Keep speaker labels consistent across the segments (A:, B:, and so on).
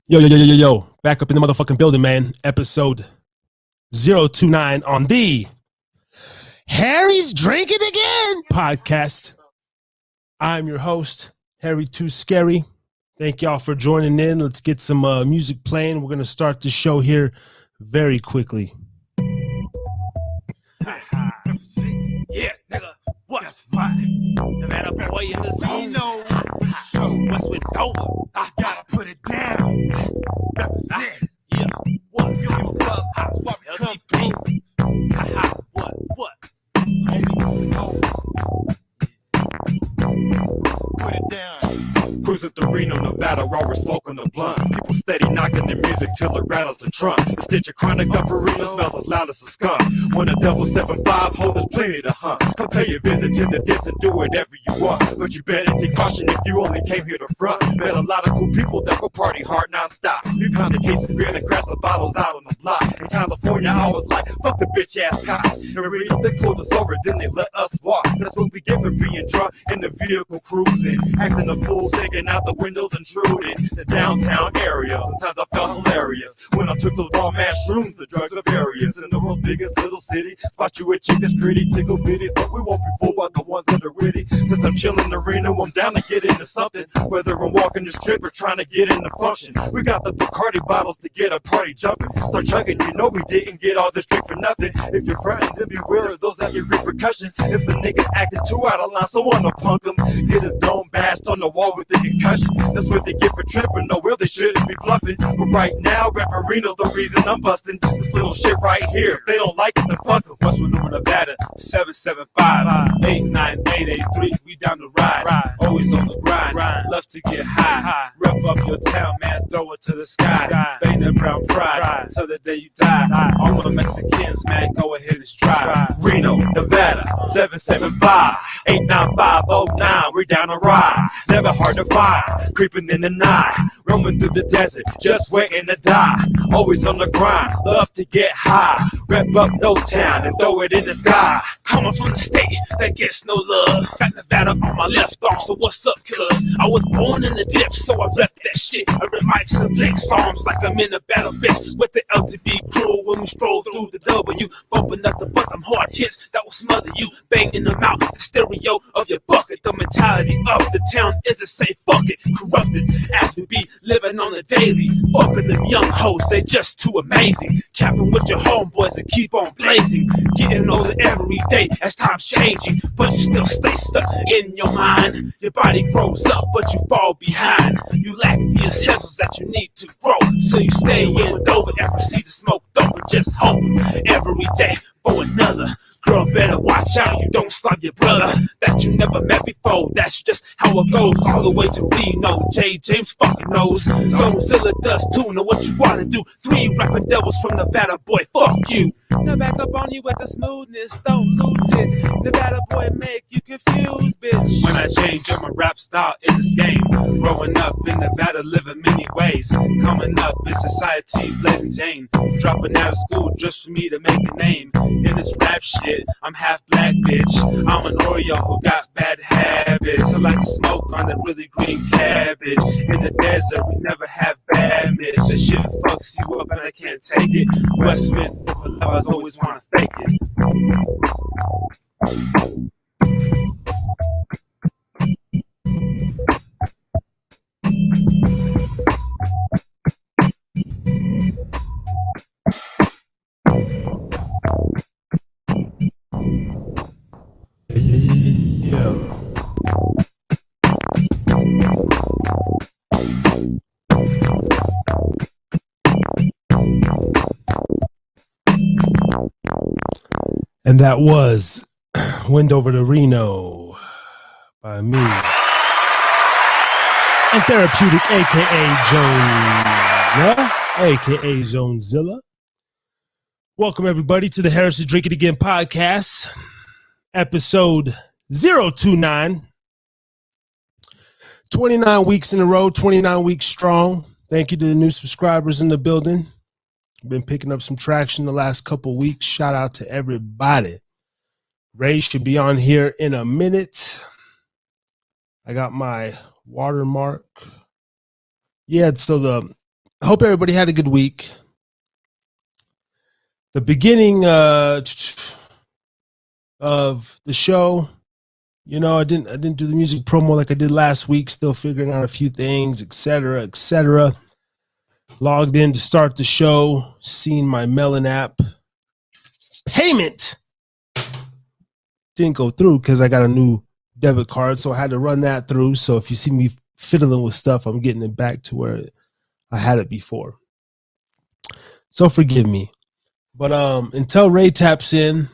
A: Yo. Back up in the motherfucking building, man. Episode 029 on the Harry's Drinking Again podcast. I'm your host, Harry Too Scary. Thank y'all for joining in. Let's get some music playing. We're going to start the show here very quickly.
B: Yeah, nigga, what? That's right. No matter boy in the zone.
C: know for sure.
B: What's with Dover?
C: I gotta put it down. Represent.
B: Yeah, what?
C: You don't give a fuck. That's why we come through.
B: Haha, what?
C: Homie, put it down.
D: Cruising through Reno, Nevada, while we're smoking a blunt. People steady knocking their music till it rattles the trunk. The stench of chronic up Reno smells as loud as a skunk. When a double 7.5 hold, there's plenty to hunt. Come pay your visit to the dips and do whatever you want. But you better take caution if you only came here to front. Met a lot of cool people that will party hard non-stop. We pound a case of beer and crash the bottles out on the block. In California, I was like, fuck the bitch ass cops. And really, they pulled us over, then they let us walk. That's what we get for being drunk in the vehicle cruising. Acting a fool, sticking out the windows, intruding the downtown area. Sometimes I felt hilarious when I took those bomb ass shrooms. The drugs are various in the world's biggest little city. Spot you a chick that's pretty, tickle bitties, but we won't be fooled by the ones that are witty. Since I'm chilling the Reno, I'm down to get into something. Whether I'm walking the strip or trying to get into function, we got the Bacardi bottles to get a party jumping. Start chugging, you know we didn't get all this drink for nothing. If you're frontin', then beware of those that get repercussions. If the niggas acting too out of line, someone will punk him. Get his dome bashed on the wall with the concussion. That's what they get for tripping. No, well, they shouldn't be bluffing. But right now, rapping Reno's the reason I'm busting this little shit right here. If they don't like it, then fuck them.
B: What's with Nevada? 775-89883. We down to ride. Always on the grind. Love to get high. Rep up your town, man. Throw it to the sky. Bang that brown pride till the day you die. All the Mexicans, man, go ahead and strive.
D: Reno, Nevada, 775-89509. We're down to ride. Never hard to find. Creeping in the night. Roaming through the desert. Just waiting to die. Always on the grind. Love to get high. Rep up no town and throw it in the sky.
B: Coming from the state that gets no love. Got Nevada on my left arm, so what's up, cuz? I was born in the dip, so I rep that shit. I rip mics and flex arms like I'm in a battle bitch with the LTV crew when we stroll through the W. Bumping up the button hard hits that will smother you. Banging them out, the stereo of your bucket. The mentality of the town is to say fuck it. Corrupted as we be living on the daily. Fucking them young hoes, they just too amazing. Capping with your homeboys and keep on blazing. Getting older every day as time's changing, but you still stay stuck in your mind. Your body grows up, but you fall behind. You lack the essentials that you need to grow, so you stay in Dover and proceed to smoke dope and just hope every day for another. Girl, better watch out, you don't slap your brother that you never met before. That's just how it goes, all the way to Reno. J. James fucking knows. Zonezilla does too, know what you wanna do. 3 rapping devils from Nevada, boy, fuck you. Now back up on you with the smoothness, don't lose it. Nevada boy make you confused, bitch. When I change up my rap style in this game, growing up in Nevada, living many ways. Coming up in society, blazing Jane. Dropping out of school just for me to make a name. In this rap shit, I'm half black, bitch. I'm an Oreo who got bad habits. I like to smoke on that really green cabbage. In the desert, we never have bad bitch. That shit fucks you up and I can't take it. Westman, for lovers always wanna fake it.
A: And that was Wind Over to Reno by me and Therapeutic, a.k.a. Zonezilla. Welcome, everybody, to the Harris Drink It Again podcast, episode 029. 29 weeks in a row, 29 weeks strong. Thank you to the new subscribers in the building. Been picking up some traction the last couple weeks. Shout out to everybody. Ray should be on here in a minute. I got my watermark. Yeah, so I hope everybody had a good week. The beginning of the show, you know, I didn't do the music promo like I did last week. Still figuring out a few things, etc., etc. Logged in to start the show, seen my Melon app payment didn't go through because I got a new debit card, so I had to run that through. So if you see me fiddling with stuff, I'm getting it back to where I had it before. So forgive me. But until Ray taps in,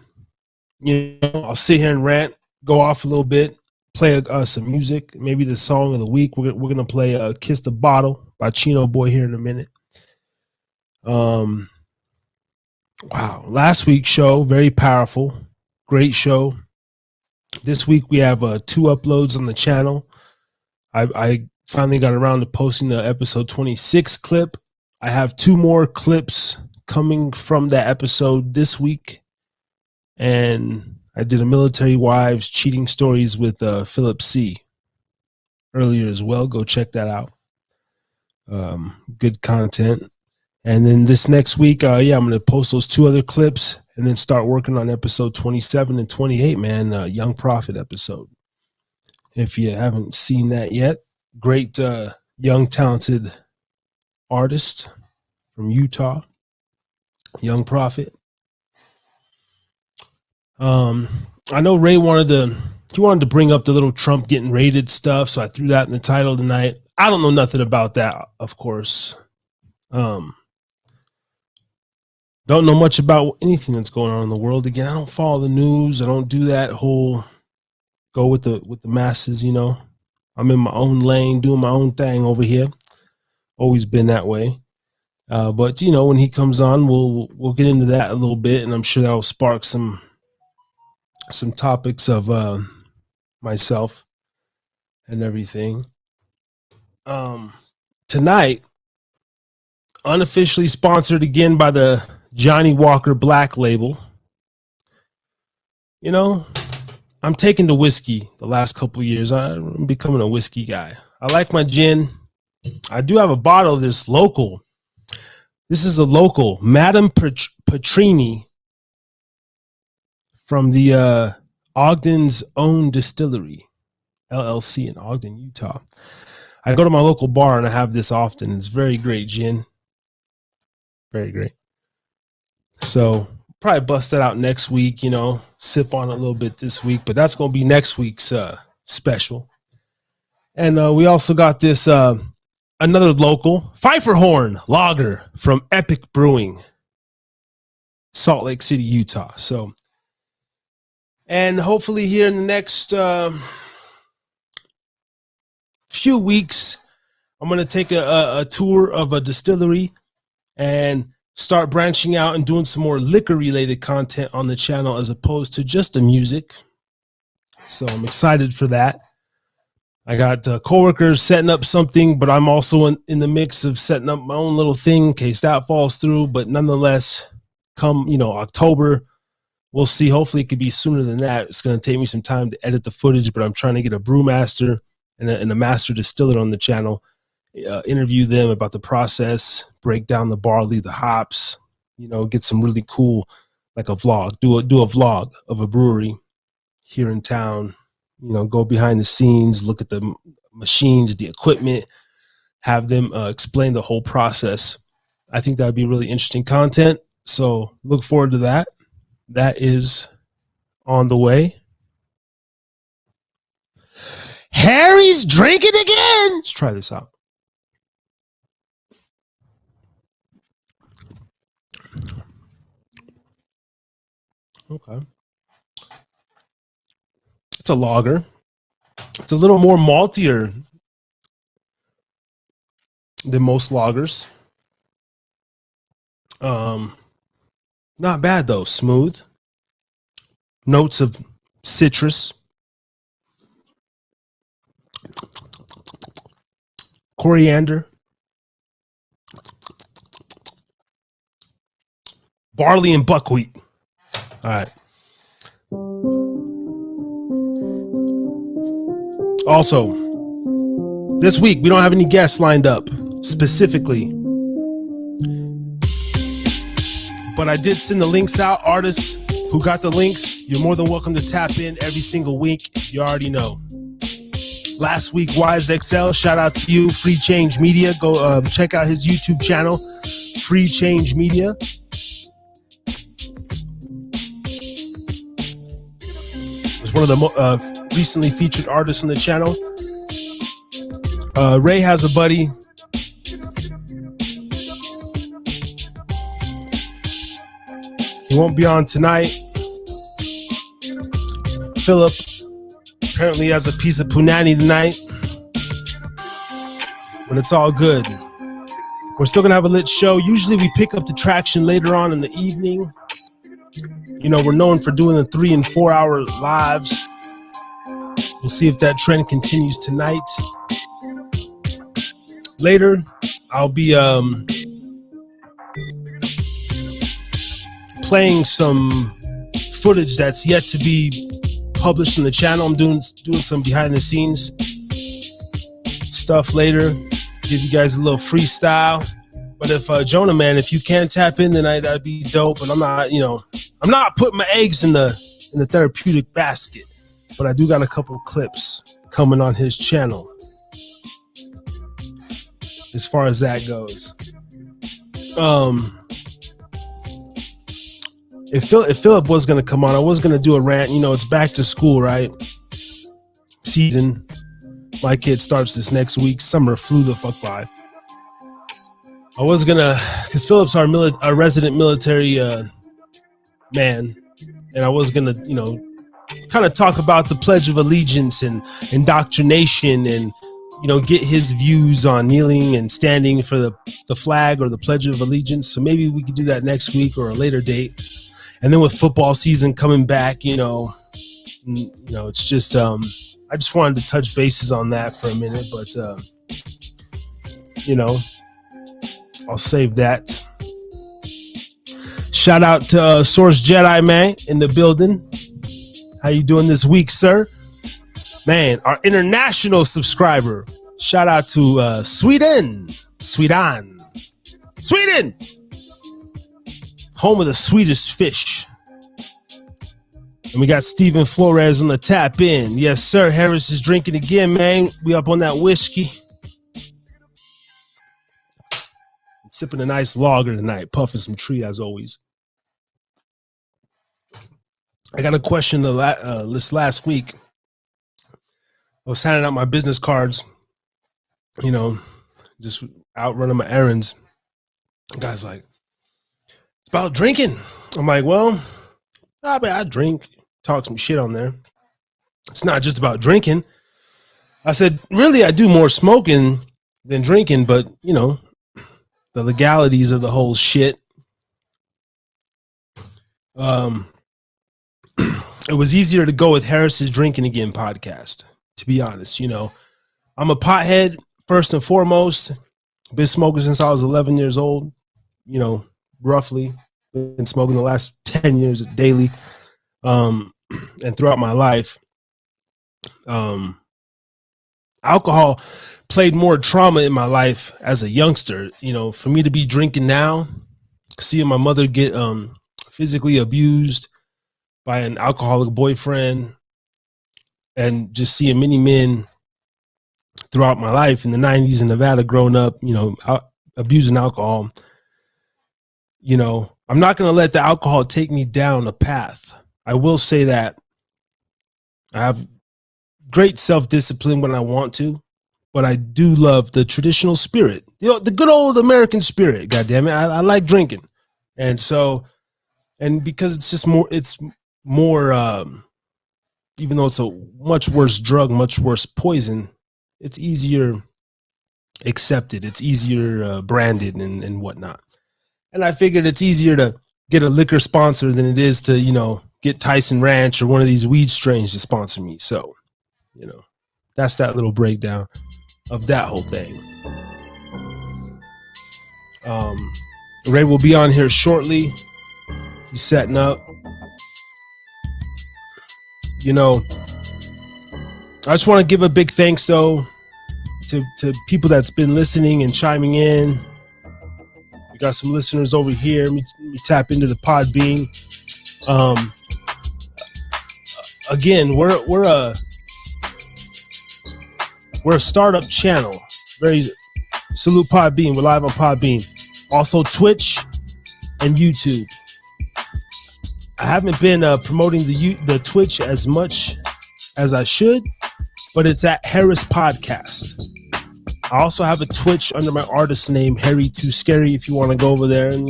A: you know, I'll sit here and rant, go off a little bit, play some music, maybe the song of the week. We're gonna play "Kiss the Bottle" by Chino Boy here in a minute. Wow, last week's show, very powerful, great show. This week we have 2 uploads on the channel. I finally got around to posting the episode 26 clip. I have 2 more clips coming from that episode this week. And I did a military wives cheating stories with Philip C. earlier as well. Go check that out. Good content. And then this next week, I'm going to post those 2 other clips and then start working on episode 27 and 28, man. Young Prophet episode. If you haven't seen that yet, great young talented artist from Utah, Young Prophet. I know Ray wanted to bring up the little Trump getting raided stuff, so I threw that in the title tonight. I don't know nothing about that, of course. Don't know much about anything that's going on in the world. Again, I don't follow the news. I don't do that whole go with the masses, you know. I'm in my own lane, doing my own thing over here. Always been that way. But you know, when he comes on, we'll get into that a little bit, and I'm sure that'll spark some topics of myself and everything. Tonight, unofficially sponsored again by the Johnny Walker Black label. You know, I'm taking to whiskey the last couple of years. I'm becoming a whiskey guy. I like my gin. I do have a bottle of this local. This is a local Madame Petrini from the Ogden's Own Distillery, LLC in Ogden, Utah. I go to my local bar and I have this often. It's very great gin. Very great. So probably bust that out next week, you know, sip on it a little bit this week, but that's going to be next week's special. And we also got this another local Pfeifferhorn lager from Epic Brewing, Salt Lake City, Utah. So, and hopefully here in the next few weeks, I'm going to take a tour of a distillery and start branching out and doing some more liquor related content on the channel as opposed to just the music. So I'm excited for that. I got coworkers setting up something, but I'm also in the mix of setting up my own little thing in case that falls through. But nonetheless, come, you know, October, we'll see. Hopefully it could be sooner than that. It's going to take me some time to edit the footage, but I'm trying to get a brewmaster and a master distiller on the channel. Interview them about the process, break down the barley, the hops, you know, get some really cool, like a vlog, do a vlog of a brewery here in town, you know, go behind the scenes, look at the machines, the equipment, have them explain the whole process. I think that would be really interesting content. So look forward to that. That is on the way. Harry's drinking again. Let's try this out. Okay. It's a lager. It's a little more maltier than most lagers. Not bad though. Smooth. Notes of citrus. Coriander. Barley and buckwheat. All right. Also, this week we don't have any guests lined up specifically but I did send the links out. Artists who got the links, you're more than welcome to tap in every single week. You already know. Last week, WiseXL, shout out to you. Free Change Media. Go check out his YouTube channel, Free Change Media. Was one of the recently featured artists on the channel. Ray has a buddy. He won't be on tonight. Philip apparently has a piece of punani tonight. But it's all good. We're still going to have a lit show. Usually we pick up the traction later on in the evening. You know, we're known for doing the 3 and 4 hour lives. We'll see if that trend continues tonight. Later, I'll be playing some footage that's yet to be published on the channel. I'm doing some behind the scenes stuff later. Give you guys a little freestyle. But if Jonah, man, if you can tap in tonight, that'd be dope. But I'm not putting my eggs in the therapeutic basket. But I do got a couple of clips coming on his channel. As far as that goes. If Philip was going to come on, I was going to do a rant. You know, it's back to school, right? Season. My kid starts this next week. Summer flew the fuck by. I was going to, because Philip's our resident military man. And I was going to, you know, kind of talk about the Pledge of Allegiance and indoctrination and, you know, get his views on kneeling and standing for the flag or the Pledge of Allegiance. So maybe we could do that next week or a later date. And then with football season coming back, you know, it's just, I just wanted to touch bases on that for a minute, but, you know, I'll save that. Shout out to Source Jedi, man, in the building. How you doing this week, sir? Man, our international subscriber. Shout out to Sweden. Home of the sweetest fish. And we got Steven Flores on the tap in. Yes, sir. Harris is drinking again, man. We up on that whiskey. Sipping a nice lager tonight. Puffing some tree as always. I got a question this last week. I was handing out my business cards, you know, just out running my errands. The guy's like, it's about drinking. I'm like, well, I drink, talk some shit on there. It's not just about drinking. I said, really, I do more smoking than drinking, but, you know, the legalities of the whole shit. It was easier to go with Harris's Drinking Again podcast, to be honest. You know, I'm a pothead first and foremost. Been smoking since I was 11 years old, you know, roughly. Been smoking the last 10 years daily, and throughout my life. Alcohol played more trauma in my life as a youngster. You know, for me to be drinking now, seeing my mother get physically abused by an alcoholic boyfriend, and just seeing many men throughout my life in the 90s in Nevada growing up, you know, abusing alcohol. You know, I'm not going to let the alcohol take me down a path. I will say that I have great self-discipline when I want to, but I do love the traditional spirit, you know, the good old American spirit. God damn it. I like drinking. And so, and because it's more, even though it's a much worse drug, much worse poison, it's easier accepted. It's easier branded and whatnot. And I figured it's easier to get a liquor sponsor than it is to, you know, get Tyson Ranch or one of these weed strains to sponsor me. So, you know, that's that little breakdown of that whole thing. Ray will be on here shortly. He's setting up. You know, I just want to give a big thanks though to people that's been listening and chiming in. We got some listeners over here. Let me tap into the Podbean. Again, we're a startup channel. Very salute Podbean. We're live on Podbean. Also Twitch and YouTube. I haven't been promoting the Twitch as much as I should, but it's at Harris Podcast. I also have a Twitch under my artist name, Harry Too Scary, if you want to go over there and,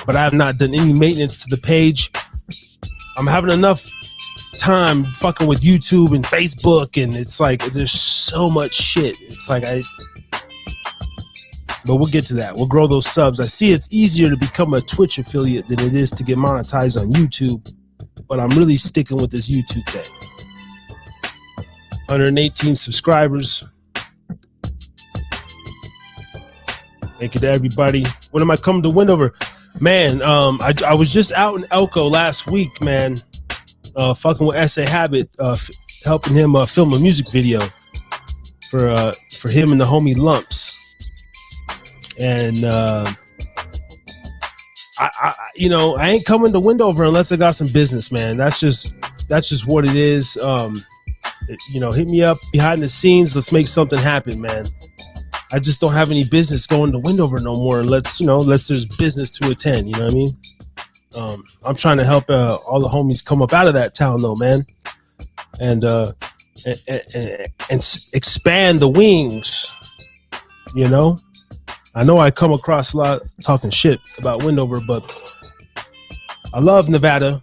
A: but I have not done any maintenance to the page. I'm having enough time fucking with YouTube and Facebook, and it's like there's so much shit. It's like but we'll get to that. We'll grow those subs. I see it's easier to become a Twitch affiliate than it is to get monetized on YouTube, but I'm really sticking with this YouTube thing. 118 subscribers. Thank you to everybody. When am I coming to Wendover? Man, I was just out in Elko last week, man, fucking with S.A. Habit, helping him film a music video for him and the homie Lumps. And I ain't coming to Wendover unless I got some business, man. That's just what it is. Hit me up behind the scenes. Let's make something happen, man. I just don't have any business going to Wendover no more unless there's business to attend. You know what I mean? I'm trying to help all the homies come up out of that town, though, man, and expand the wings. I know I come across a lot talking shit about Wendover, but I love Nevada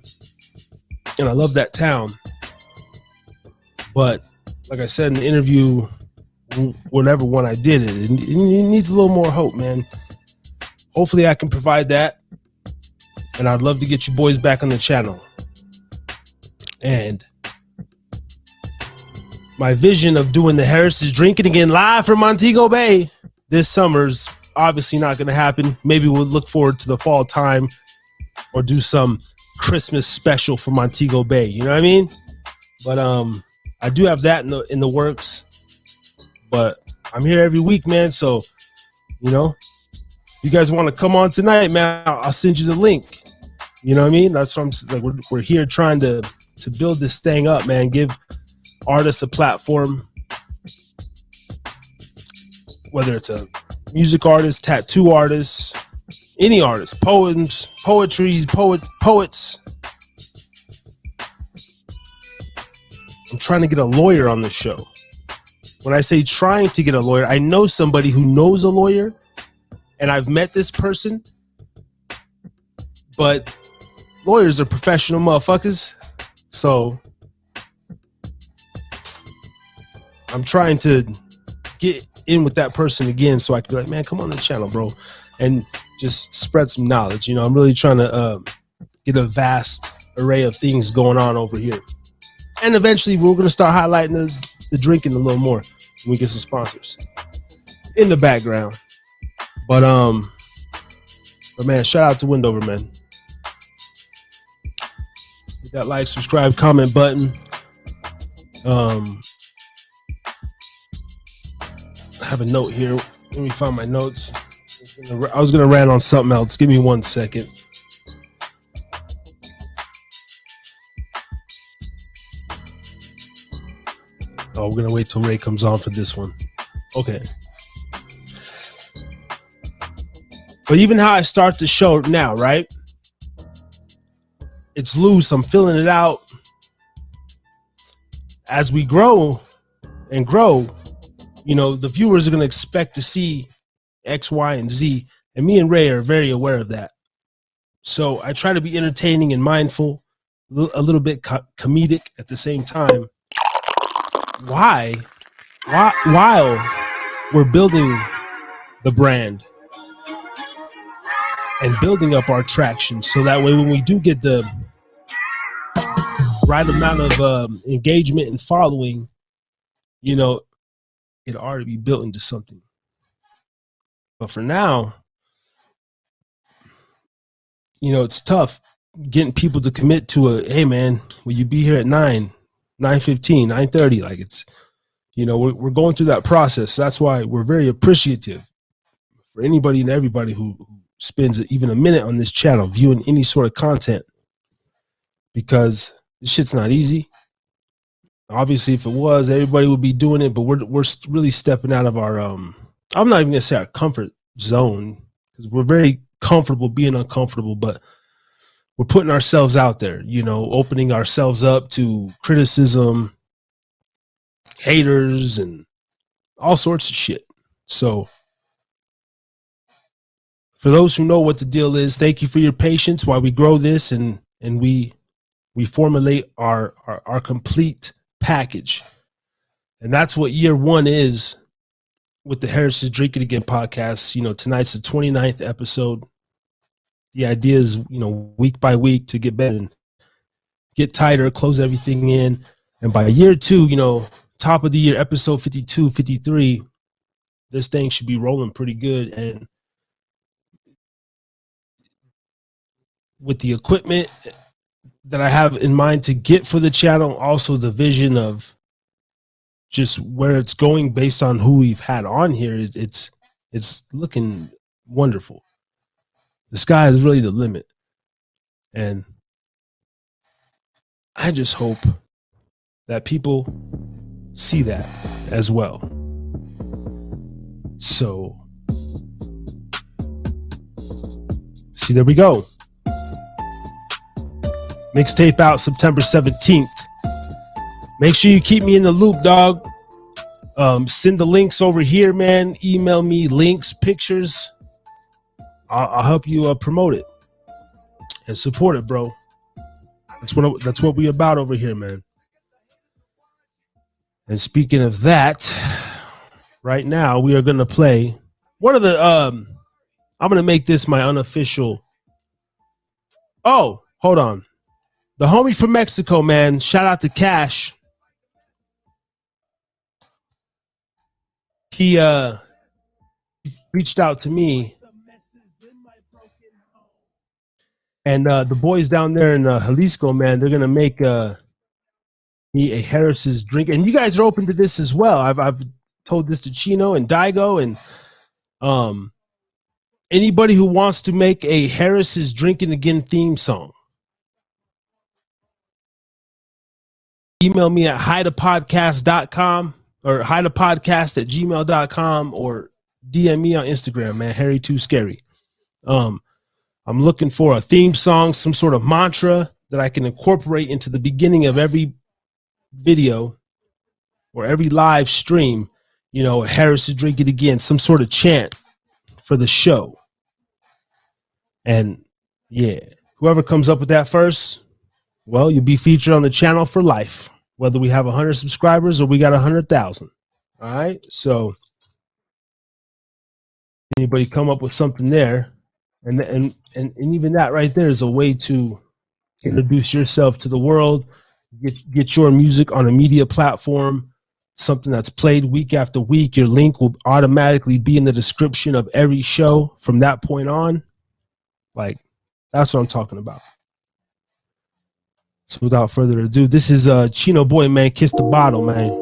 A: and I love that town. But like I said in the interview, whatever one I did it needs a little more hope, man. Hopefully I can provide that. And I'd love to get you boys back on the channel. And my vision of doing the Harris is Drinking again live from Montego Bay this summer's obviously not going to happen. Maybe we'll look forward to the fall time or do some Christmas special for Montego Bay. You know what I mean? But I do have that in the works. But I'm here every week, man. So, you guys want to come on tonight, man, I'll send you the link. You know what I mean? That's what I'm like. We're here trying to build this thing up, man. Give artists a platform, whether it's a music artist, tattoo artist, any artist, poets. I'm trying to get a lawyer on the show. When I say trying to get a lawyer, I know somebody who knows a lawyer, and I've met this person, but lawyers are professional motherfuckers. So I'm trying to get in with that person again so I can be like, man, come on the channel, bro, and just spread some knowledge. I'm really trying to get a vast array of things going on over here. And eventually we're going to start highlighting the drinking a little more when we get some sponsors in the background. But man, shout out to Wendover, man. Hit that like, subscribe, comment button. I have a note here. Let me find my notes. I was gonna rant on something else. Give me 1 second. Oh, we're gonna wait till Ray comes on for this one. Okay. But even how I start the show now, right? It's loose. I'm filling it out. As we grow and grow, the viewers are going to expect to see X, Y, and Z. And me and Ray are very aware of that. So I try to be entertaining and mindful, a little bit comedic at the same time. While we're building the brand and building up our traction, so that way when we do get the right amount of engagement and following, it'll already be built into something. But for now, it's tough getting people to commit to hey man, will you be here at 9:15, 9:30? Like it's, we're going through that process. So that's why we're very appreciative for anybody and everybody who spends even a minute on this channel viewing any sort of content, because this shit's not easy. Obviously, if it was, everybody would be doing it, but we're really stepping out of our I'm not even gonna say our comfort zone, because we're very comfortable being uncomfortable, but we're putting ourselves out there, you know, opening ourselves up to criticism, haters, and all sorts of shit. So for those who know what the deal is, thank you for your patience while we grow this and we formulate our complete package. And that's what year one is with the Heritage Drinking Again podcast. You know, tonight's the 29th episode. The idea is, you know, week by week to get better and get tighter, close everything in. And by year two, you know, top of the year, episode 52, 53, this thing should be rolling pretty good. And with the equipment that I have in mind to get for the channel, also the vision of just where it's going based on who we've had on here, it's looking wonderful. The sky is really the limit. And I just hope that people see that as well. So, see, there we go. Mixtape out September 17th. Make sure you keep me in the loop, dog. Send the links over here, man. Email me links, pictures. I'll help you promote it and support it, bro. That's what we about over here, man. And speaking of that, right now we are gonna play one of the. I'm gonna make this my unofficial. Oh, hold on. The homie from Mexico, man. Shout out to Cash. He reached out to me, and the boys down there in Jalisco, man, they're gonna make me a Harris's drink, and you guys are open to this as well. I've told this to Chino and Daigo, and anybody who wants to make a Harris's Drinking Again theme song, email me at hidapodcast.com or hidapodcast@gmail.com or DM me on Instagram, man, Harry Too Scary. I'm looking for a theme song, some sort of mantra that I can incorporate into the beginning of every video or every live stream. You know, Harris to Drink It Again, some sort of chant for the show. And yeah, whoever comes up with that first, well, you'll be featured on the channel for life, whether we have 100 subscribers or we got 100,000. All right. So anybody come up with something there, and even that right there is a way to introduce yourself to the world, get your music on a media platform, something that's played week after week. Your link will automatically be in the description of every show from that point on. Like, that's what I'm talking about. So without further ado, this is Chino Boy, man. Kiss the bottle, man.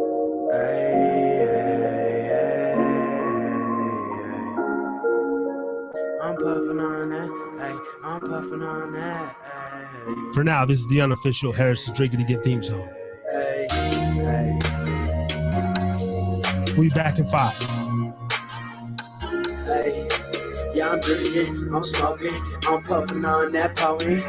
E: I'm puffing on that. I'm puffing on that.
A: For now, this is the unofficial Harris to Drink It Again theme song. We back in 5.
E: Yeah, I'm drinking, I'm smoking, I'm puffing on that pony.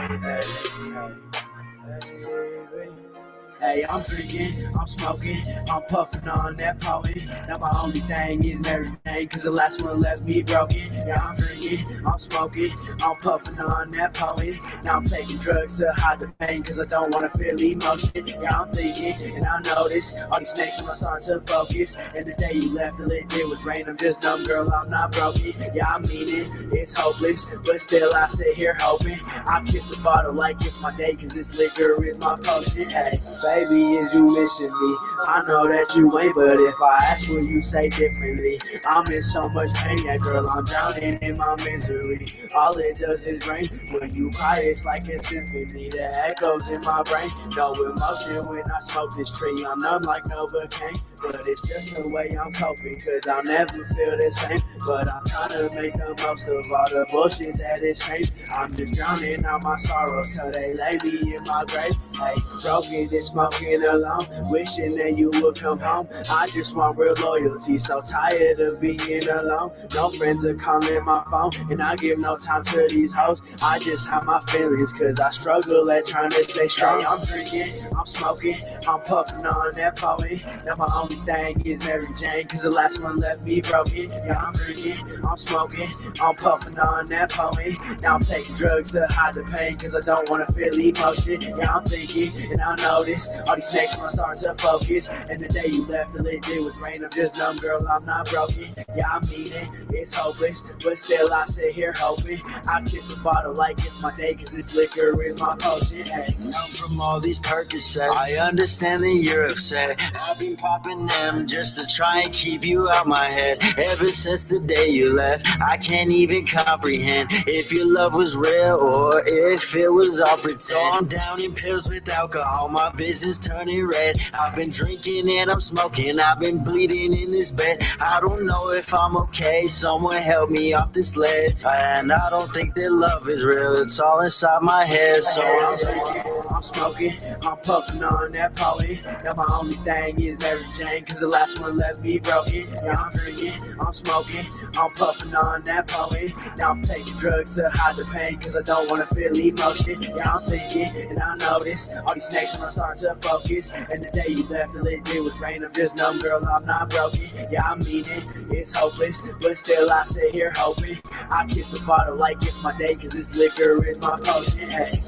E: Hey, I'm drinking, I'm smoking, I'm puffing on that pony. Now my only thing is everything, cause the last one left me broken. Yeah, I'm drinking, I'm smoking, I'm puffing on that pony. Now I'm taking drugs to hide the pain, cause I don't wanna feel emotion. Yeah, I'm thinking, and I notice all these snakes when I start to focus. And the day you left, all it did was rain. I'm just dumb, girl, I'm not broken. Yeah, I mean it, it's hopeless, but still I sit here hoping. I kiss the bottle like it's my day, cause this liquor is my potion. Hey, baby, is you missing me? I know that you ain't, but if I ask, will you say differently? I'm in so much pain, yeah, girl, I'm drowning in my misery. All it does is rain. When you cry, it's like a symphony that echoes in my brain. No emotion when I smoke this tree. I'm numb like Novocaine, but it's just the way I'm coping, cause I'll never feel the same. But I'm trying to make the most of all the bullshit that is changed. I'm just drowning out my sorrows till they lay me in my grave. Hey, broken and smoking alone, wishing that you would come home. I just want real loyalty, so tired of being alone. No friends are calling my phone, and I give no time to these hoes. I just hide my feelings, cause I struggle at trying to stay strong. I'm drinking, I'm smoking, I'm puffing on that poet. Now my only thing is Mary Jane, cause the last one left me broken. Yeah, I'm drinking, I'm smoking, I'm puffing on that poet. Now I'm taking drugs to hide the pain, cause I don't wanna feel emotion. Yeah, I'm thinking, and I notice all these snakes when I start to focus. And the day you left, all it did was rain. I'm just numb, girl, I'm not broken. Yeah, I mean it, it's hopeless, but still I sit here hoping. I kiss the bottle like it's my day, cause this liquor is my potion. Hey, I'm from all these Percocets, I understand that you're upset. I've been popping them just to try and keep you out my head. Ever since the day you left, I can't even comprehend if your love was real or if it was all pretend. So I'm down in pills with alcohol, my vision's turning red. I've been drinking and I'm smoking, I've been bleeding in this bed. I don't know if I'm okay, someone help me off this ledge. And I don't think that love is real, it's all inside my head. So I'm drinking, I'm smoking, I'm puffing on that poly. Now my only thing is Mary Jane, cause the last one left me broken. Yeah, I'm drinking, I'm smoking, I'm puffing on that poly. Now I'm taking drugs to hide the pain, cause I don't wanna feel emotion. Yeah, I'm thinking, and I notice all these snakes when I start to focus. And the day you left, all it did was rain. I'm just numb, girl, I'm not broken. Yeah, I mean it, it's hopeless, but still I sit here hoping. I kiss the bottle like it's my day, cause this liquor is my potion. Hey.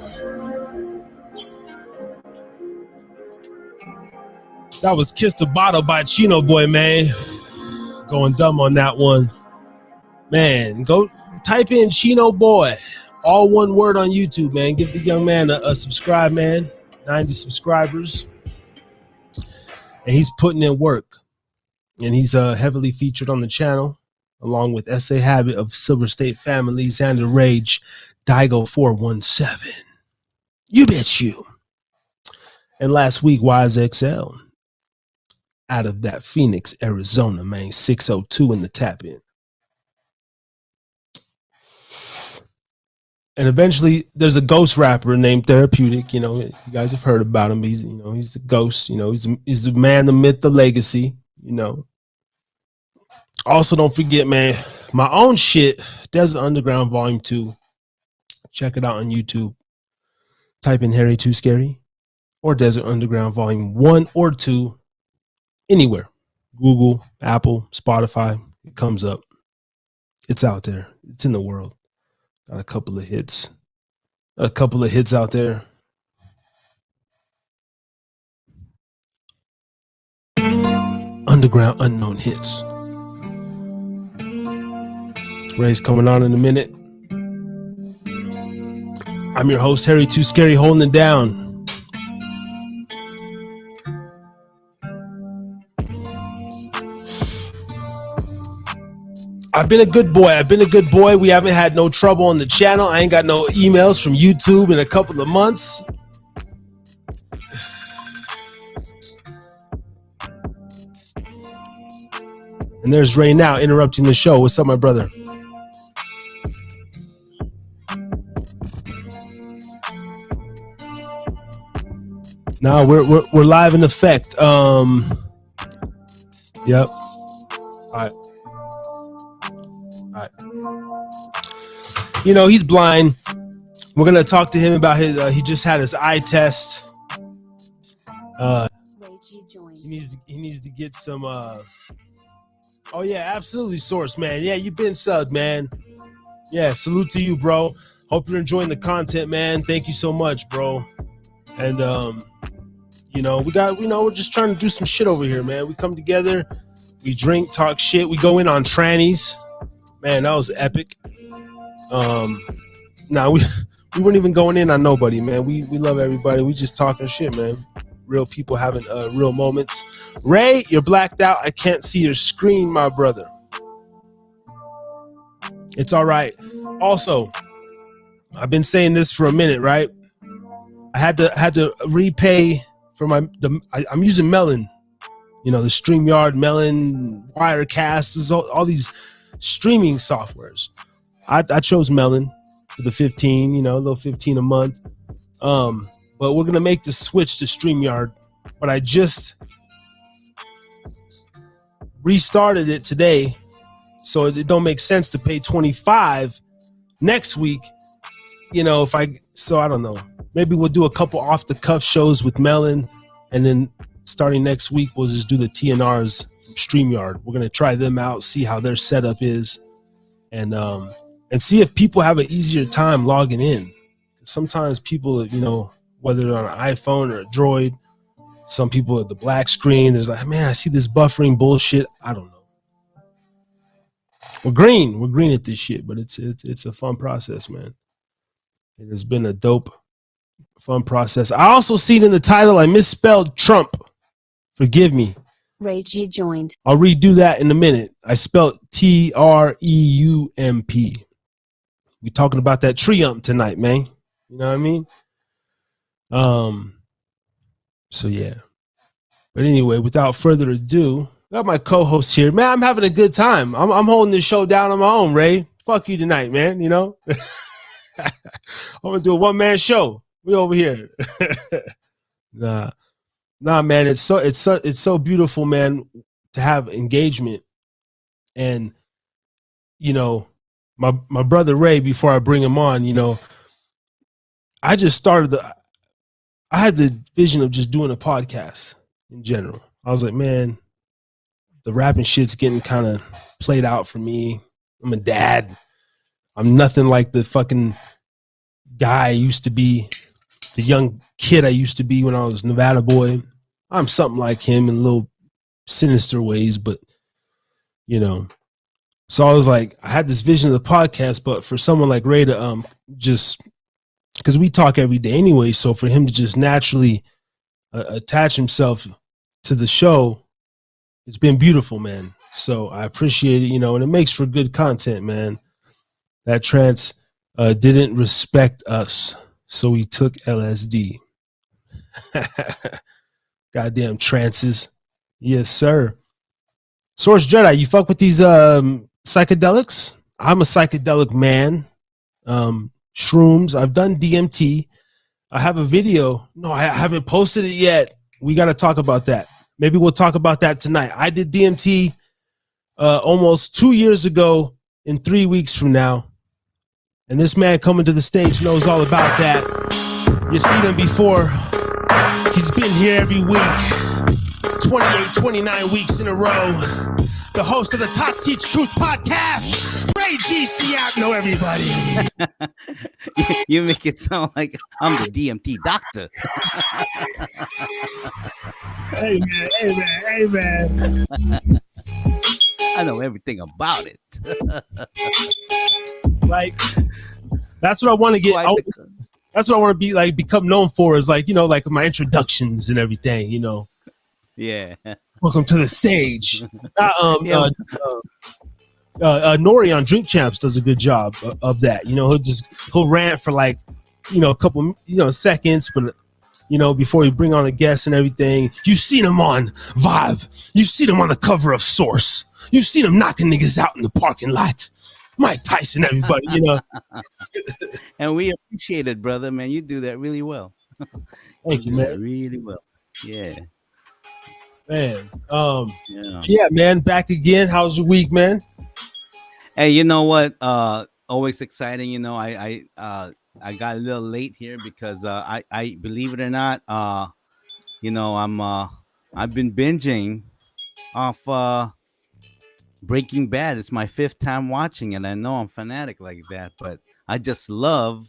A: That was Kiss the Bottle by Chino Boy, man. Going dumb on that one. Man, go type in Chino Boy. All one word on YouTube, man. Give the young man a subscribe, man. 90 subscribers. And he's putting in work. And he's heavily featured on the channel, along with S.A. Habit of Silver State Family, Xander Rage, Daigo 417. You bet you. And last week, YSXL. Out of that Phoenix, Arizona, man. 602 in the tap in. And eventually there's a ghost rapper named Therapeutic. You know, you guys have heard about him. He's, you know, he's the ghost, you know, he's the man, the myth, the legacy, you know. Also, don't forget, man, my own shit, Desert Underground Volume 2. Check it out on YouTube. Type in Harry Too Scary or Desert Underground Volume 1 or 2. Anywhere. Google, Apple, Spotify. It comes up. It's out there. It's in the world. Got a couple of hits. A couple of hits out there. Underground Unknown Hits. Ray's coming on in a minute. I'm your host, Harry Too Scary, holding it down. I've been a good boy. We haven't had no trouble on the channel. I ain't got no emails from YouTube in a couple of months. And there's Ray now interrupting the show. What's up, my brother? No, we're live in effect. Yep. All right. You know, he's blind. We're gonna talk to him about his. He just had his eye test. He needs to get some. Oh yeah, absolutely, Source, man. Yeah, you've been subbed, man. Yeah, salute to you, bro. Hope you're enjoying the content, man. Thank you so much, bro. And you know, we're just trying to do some shit over here, man. We come together, we drink, talk shit, we go in on trannies. Man, that was epic. We weren't even going in on nobody, man. We love everybody. We just talking shit, man. real people having real moments. Ray, you're blacked out. I can't see your screen, my brother. It's all right. Also, I've been saying this for a minute, right? I had to repay for I'm using Melon, the StreamYard, Melon, Wirecast, all these streaming softwares. I chose Melon for the 15, a little 15 a month. But we're gonna make the switch to StreamYard. But I just restarted it today, so it don't make sense to pay $25 next week. I don't know. Maybe we'll do a couple off the cuff shows with Melon, and then starting next week we'll just do the T.N.R's StreamYard. We're gonna try them out, see how their setup is, and see if people have an easier time logging in. Sometimes people, whether they're on an iPhone or a Droid, some people at the black screen, there's like, man, I see this buffering bullshit. I don't know. We're green at this shit, but it's a fun process, man. It has been a dope, fun process. I also see it in the title. I misspelled Trump. Forgive me.
F: Ray G joined.
A: I'll redo that in a minute. I spelled Treump. We talking about that Treump tonight, man. You know what I mean? So yeah. But anyway, without further ado, I got my co-host here. Man, I'm having a good time. I'm holding this show down on my own, Ray. Fuck you tonight, man. I'm gonna do a one-man show. We over here. Nah, man. It's so beautiful, man, to have engagement. And my brother Ray, before I bring him on, I just started I had the vision of just doing a podcast in general. I was like, man, the rapping shit's getting kind of played out for me. I'm a dad. I'm nothing like the fucking guy I used to be, the young kid I used to be when I was Nevada boy. I'm something like him in little sinister ways, but so I was like, I had this vision of the podcast, but for someone like Ray to just, because we talk every day anyway, so for him to just naturally attach himself to the show, it's been beautiful, man. So I appreciate it, and it makes for good content, man. That trance didn't respect us, so he took LSD. Goddamn trances. Yes, sir. Source Jedi, you fuck with these psychedelics? I'm a psychedelic man. Shrooms. I've done DMT. I have a video. No, I haven't posted it yet. We got to talk about that. Maybe we'll talk about that tonight. I did DMT almost 2 years ago in 3 weeks from now. And this man coming to the stage knows all about that. You've seen him before. He's been here every week. 28, 29 weeks in a row. The host of the Top Teach Truth podcast, Ray GC out. Know everybody.
G: You make it sound like I'm the DMT doctor.
A: Hey man.
G: I know everything about it.
A: Like, that's what I want to get. That's what I want to be like, become known for, is like, like my introductions and everything,
G: Yeah.
A: Welcome to the stage. Nori on Drink Champs does a good job of that. He'll rant for like, a couple, seconds, but before you bring on a guest and everything. You've seen him on Vibe. You've seen him on the cover of Source. You've seen him knocking niggas out in the parking lot. Mike Tyson, everybody,
G: And we appreciate it, brother, man. You do that really well.
A: Thank you, man.
G: Really well. Yeah.
A: Man. Yeah, man. Back again. How's your week, man?
G: Hey, you know what? Always exciting. I got a little late here because I believe it or not, I've been binging off Breaking Bad. It's my 5th time watching it. I know I'm fanatic like that, but I just love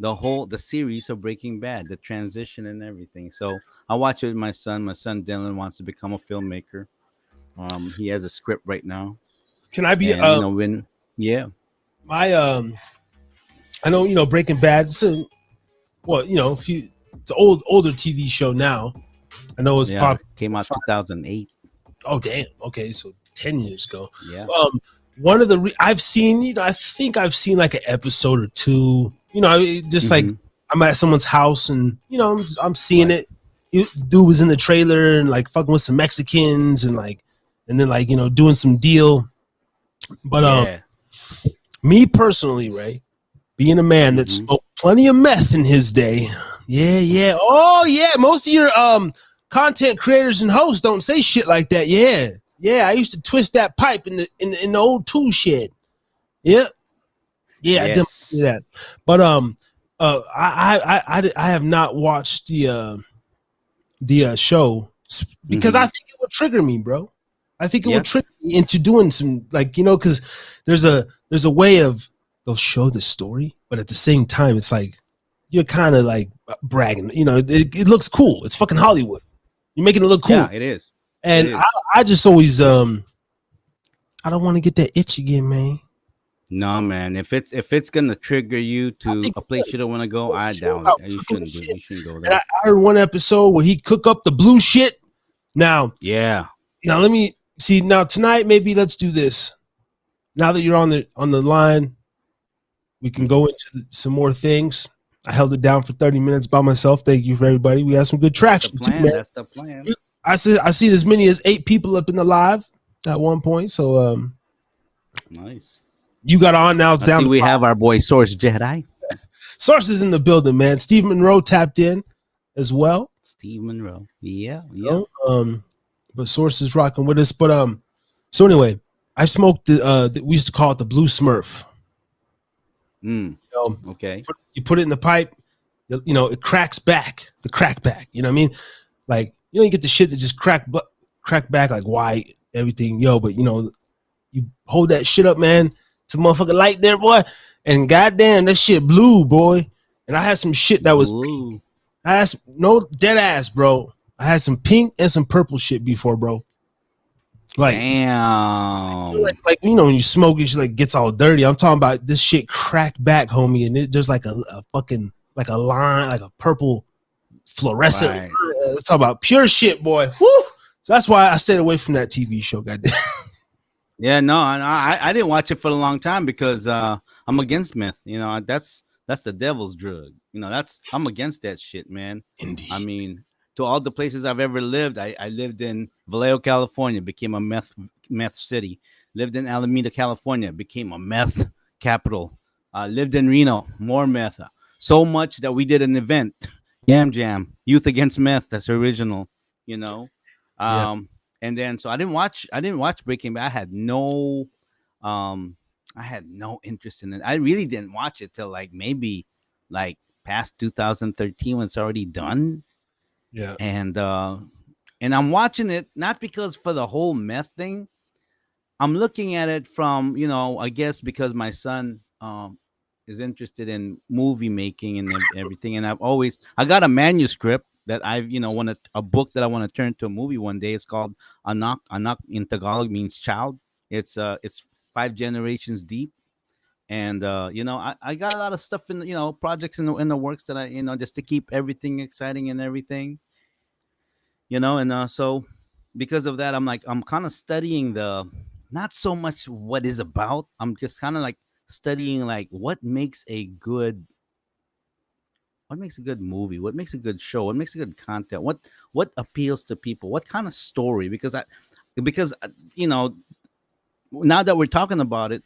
G: the series of Breaking Bad, the transition and everything. So I watch it with my son. My son Dylan wants to become a filmmaker. He has a script right now.
A: Can I be?
G: And,
A: my I know Breaking Bad. It's an older TV show now. I know it was
G: Yeah,
A: pop.
G: came out 2008.
A: Oh damn. Okay, so 10 years ago.
G: Yeah.
A: One of the I've seen, I think I've seen like an episode or two. Just like
G: Mm-hmm.
A: I'm at someone's house and I'm seeing
G: Right.
A: it. Dude was in the trailer and like fucking with some Mexicans and then like doing some deal. But
G: Yeah.
A: me personally, right, being a man that
G: Mm-hmm.
A: smoked plenty of meth in his day. Yeah. Oh yeah, most of your content creators and hosts don't say shit like that. Yeah. I used to twist that pipe in the old tool shed. Yep. Yeah, I did
G: Yes.
A: that. But I have not watched the show because I
G: Mm-hmm.
A: think it would trigger me, bro. I think it would
G: Yep.
A: trigger me into doing some like because there's a way of they'll show the story, but at the same time, it's like you're kind of like bragging. It looks cool. It's fucking Hollywood. You're making it look cool,
G: Yeah, it is.
A: and
G: It
A: I,
G: is.
A: I just always I don't want to get that itch again, man.
G: No, man. If it's gonna trigger you to
A: think
G: a place you don't want to go, I doubt
A: Out
G: it. You
A: cooking
G: shouldn't do.
A: shit.
G: You shouldn't go
A: And
G: there.
A: I heard one episode where he cook up the blue shit. Now
G: Yeah.
A: let me see. Now tonight, maybe let's do this. Now that you're on the line, we can go into some more things. I held it down for 30 minutes by myself. Thank you for everybody. We had some good
G: The
A: traction too,
G: plan.
A: man.
G: That's the plan.
A: I see as many as 8 people up in the live at one point. So
G: Nice.
A: you got on now. It's
G: I
A: down
G: see
A: to
G: we
A: 5.
G: have our boy Source Jedi,
A: Sources in the building, man. Steve Monroe tapped in as well.
G: Steve Monroe. Yeah.
A: You
G: Yeah.
A: know? But Source is rocking with us. But so anyway, I smoked we used to call it the blue Smurf.
G: Mm. Okay.
A: You put it in the pipe, it cracks back, the crack back. You know what I mean? Like, you get the shit that just crack back like white, everything, but you hold that shit up, man, to motherfucking light there, boy, and goddamn, that shit blue, boy. And I had some shit that was pink.
G: Blue.
A: I had no dead ass, bro. I had some pink and some purple shit before, bro. Like,
G: Damn.
A: like when you smoke, it just like gets all dirty. I'm talking about this shit cracked back, homie, and there's like a fucking like a line, like a purple fluorescent.
G: Right.
A: Talk about pure shit, boy. Woo! So that's why I stayed away from that TV show, goddamn.
G: Yeah. No, I didn't watch it for a long time because I'm against meth. That's the devil's drug. I'm against that shit, man.
A: Indeed.
G: I mean, to all the places I've ever lived, I lived in Vallejo, California, became a meth city. Lived in Alameda, California, became a meth capital. Lived in Reno, more meth. So much that we did an event, Yam Jam, Youth Against Meth. That's original,
A: Yeah.
G: And then so I didn't watch Breaking Bad. I had no interest in it. I really didn't watch it till like maybe like past 2013 when it's already done.
A: Yeah.
G: And I'm watching it not because for the whole meth thing. I'm looking at it from, I guess because my son is interested in movie making and everything. And I got a manuscript that I've, a book that I want to turn to a movie one day. It's called Anak. Anak in Tagalog means child. It's 5 generations deep. And, I got a lot of stuff in, projects in the works that I, just to keep everything exciting and everything, and so because of that, I'm kind of studying not so much what is about. I'm just kind of like studying like what makes a good movie, what makes a good show, what makes a good content, what appeals to people, what kind of story. Because now that we're talking about it,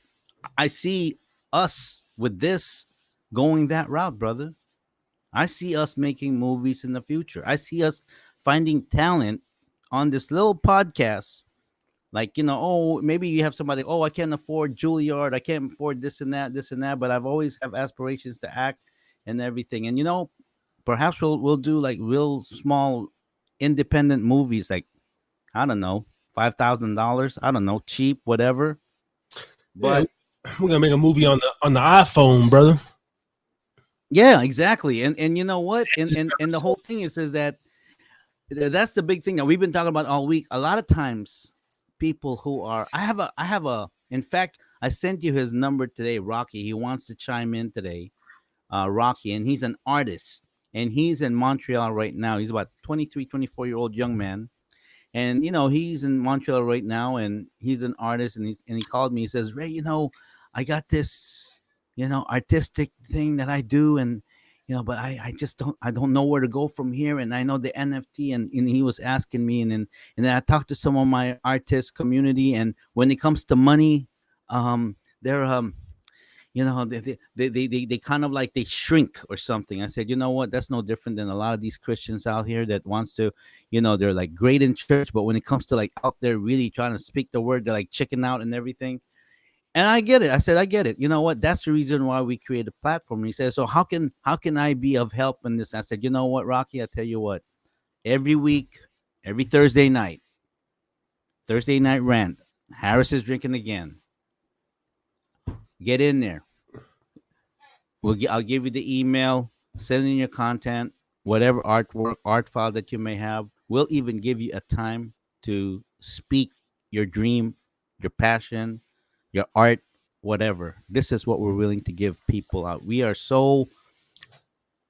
G: I see us with this going that route, brother. I see us making movies in the future. I see us finding talent on this little podcast. Like, oh, maybe you have somebody, oh, I can't afford Juilliard, I can't afford this and that, but I've always have aspirations to act and everything. And perhaps we'll do like real small independent movies, like, I don't know, $5,000, I don't know, cheap, whatever. But
A: we're gonna make a movie on the iPhone, brother.
G: yeah, exactly. And you know what? And the whole thing is that that's the big thing that we've been talking about all week. A lot of times people who are I have a in fact, I sent you his number today, Rocky. He wants to chime in today. Rocky, and he's an artist. and he's in Montreal right now. He's about 23, 24-year-old young man, and he's in Montreal right now, and he's an artist, and he called me. He says, Ray, I got this artistic thing that I do, and but I just don't know where to go from here, and I know the NFT, and he was asking me, and then I talked to some of my artist community, and when it comes to money, they're they kind of like they shrink or something. I said, you know what, that's no different than a lot of these Christians out here that wants to, they're like great in church, but when it comes to like out there really trying to speak the word, they're like chicken out and everything. And I get it. I said, I get it. You know what, that's the reason why we create a platform. And he said, so how can I be of help in this? I said, you know what, Rocky, I tell you what, every week, every Thursday night rant, Harris is drinking again. Get in there. I'll give you the email. Send in your content, whatever artwork, art file that you may have. We'll even give you a time to speak your dream, your passion, your art, whatever. This is what we're willing to give people out. We are so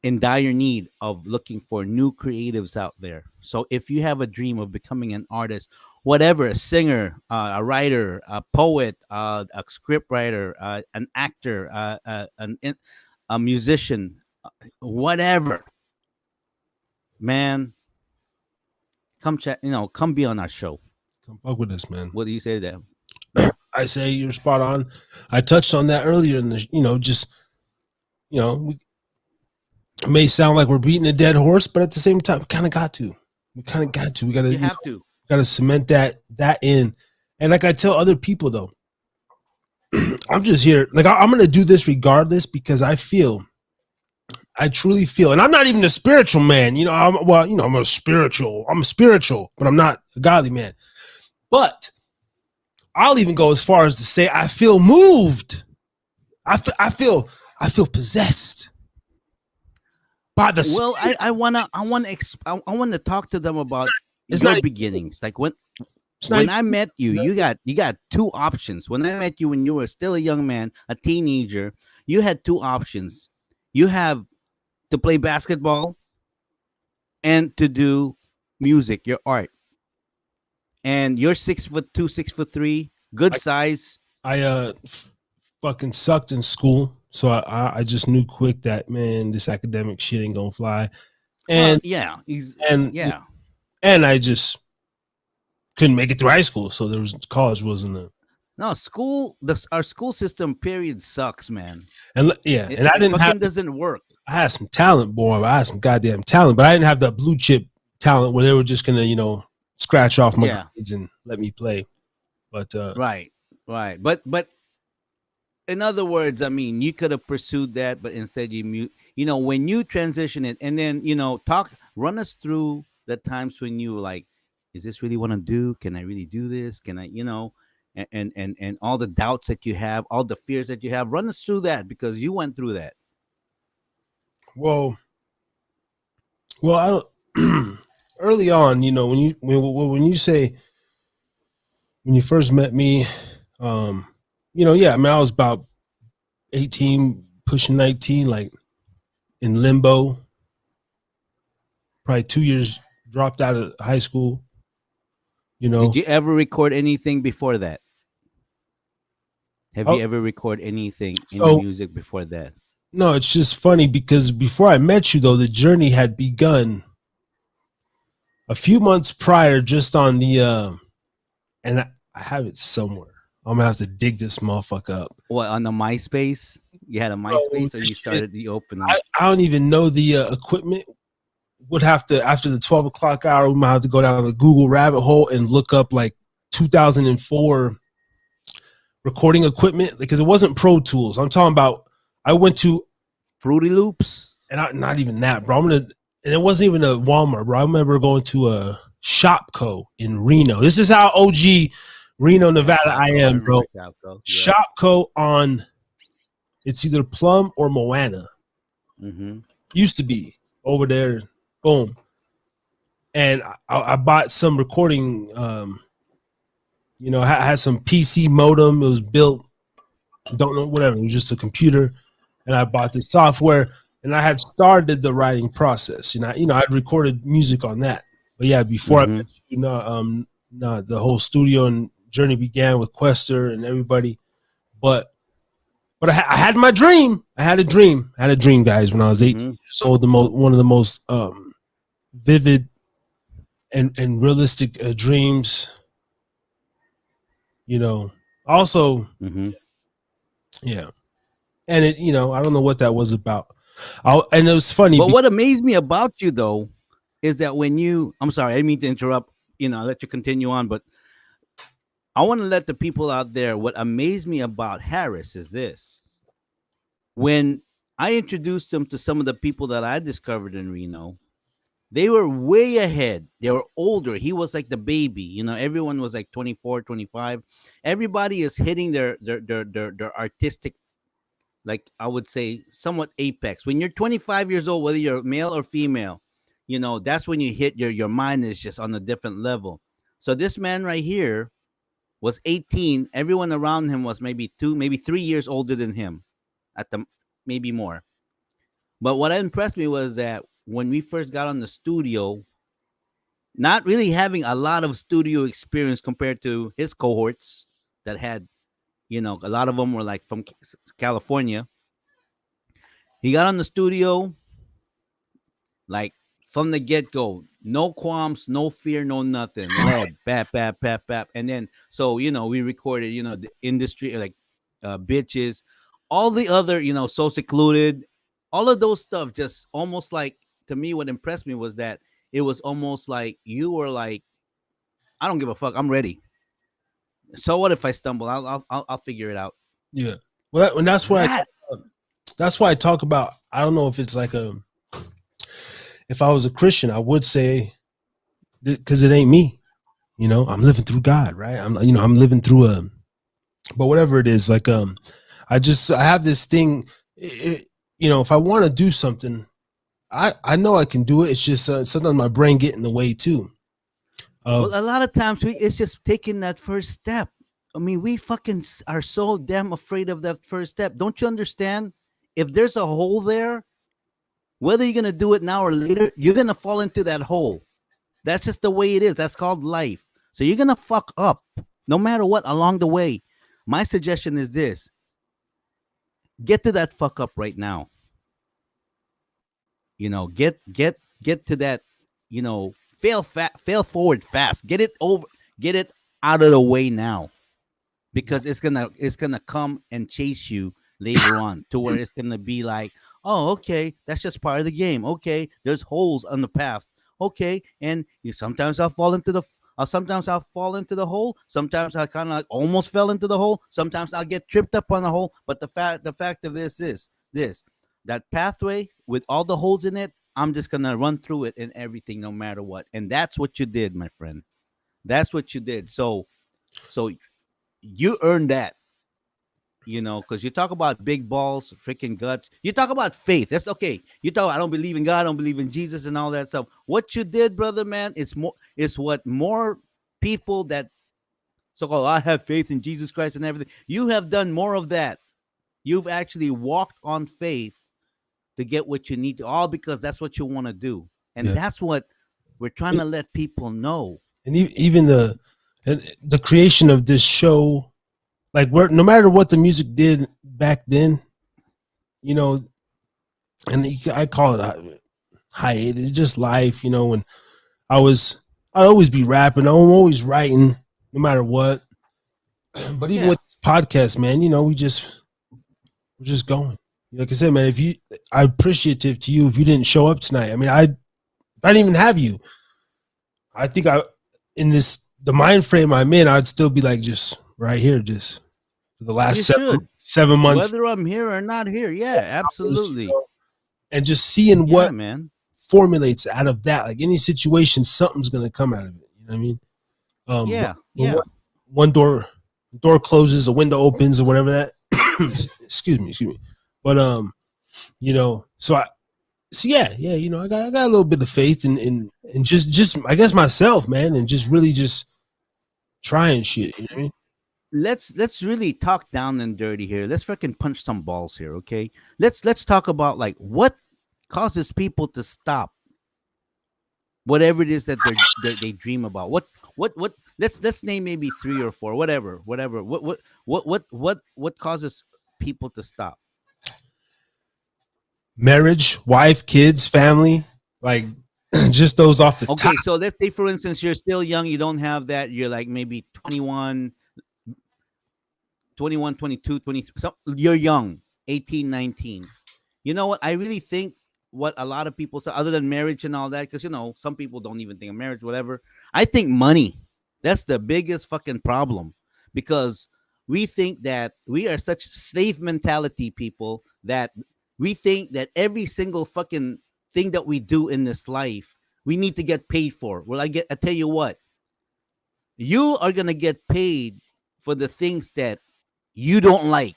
G: in dire need of looking for new creatives out there. So if you have a dream of becoming an artist, whatever, a singer, a writer, a poet, a script writer, an actor, a musician, whatever, man, come chat. Come be on our show.
A: Come fuck with us, man.
G: What do you say to that?
A: I say you're spot on. I touched on that earlier in the, it may sound like we're beating a dead horse, but at the same time, we kind of got to. We got to.
G: You have to.
A: Got to cement that in. And like I tell other people, though, I'm just here. Like I'm going to do this regardless because I truly feel, and I'm not even a spiritual man. I'm a spiritual, but I'm not a godly man. But I'll even go as far as to say I feel moved. I feel possessed by the
G: Well, I want to talk to them about your beginnings. Like when I met you, you got two options. When I met you when you were still a young man, a teenager, you had two options. You have to play basketball and to do music, your art. And you're 6'2", 6'3", good size.
A: I fucking sucked in school, so I just knew quick that, man, this academic shit ain't gonna fly. And and I just couldn't make it through high school, so college wasn't a.
G: No, our school system period sucks, man.
A: And it
G: doesn't work.
A: I had some talent, boy. I had some goddamn talent, but I didn't have the blue chip talent where they were just gonna, scratch off my grades and let me play. But
G: right. But in other words, I mean, you could have pursued that, but instead when you transition it, and then run us through the times when you were like, is this really what I do? Can I really do this? Can I, and all the doubts that you have, all the fears that you have, run us through that because you went through that.
A: Well, I don't. Early on, when you first met me, I was about 18, pushing 19, like in limbo. Probably 2 years dropped out of high school.
G: Did you ever record anything before that? Have you ever recorded anything in music before that?
A: No, it's just funny because before I met you, though, the journey had begun a few months prior, just on the and I have it somewhere. I'm gonna have to dig this motherfucker up.
G: What, on the MySpace? You had a MySpace, or you started the opening?
A: I don't even know the equipment. Would have to, after the 12 o'clock hour, we might have to go down the Google rabbit hole and look up like 2004 recording equipment, because it wasn't Pro Tools. I'm talking about, I went to
G: Fruity Loops,
A: and not even that, bro. And it wasn't even a Walmart, bro. I remember going to a Shopco in Reno. This is how OG Reno, Nevada I am, bro. Shopco on, it's either Plum or Moana.
G: Mm-hmm.
A: Used to be over there. Boom. And I bought some recording, I had some PC modem. It was built, don't know, whatever. It was just a computer. And I bought this software. and I had started the writing process. I'd recorded music on that. But yeah, before I
G: Mm-hmm.
A: met you, no, the whole studio and journey began with Quester and everybody. But I had my dream. I had a dream. I had a dream, guys, when I was 18
G: Mm-hmm.
A: years old. One of the most vivid and realistic dreams. Also,
G: Mm-hmm.
A: yeah, and I don't know what that was about. And it was funny.
G: But what amazed me about you though is that when I'm sorry, I didn't mean to interrupt. I'll let you continue on, but I want to let the people out there. What amazed me about Harris is this: when I introduced him to some of the people that I discovered in Reno, they were way ahead. They were older. He was like the baby. Everyone was like 24, 25. Everybody is hitting their artistic, like I would say, somewhat apex. When you're 25 years old, whether you're male or female, that's when you hit your mind is just on a different level. So this man right here was 18. Everyone around him was maybe 2, maybe 3 years older than him, at the maybe more. But what impressed me was that when we first got on the studio, not really having a lot of studio experience compared to his cohorts that had, a lot of them were like from California. He got on the studio like from the get go, no qualms, no fear, no nothing. Lead, bap, bap, bap, bap. And then, so, we recorded, the industry, like bitches, all the other, so secluded, all of those stuff, just almost like, to me, what impressed me was that it was almost like you were like, I don't give a fuck, I'm ready. So what if I stumble? I'll figure it out.
A: Yeah. Well, and that's why
G: That-
A: that's why I talk about. I don't know if it's like if I was a Christian, I would say, because it ain't me. I'm living through God, right? I'm living through but whatever it is, like I have this thing. If I want to do something, I know I can do it. It's just sometimes my brain get in the way too.
G: Well, a lot of times it's just taking that first step. I mean, we fucking are so damn afraid of that first step. Don't you understand? If there's a hole there, whether you're gonna do it now or later, you're gonna fall into that hole. That's just the way it is. That's called life. So you're gonna fuck up no matter what along the way. My suggestion is this: get to that fuck up right now. Get to that. Fail forward fast. Get it over. Get it out of the way now, because it's gonna come and chase you later on, to where it's gonna be like, oh, okay, that's just part of the game. Okay, there's holes on the path. Okay, and sometimes sometimes I'll fall into the hole. Sometimes I kind of like almost fell into the hole. Sometimes I'll get tripped up on the hole. But the fact of this is this: that pathway with all the holes in it, I'm just gonna run through it and everything, no matter what. And that's what you did, my friend. That's what you did. So you earned that. Because you talk about big balls, freaking guts. You talk about faith. That's okay. You talk, I don't believe in God, I don't believe in Jesus, and all that stuff. What you did, brother, man, it's what more people that so-called, I have faith in Jesus Christ and everything. You have done more of that. You've actually walked on faith to get what you need to, all because that's what you want to do. And that's what we're trying to let people know.
A: And even the creation of this show, like, no matter what the music did back then, and I call it hiatus, just life. When I'd always be rapping, I'm always writing, no matter what. But even with this podcast, man, we're just going. Like I said, man, I'm appreciative to you if you didn't show up tonight. I mean, I didn't even have you. I think in the mind frame I'm in, I'd still be like just right here, just for the last 7 months,
G: whether I'm here or not here. Yeah, absolutely.
A: And just seeing what
G: man
A: formulates out of that. Like any situation, something's gonna come out of it. You know what I mean? One door closes, a window opens, or whatever that. excuse me. But so I got a little bit of faith in just I guess myself, man, and just really just trying shit. You know what I mean?
G: Let's really talk down and dirty here. Let's freaking punch some balls here, okay? Let's talk about like what causes people to stop whatever it is that they dream about? What? Let's name maybe 3 or 4, whatever. What causes people to stop?
A: Marriage, wife, kids, family, like just those off the top.
G: Okay, so let's say for instance you're still young, you don't have that. You're like maybe 21, 22, 23. So you're young, 18, 19. You know what? I really think what a lot of people say, other than marriage and all that, because some people don't even think of marriage, whatever. I think money. That's the biggest fucking problem, because we think that we are such slave mentality people that we think that every single fucking thing that we do in this life, we need to get paid for. Well, I tell you what, you are gonna get paid for the things that you don't like,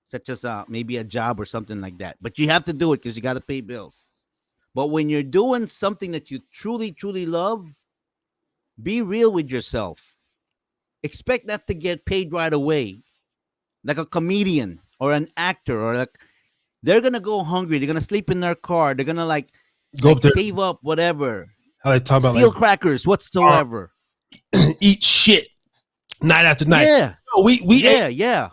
G: such as maybe a job or something like that. But you have to do it because you got to pay bills. But when you're doing something that you truly, truly love, be real with yourself. Expect that to get paid right away. Like a comedian or an actor, or like they're gonna go hungry. They're gonna sleep in their car. They're gonna
A: Go up there.
G: save up whatever.
A: How they talk about
G: Steal crackers whatsoever.
A: eat shit night after night.
G: Yeah.
A: No, we
G: Yeah.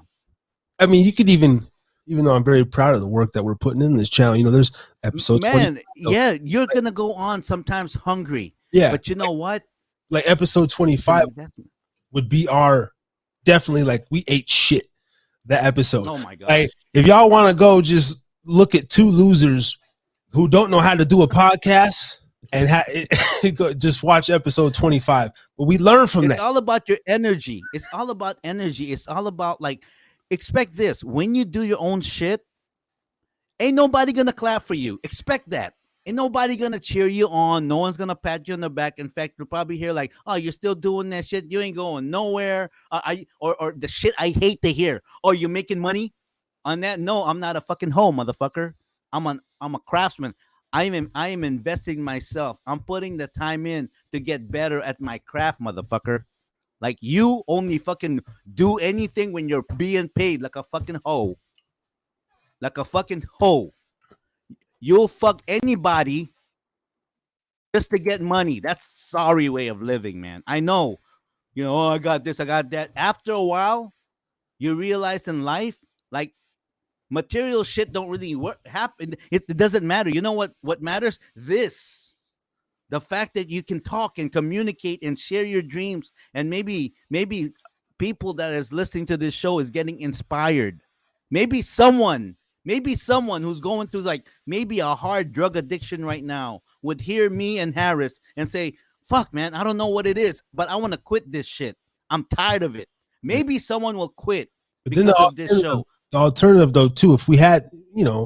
A: I mean, you could even though I'm very proud of the work that we're putting in this channel, there's episode 20.
G: Yeah, you're gonna go on sometimes hungry.
A: Yeah.
G: But you know what?
A: Like episode 25 would be our definitely like we ate shit that episode.
G: Oh my god.
A: Like if y'all want to go just look at two losers who don't know how to do a podcast and just watch episode 25. But we learn from that.
G: It's all about your energy. It's all about energy. It's all about expect this. When you do your own shit, ain't nobody gonna clap for you. Expect that. Ain't nobody gonna cheer you on. No one's gonna pat you on the back. In fact, you'll probably hear oh, you're still doing that shit. You ain't going nowhere. Or the shit I hate to hear. Oh, you're making money on that? No, I'm not a fucking hoe, motherfucker. I'm a craftsman. I am investing myself. I'm putting the time in to get better at my craft, motherfucker. Like you only fucking do anything when you're being paid like a fucking hoe. Like a fucking hoe. You'll fuck anybody just to get money. That's sorry way of living, man. I know. Oh, I got this, I got that. After a while, you realize in life, material shit don't really happen. It doesn't matter. You know what matters? This. The fact that you can talk and communicate and share your dreams, and maybe people that is listening to this show is getting inspired. Maybe someone who's going through maybe a hard drug addiction right now would hear me and Harris and say, fuck, man, I don't know what it is, but I want to quit this shit. I'm tired of it. Maybe someone will quit because of this show.
A: The alternative, though, too, if we had,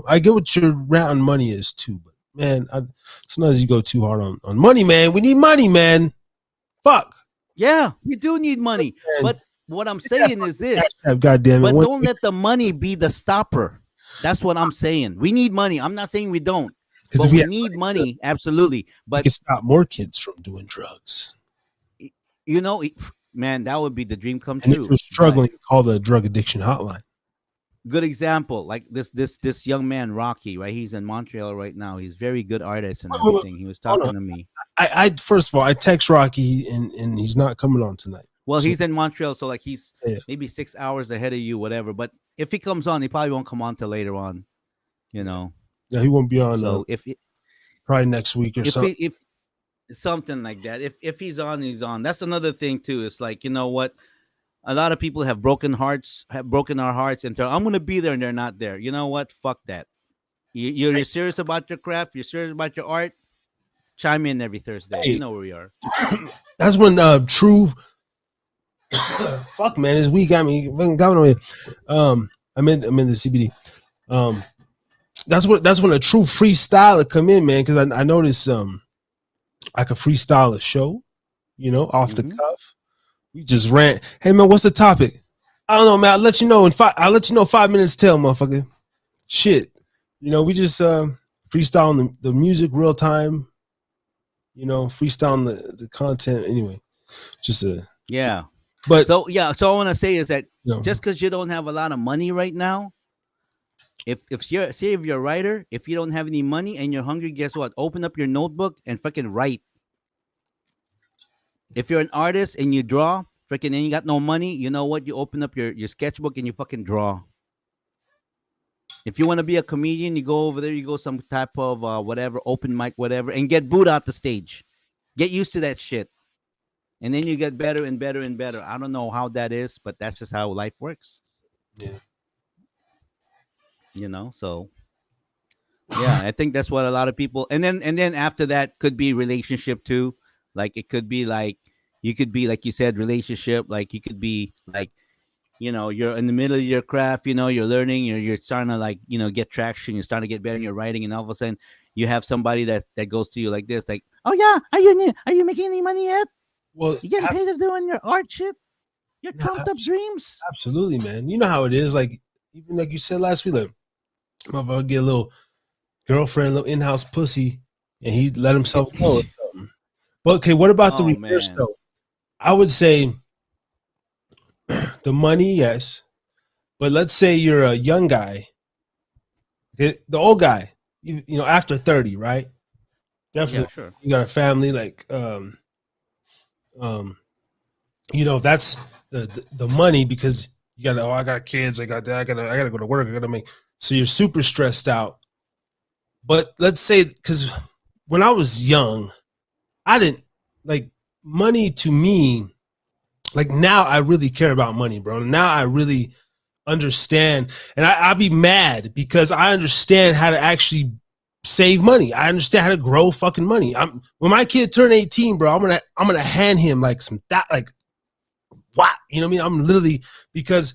A: I get what your rant on money is, too, but man, sometimes you go too hard on money, man. We need money, man. Fuck.
G: Yeah, we do need money. Man. But what I'm saying is this.
A: God damn it.
G: But don't let the money be the stopper. That's what I'm saying. We need money. I'm not saying we don't. But we need money, absolutely. But
A: we can stop more kids from doing drugs.
G: Man, that would be the dream come
A: true.
G: true.
A: If you're struggling, call the drug addiction hotline.
G: Good example, like this young man, Rocky, right? He's in Montreal right now. He's very good artist and everything. He was talking to me.
A: I first of all, I text Rocky and he's not coming on tonight.
G: Well, he's in Montreal, so he's maybe 6 hours ahead of you, whatever. But if he comes on, he probably won't come on till later on. Yeah,
A: he won't be on.
G: So
A: probably next week or something.
G: If something like that. If he's on, he's on. That's another thing too. It's you know what? A lot of people have broken hearts, have broken our hearts, and I'm going to be there, and they're not there. You know what? Fuck that. You're serious about your craft. You're serious about your art. Chime in every Thursday. You know where we are.
A: That's when true. Fuck, man, this week got me. Got me on. I'm in the CBD. That's when a true freestyler come in, man. Because I noticed I could freestyle a show, off the cuff. We just rant. Hey man, what's the topic? I don't know, man. I'll let you know in 5 minutes till, motherfucker. Shit. We just freestyling the music real time. Freestyling the content anyway. Just
G: yeah.
A: But
G: so I want to say is that just because you don't have a lot of money right now, If you're say if you're a writer, if you don't have any money and you're hungry, guess what? Open up your notebook and fucking write. If you're an artist and you draw, freaking and you got no money, you know what? You open up your sketchbook and you fucking draw. If you want to be a comedian, you go over there, you go some type of whatever, open mic, whatever, and get booed out the stage. Get used to that shit. And then you get better and better and better. I don't know how that is, but that's just how life works.
A: Yeah.
G: So yeah, I think that's what a lot of people and then after that could be relationship too. Like it could be like you could be like you said, relationship, like you could be like you're in the middle of your craft, you're learning, you're starting to like, get traction, you're starting to get better in your writing, and all of a sudden you have somebody that goes to you like this, like, oh yeah, are you making any money yet?
A: Well,
G: You getting paid of doing your art shit? Your
A: No,
G: trumped up dreams?
A: absolutely, man. You know how it is. Like even like you said last week, like motherfucker get a little girlfriend, a little in-house pussy, and he let himself go or something. But okay, what about the
G: Oh
A: reverse
G: man.
A: though? I would say the money, yes. But let's say you're a young guy, the old guy, after 30, right?
G: Yeah,
A: Definitely,
G: sure.
A: you got a family, like, that's the money because you got. Oh, I got kids. I got that. I gotta go to work. I gotta make. So you're super stressed out. But let's say because when I was young, I didn't like money to me. Like now, I really care about money, bro. Now I really understand, and I'll be mad because I understand how to actually save money. I understand how to grow fucking money. When my kid turn 18, bro, I'm gonna hand him like some that like what you know what I mean. I'm literally because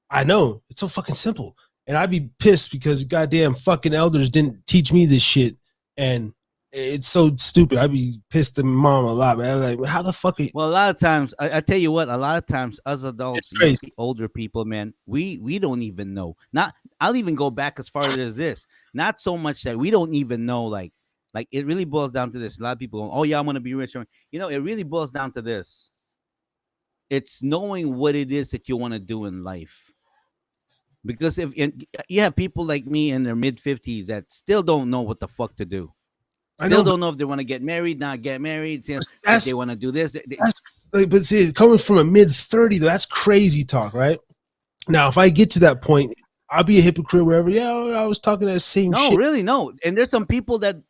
A: I know it's so fucking simple, and I'd be pissed because goddamn fucking elders didn't teach me this shit, and it's so stupid. I'd be pissed at my mom a lot, man. Like, how the fuck?
G: Well, a lot of times, I tell you what, a lot of times, us
A: It's
G: adults,
A: crazy.
G: older people, man, we don't even know. Not, I'll even go back as far as this. Not so much that we don't even know, like it really boils down to this. A lot of people go, oh yeah, I'm gonna be rich. It really boils down to this. It's knowing what it is that you want to do in life. Because if you have people like me in their mid 50s that still don't know what the fuck to do,
A: I know,
G: still
A: but
G: don't know if they want to get married, not get married, if
A: that's
G: they want to do this.
A: that's like, but see, coming from a mid 30, that's crazy talk, right? Now, if I get to that point, I'll be a hypocrite wherever. Yeah, I was talking that same
G: No,
A: shit.
G: really, no. And there's some people that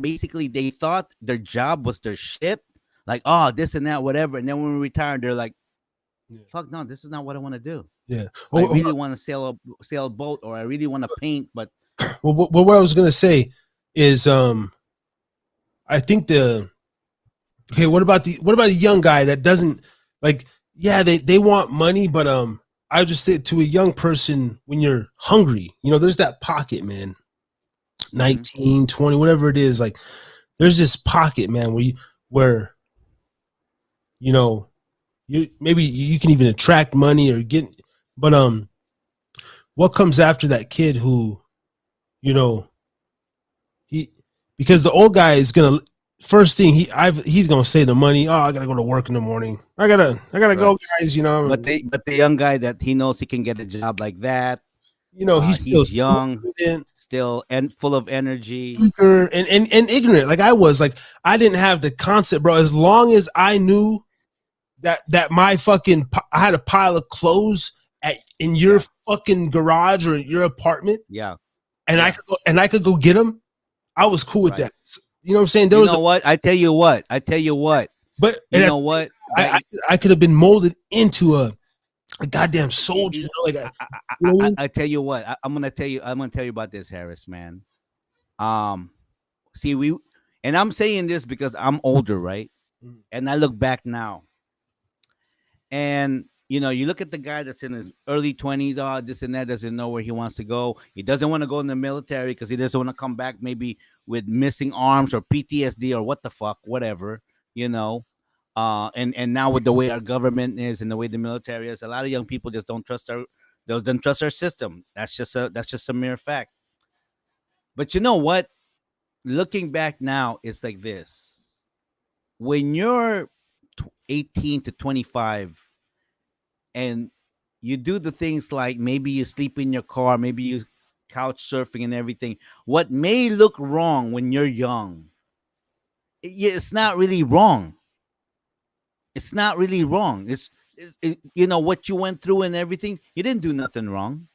G: basically they thought their job was their shit, like oh this and that, whatever. And then when we retired, they're like,
A: Yeah.
G: fuck no, this is not what I want to do.
A: Yeah.
G: I
A: Oh,
G: really want to sail a boat, or I really want to paint, but
A: what I was gonna say is, I think okay. What about a young guy that doesn't like? Yeah, they want money, but I just think to a young person when you're hungry, there's that pocket, man. 19, 20, whatever it is, like there's this pocket, man, where you know maybe you can even attract money or get, but what comes after that kid who you know he because the old guy is gonna first thing he's gonna say the money. Oh, I gotta go to work in the morning. I gotta go,
G: right.
A: guys.
G: But the young guy that he knows he can get a job like that,
A: He's still
G: he's young,
A: student,
G: still and full of energy.
A: eager, and ignorant. Like I was, like I didn't have the concept, bro. As long as I knew that my fucking I had a pile of clothes in your fucking garage or your apartment,
G: Yeah,
A: and
G: yeah.
A: I could go get them. I was cool with
G: Right.
A: that. You know what I'm saying? There
G: You
A: was
G: know what? I tell you what.
A: but
G: You
A: and
G: know what?
A: I could have been molded into a goddamn soldier. Like you know what I mean?
G: I tell you what. I'm gonna tell you. I'm gonna tell you about this, Harris, man. Um, see, and I'm saying this because I'm older, right?
A: Mm.
G: And I look back now, and you look at the guy that's in his early 20s. Oh, this and that, doesn't know where he wants to go. He doesn't want to go in the military because he doesn't want to come back maybe with missing arms or PTSD or what the fuck, whatever. You know. And now with the way our government is and the way the military is, a lot of young people just don't trust our system. That's just a mere fact. But you know what? Looking back now, it's like this: when you're 18 to 25, and you do the things like maybe you sleep in your car, maybe you couch surfing and everything. What may look wrong when you're young, it's not really wrong. It's not really wrong. You know what you went through and everything. You didn't do nothing wrong.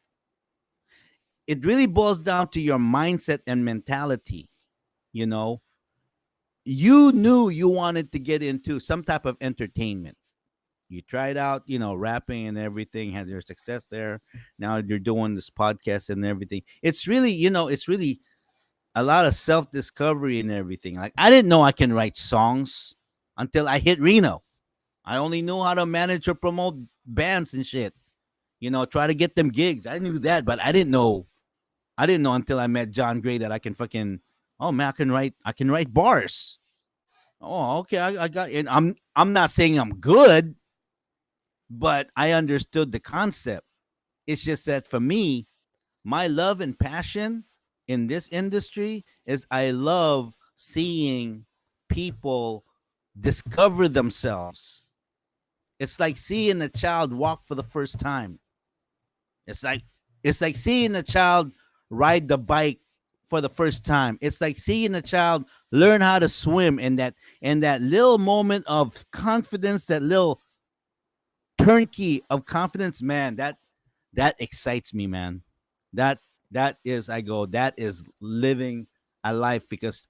G: It really boils down to your mindset and mentality. You know, you knew you wanted to get into some type of entertainment. You tried out, rapping and everything, had your success there. Now you're doing this podcast and everything. It's really, it's really a lot of self discovery and everything. Like, I didn't know I can write songs until I hit Reno. I only knew how to manage or promote bands and shit. Try to get them gigs. I knew that, but I didn't know. I didn't know until I met John Gray that I can fucking. Oh man, I can write bars. Oh, okay. I got. And I'm not saying I'm good, but I understood the concept. It's just that for me, my love and passion in this industry is I love seeing people discover themselves. It's like seeing a child walk for the first time. It's like seeing a child ride the bike for the first time. It's like seeing a child learn how to swim, and that little moment of confidence, that little turnkey of confidence, man, that excites me, man. That that is living a life, because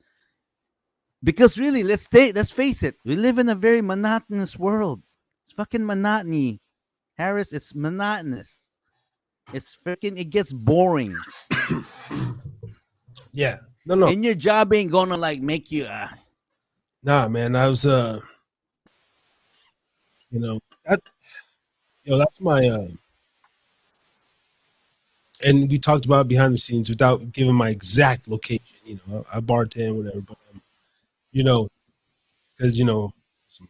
G: really, let's face it, we live in a very monotonous world. It's fucking monotony, Harris. It's monotonous. It's freaking. It gets boring,
A: Yeah. No.
G: and your job ain't gonna like make you.
A: Nah, man. I was that that's my and we talked about behind the scenes without giving my exact location. I bartend, whatever, but because some,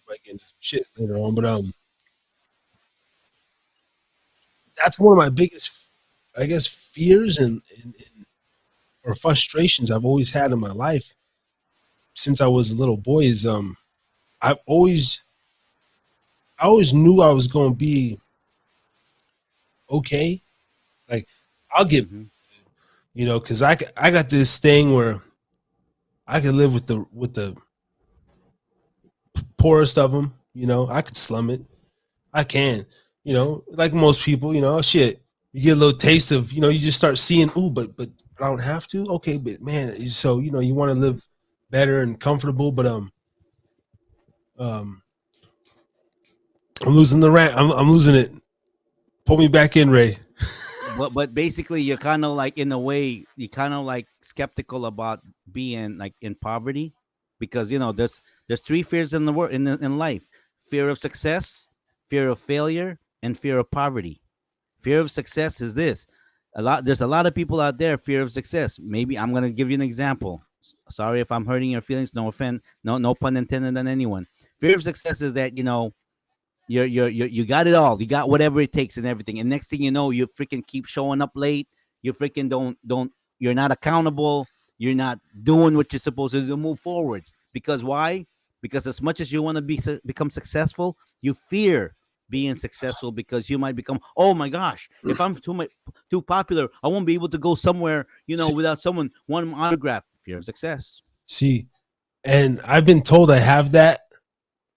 A: might get into some shit later on, but that's one of my biggest, I guess, fears and or frustrations I've always had in my life since I was a little boy is I've always I always knew I was gonna be okay. Like I'll get because I got this thing where I could live with the poorest of them. I could slum it. I can. Like most people. Shit. You get a little taste of. You just start seeing. Ooh, but I don't have to. Okay, but man, so you want to live better and comfortable, but um, I'm losing the rant. I'm losing it. Pull me back in, Ray.
G: But basically, you're kind of like, in a way, you're kind of like skeptical about being like in poverty, because there's three fears in the world, in life: fear of success, fear of failure, and fear of poverty. Fear of success is this. There's a lot of people out there, fear of success. Maybe I'm gonna give you an example. Sorry if I'm hurting your feelings. No offense. No pun intended on anyone. Fear of success is that you got it all. You got whatever it takes and everything. And next thing you know, you freaking keep showing up late. You freaking don't. You're not accountable. You're not doing what you're supposed to do to move forwards. Because why? Because as much as you want to become successful, you fear being successful, because you might become, oh my gosh, if I'm too popular, I won't be able to go somewhere, without someone wanting my autograph. Fear of success.
A: See, and I've been told I have that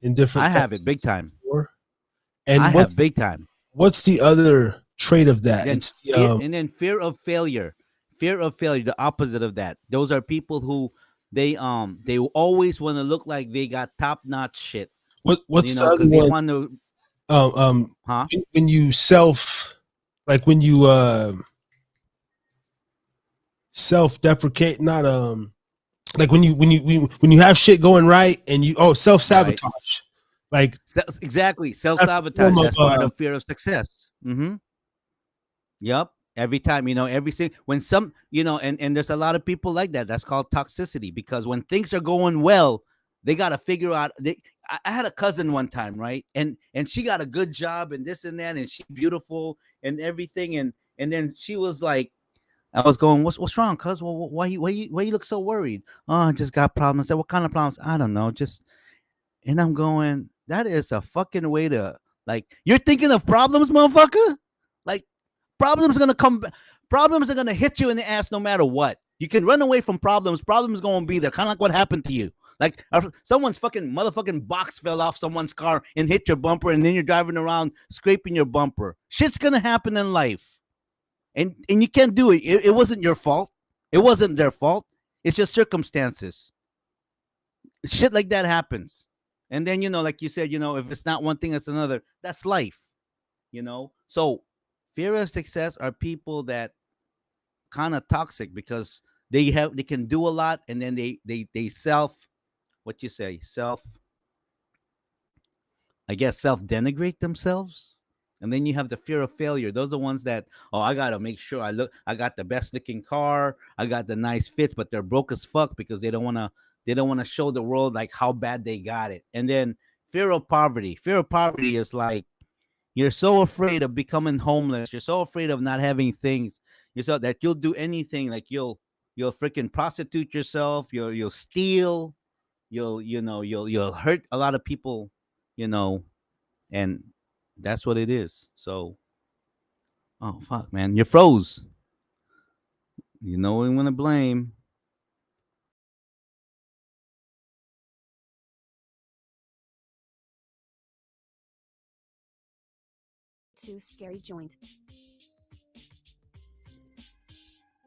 A: in different.
G: I have it big time.
A: And
G: I have big time.
A: What's the other trait of that?
G: And then fear of failure. Fear of failure, the opposite of that. Those are people who they always want to look like they got top notch shit.
A: What's the other
G: they
A: one?
G: Want to,
A: when you when you self-deprecate, not like when you have shit going right and you self-sabotage. Right. Like
G: exactly, self-sabotage. That's part of fear of success. Mm-hmm. Yep. Every time, when some, and there's a lot of people like that. That's called toxicity, because when things are going well, they got to figure out. I had a cousin one time, right? And she got a good job and this and that, and she's beautiful and everything. And then she was like, I was going, what's wrong, cuz? Well, why you look so worried? Oh, I just got problems. I said, what kind of problems? I don't know. And I'm going, that is a fucking way to Like, you're thinking of problems, motherfucker? Like, problems are gonna hit you in the ass no matter what. You can run away from problems. Problems gonna be there. Kind of like what happened to you. Like, someone's fucking motherfucking box fell off someone's car and hit your bumper, and then you're driving around scraping your bumper. Shit's gonna happen in life, and you can't do it. It wasn't your fault. It wasn't their fault. It's just circumstances. Shit like that happens. And then, like you said, if it's not one thing, it's another. That's life, So fear of success are people that kind of toxic because they can do a lot, and then they self-denigrate themselves. And then you have the fear of failure. Those are ones that, I gotta make sure I got the best looking car, I got the nice fits, but they're broke as fuck because they don't wanna show the world like how bad they got it. And then fear of poverty. Fear of poverty is like you're so afraid of becoming homeless. You're so afraid of not having things. You're so that you'll do anything. Like you'll freaking prostitute yourself. You'll steal. You'll hurt a lot of people. And that's what it is. So, oh fuck, man, you froze. We want to blame.
F: Too scary joint.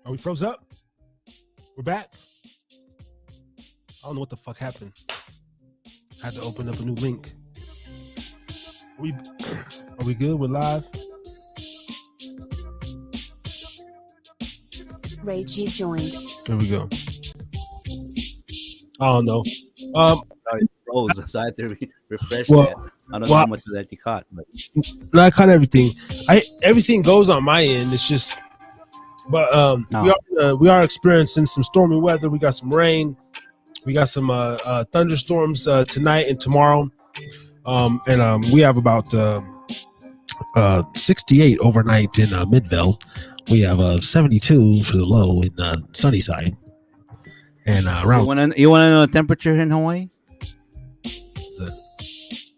A: Are we froze up? We're back. I don't know what the fuck happened. I had to open up a new link. Are we good? We're live.
F: Ray G joined.
A: There we go. I don't know.
G: It froze, so I had to refresh
A: Well,
G: that. I don't know how much of that you caught, but
A: no, I caught everything. Everything goes on my end. It's just, but we are experiencing some stormy weather. We got some rain. We got some thunderstorms tonight and tomorrow. And we have about 68 overnight in Midvale. We have 72 for the low in Sunnyside. And around.
G: You want to know the temperature in Hawaii?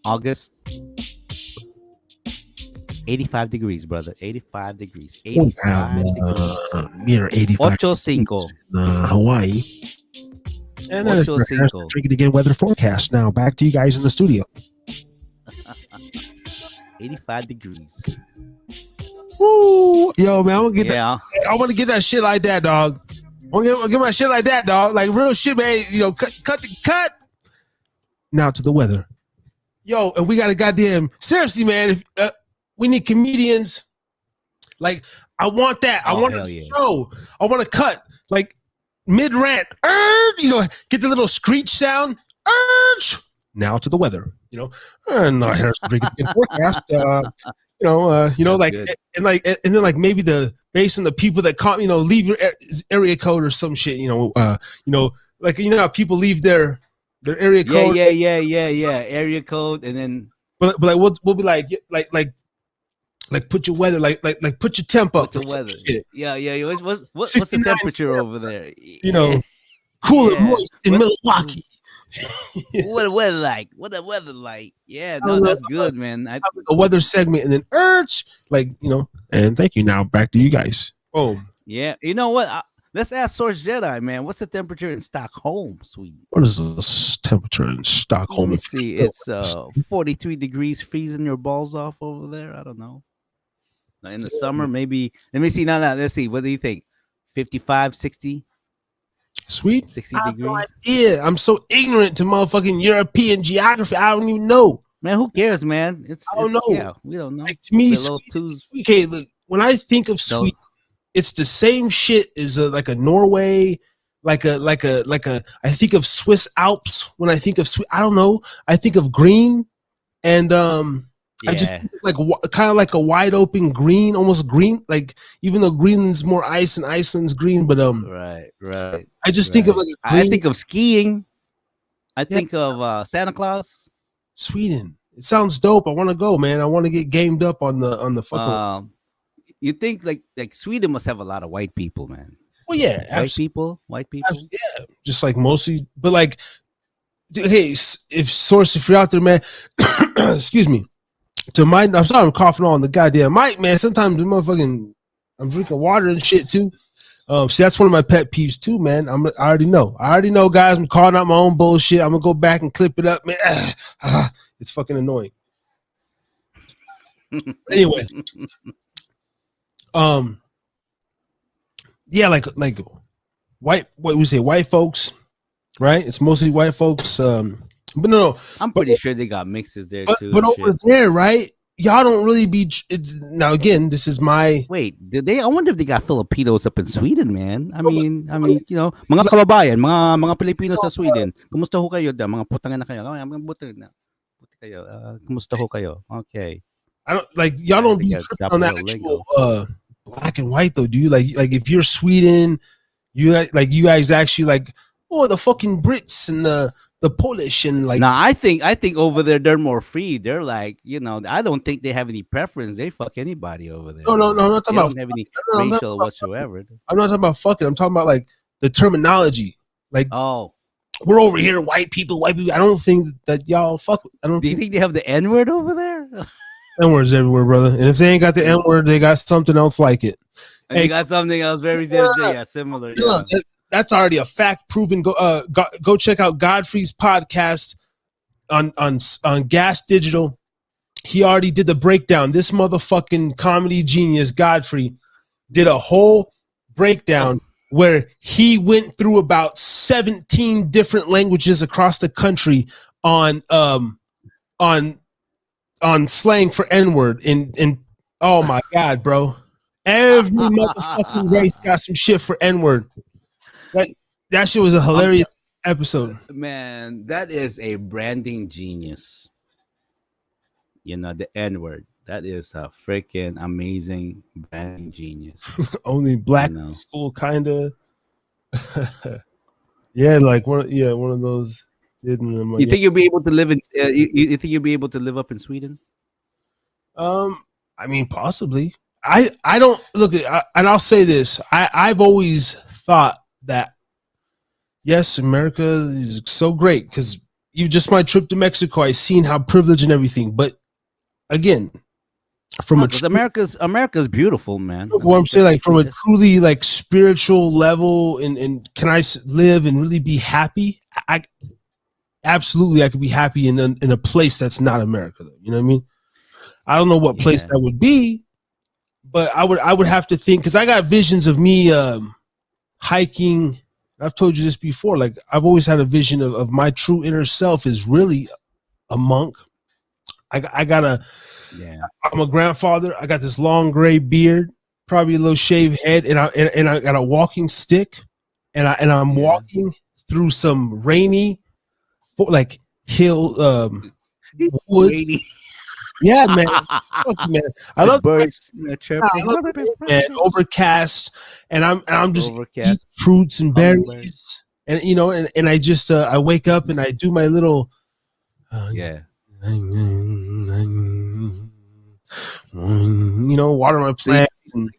G: August. 85 degrees, brother. 85 degrees. 85 degrees.
A: Near 85.
G: Ocho cinco.
A: Hawaii. And then
G: Ocho cinco.
A: Drinking again weather forecast. Now back to you guys in the studio.
G: 85 degrees.
A: Woo! Yo, man, I want to get
G: Yeah.
A: that. I want to get that shit like that, dog. I want to get my shit like that, dog. Like real shit, man. Cut. Now to the weather. Yo, and we got a goddamn seriously, man. If we need comedians, like I want that. I want to show. I want to cut like mid rant. Get the little screech sound. Now to the weather. And here's the Drinkin forecast. Like
G: good.
A: and then maybe based on the people that call, leave your area code or some shit. How people leave their area code.
G: Yeah. Area code, and then
A: But like we'll be like put your weather like put your temp up.
G: the weather. Yeah. What's the temperature over there?
A: Cool and moist in Milwaukee.
G: What the weather like? Yeah, no, that's good, man.
A: A weather segment and then and thank you. Now back to you guys. Boom.
G: Yeah, you know what? Let's ask Source Jedi, man. What's the temperature in Stockholm, Sweden?
A: What is the temperature in Stockholm?
G: Let me see. It's 43 degrees, freezing your balls off over there. I don't know. In the summer, maybe. Let me see. No. Let's see. What do you think? 55, 60?
A: Sweet.
G: 60 degrees.
A: Yeah, I'm so ignorant to motherfucking European geography. I don't even know.
G: Man, who cares, man?
A: I don't know.
G: Yeah, we don't know.
A: Like, to me,
G: Sweden,
A: okay, look, when I think of Sweden, it's the same shit as like a Norway, like a. I think of Swiss Alps when I think of Sweden. I don't know. I think of green, and I just think like kind of like a wide open green, almost green. Like even though Greenland's more ice and Iceland's green, but
G: right.
A: I just think of like
G: I think of skiing. I think of Santa Claus.
A: Sweden. It sounds dope. I want to go, man. I want to get gamed up on the fucking.
G: You think like Sweden must have a lot of white people, man?
A: Well, yeah,
G: white people.
A: Yeah, just like mostly, but like, dude, hey, if you're out there, man, excuse me. to my, I'm sorry, I'm coughing on the goddamn mic, man. Sometimes the motherfucking, I'm drinking water and shit too. See, that's one of my pet peeves too, man. I already know. Guys. I'm calling out my own bullshit. I'm gonna go back and clip it up, man. It's fucking annoying. Anyway, yeah, like white, what we say, white folks, right? It's mostly white folks. But no,
G: I'm pretty sure they got mixes there too.
A: But over there, right? Y'all don't really be. It's now again. This is my.
G: Wait, did they? I wonder if they got Filipinos up in Sweden, man. I mean, you know, mga kababayan, mga Pilipino sa Sweden. Kumusta ho kayo da? Mga putang na kayo. Mga buti na. Buti kayo. Kumusta ho kayo? Okay.
A: I don't like y'all don't be tripping on that actual black and white though. Do you like if you're Sweden, you like you guys actually like the fucking Brits and the Polish and like.
G: Nah, I think over there they're more free. They're like, you know, I don't think they have any preference. They fuck anybody over there.
A: No, I'm not talking about.
G: Don't have any racial whatsoever.
A: I'm not talking about fucking. I'm talking about like the terminology. Like, we're over here, white people. I don't think that y'all fuck.
G: Do you think they have the N-word over there?
A: N-words everywhere, brother. And if they ain't got the N-word, they got something else like it.
G: And hey, you got something else very different, similar. Yeah.
A: That's already a fact proven. Go check out Godfrey's podcast on Gas Digital. He already did the breakdown. This motherfucking comedy genius Godfrey did a whole breakdown where he went through about 17 different languages across the country on slang for N-word. And oh my God, bro. Every motherfucking race got some shit for N-word. That shit was a hilarious episode.
G: Man, that is a branding genius. You know, the N-word. That is a freaking amazing branding genius.
A: Only black school, kind of. Yeah, like one of those. You
G: think you'll be able to live in? You think you'll be able to live up in Sweden?
A: I mean, possibly. I don't look at, and I'll say this. I've always thought that yes, America is so great because just my trip to Mexico, I seen how privileged and everything. But again, from
G: America's beautiful, man.
A: What I'm saying, like from a truly like spiritual level, and can I live and really be happy? I absolutely I could be happy in a place that's not America, though. You know what I mean? I don't know what place that would be, but I would have to think because I got visions of me hiking. I've told you this before. Like I've always had a vision of my true inner self is really a monk. I'm a grandfather. I got this long gray beard, probably a little shaved head, and I got a walking stick, and I'm walking through some rainy, like hill woods. Rainy. Yeah, man. Fuck, man. I love
G: birds,
A: man. Overcast, and I'm just eat fruits and berries, and you know, and I just I wake up and I do my little you know, water my plants. And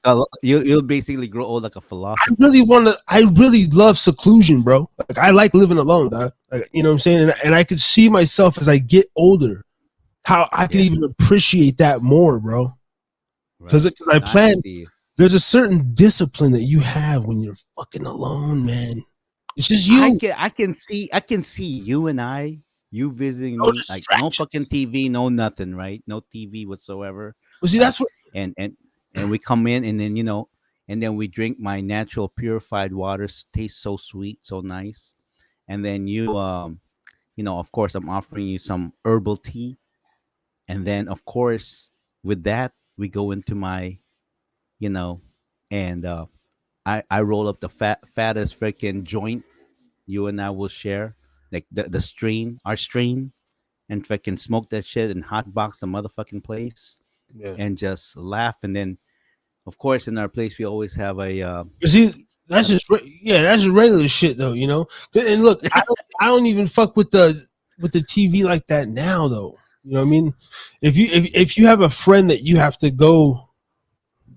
G: you'll basically grow old like a philosopher.
A: I really love seclusion, bro. Like I like living alone, dog. Like, you know what I'm saying? And I could see myself as I get older, how I can even appreciate that more, bro. Because I plan. There's a certain discipline that you have when you're fucking alone, man. It's just you.
G: I can see you and you visiting me, like no fucking TV, no nothing, right? No TV whatsoever.
A: Well, see, that's what.
G: And we come in, and then and then we drink my natural purified water. Tastes so sweet, so nice. And then of course, I'm offering you some herbal tea. And then, of course, with that, we go into my, and I roll up the fattest freaking joint. You and I will share, like our strain, and freaking smoke that shit and hotbox the motherfucking place, and just laugh. And then, of course, in our place, we always have a.
A: See, that's just regular shit though, you know. And look, I don't even fuck with the TV like that now though. You know what I mean? If you have a friend that you have to go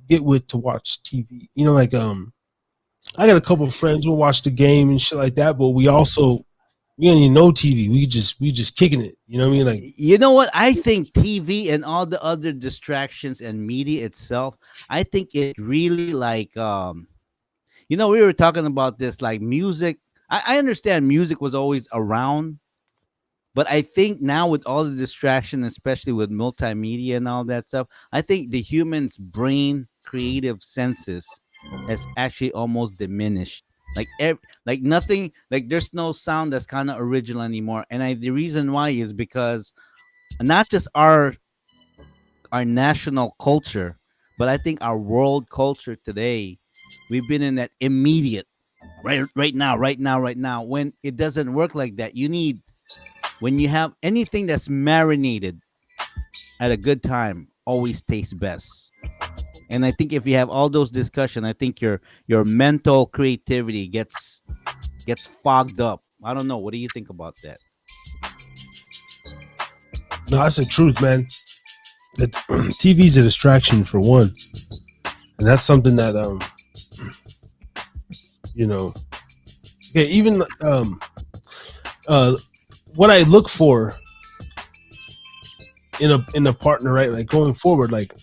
A: get with to watch TV, you know, like I got a couple of friends who watch the game and shit like that, but we also We don't need no TV. We just kicking it. You know what I mean? Like,
G: You know what? I think TV and all the other distractions and media itself, I think it really like we were talking about this like music. I understand music was always around, but I think now with all the distraction, especially with multimedia and all that stuff, I think the human's brain creative senses has actually almost diminished. Like nothing, like there's no sound that's kind of original anymore. And the reason why is because not just our national culture, but I think our world culture today, we've been in that immediate right now. When it doesn't work like that, you need when you have anything that's marinated at a good time, always tastes best. And I think if you have all those discussion, I think your mental creativity gets fogged up. I don't know. What do you think about that?
A: no, that's the truth, man. That TV's a distraction for one, and that's something that you know, okay, even uh, what I look for in a partner, right? Like going forward, like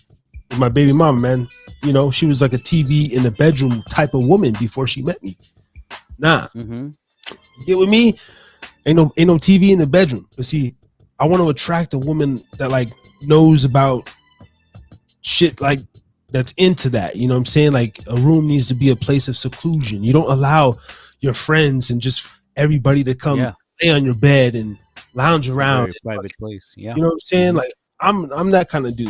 A: with my baby mama, man. You know, she was like a TV in the bedroom type of woman before she met me. Nah,
G: Mm-hmm.
A: you get with me? Ain't no TV in the bedroom. But see, I want to attract a woman that like knows about shit like that's into that. You know what I'm saying? Like a room needs to be a place of seclusion. You don't allow your friends and just everybody to come
G: Yeah,
A: lay on your bed and lounge
G: it's a
A: around.
G: very private place. Yeah.
A: You know what I'm saying?
G: Mhm.
A: Like I'm that kind of dude.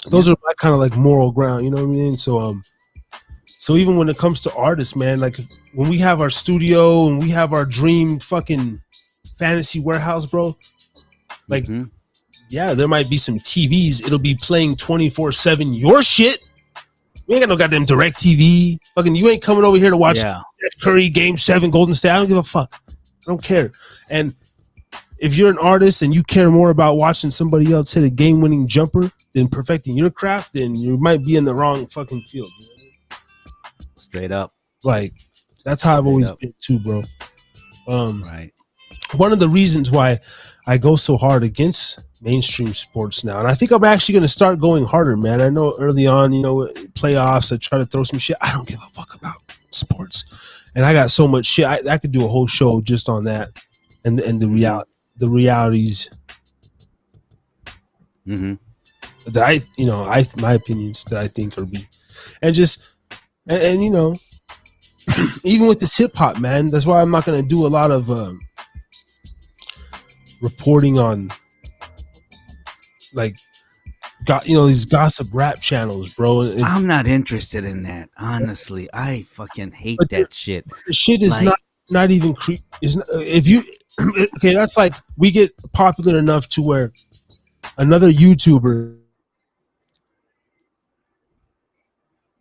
G: Yeah.
A: Those are my kind of like moral ground. You know what I mean? So even when it comes to artists, man, like when we have our studio and we have our dream fucking fantasy warehouse, bro, like
G: Mm-hmm.
A: yeah, there might be some TVs. It'll be playing 24/7 your shit. We ain't got no goddamn direct TV. Fucking you ain't coming over here to watch
G: Yeah.
A: Steph Curry Game 7 Golden State. I don't give a fuck. I don't care. And if you're an artist and you care more about watching somebody else hit a game-winning jumper than perfecting your craft, then you might be in the wrong fucking field. You know what I mean?
G: Straight up.
A: Like that's how I've
G: Straight
A: always
G: up.
A: been too, bro.
G: Right.
A: One of the reasons why I go so hard against mainstream sports now, and I think I'm actually going to start going harder, man. I know early on, playoffs, I try to throw some shit. I don't give a fuck about sports, and I got so much shit. I could do a whole show just on that, and
G: Mhm.
A: the realities
G: Mm-hmm.
A: that my opinions that I think are be, and just and even with this hip hop, man. That's why I'm not going to do a lot of reporting on like these gossip rap channels, bro.
G: I'm not interested in that. Honestly, I fucking hate
A: But
G: that shit.
A: the shit is
G: Like,
A: not even is not, if you okay, that's like we get popular enough to where another YouTuber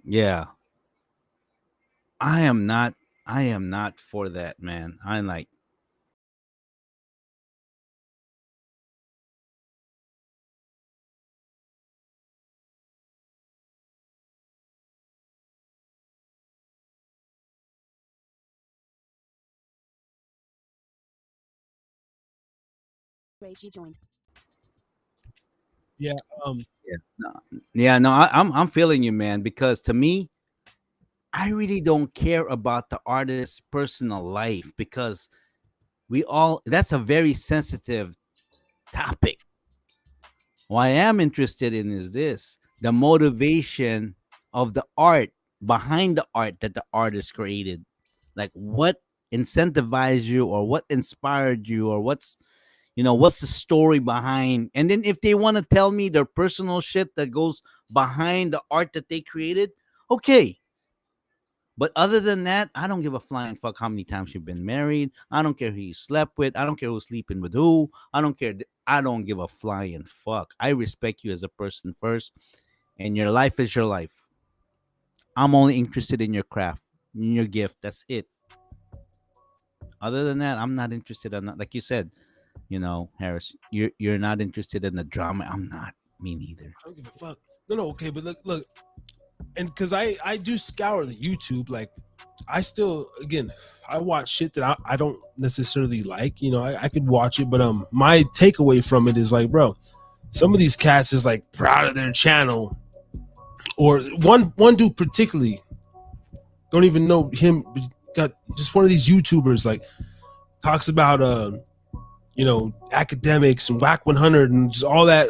G: yeah, I am not. I am not for that, man. I'm like,
F: Reggie joined.
A: yeah
G: yeah, no, yeah, no. I'm feeling you, man. Because to me, I really don't care about the artist's personal life because we all. That's a very sensitive topic. What I am interested in is this: the motivation of the art behind the art that the artist created. Like what incentivized you or what inspired you or what's the story behind. And then if they want to tell me their personal shit that goes behind the art that they created, okay. But other than that, I don't give a flying fuck how many times you've been married. I don't care who you slept with. I don't care who's sleeping with who. I don't care. I don't give a flying fuck. I respect you as a person first, and your life is your life. I'm only interested in your craft, in your gift. That's it. Other than that, I'm not interested in that. Like you said, Harris, you're not interested in the drama. I'm not. Me neither.
A: I don't give a fuck. No, okay, but look, and because I do scour the YouTube, like I still, again, I watch shit that I don't necessarily like. You know, I could watch it, but my takeaway from it is like, bro, some of these cats is like proud of their channel, or one dude particularly, don't even know him, got just one of these YouTubers like talks about you know, academics and whack 100 and just all that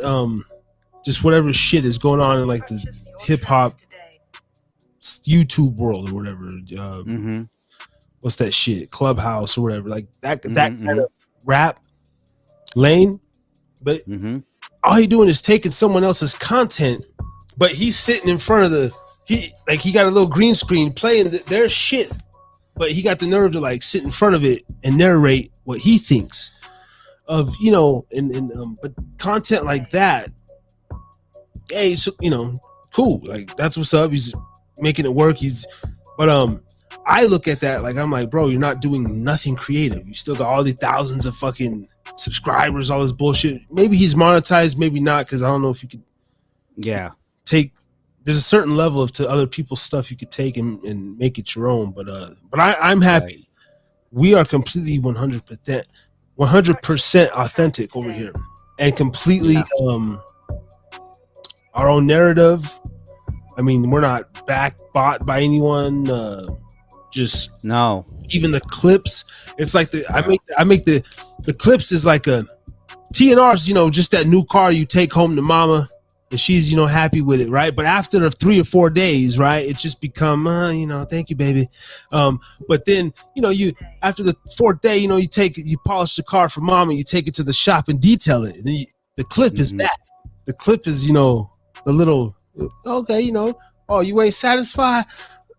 A: just whatever shit is going on in like the hip hop YouTube world or whatever. What's that shit? Clubhouse or whatever. Like that kind of rap lane. But all he doing is taking someone else's content, but he's sitting in front of he got a little green screen playing their shit, but he got the nerve to like sit in front of it and narrate what he thinks of, you know, and but content like that, hey, so, you know, cool, like that's what's up. He's making it work. But I look at that like, I'm like, bro, you're not doing nothing creative. You still got all these thousands of fucking subscribers, all this bullshit. Maybe he's monetized, maybe not, because I don't know if you could take, there's a certain level of to other people's stuff you could take and make it your own. But I'm happy. We are completely 100% authentic over here, and completely our own narrative. I mean, we're not bought by anyone. Just
G: no.
A: Even the clips, it's like I make the clips is like a T.N.R's, you know, just that new car you take home to mama and she's, you know, happy with it, right? But after the 3 or 4 days, right, it just become, you know, thank you, baby. But then, you know, you after the 4th day, you know, you polish the car for mom and you take it to the shop and detail it. And then the clip is that. The clip is, you know, the little, okay, you know, oh, you ain't satisfied?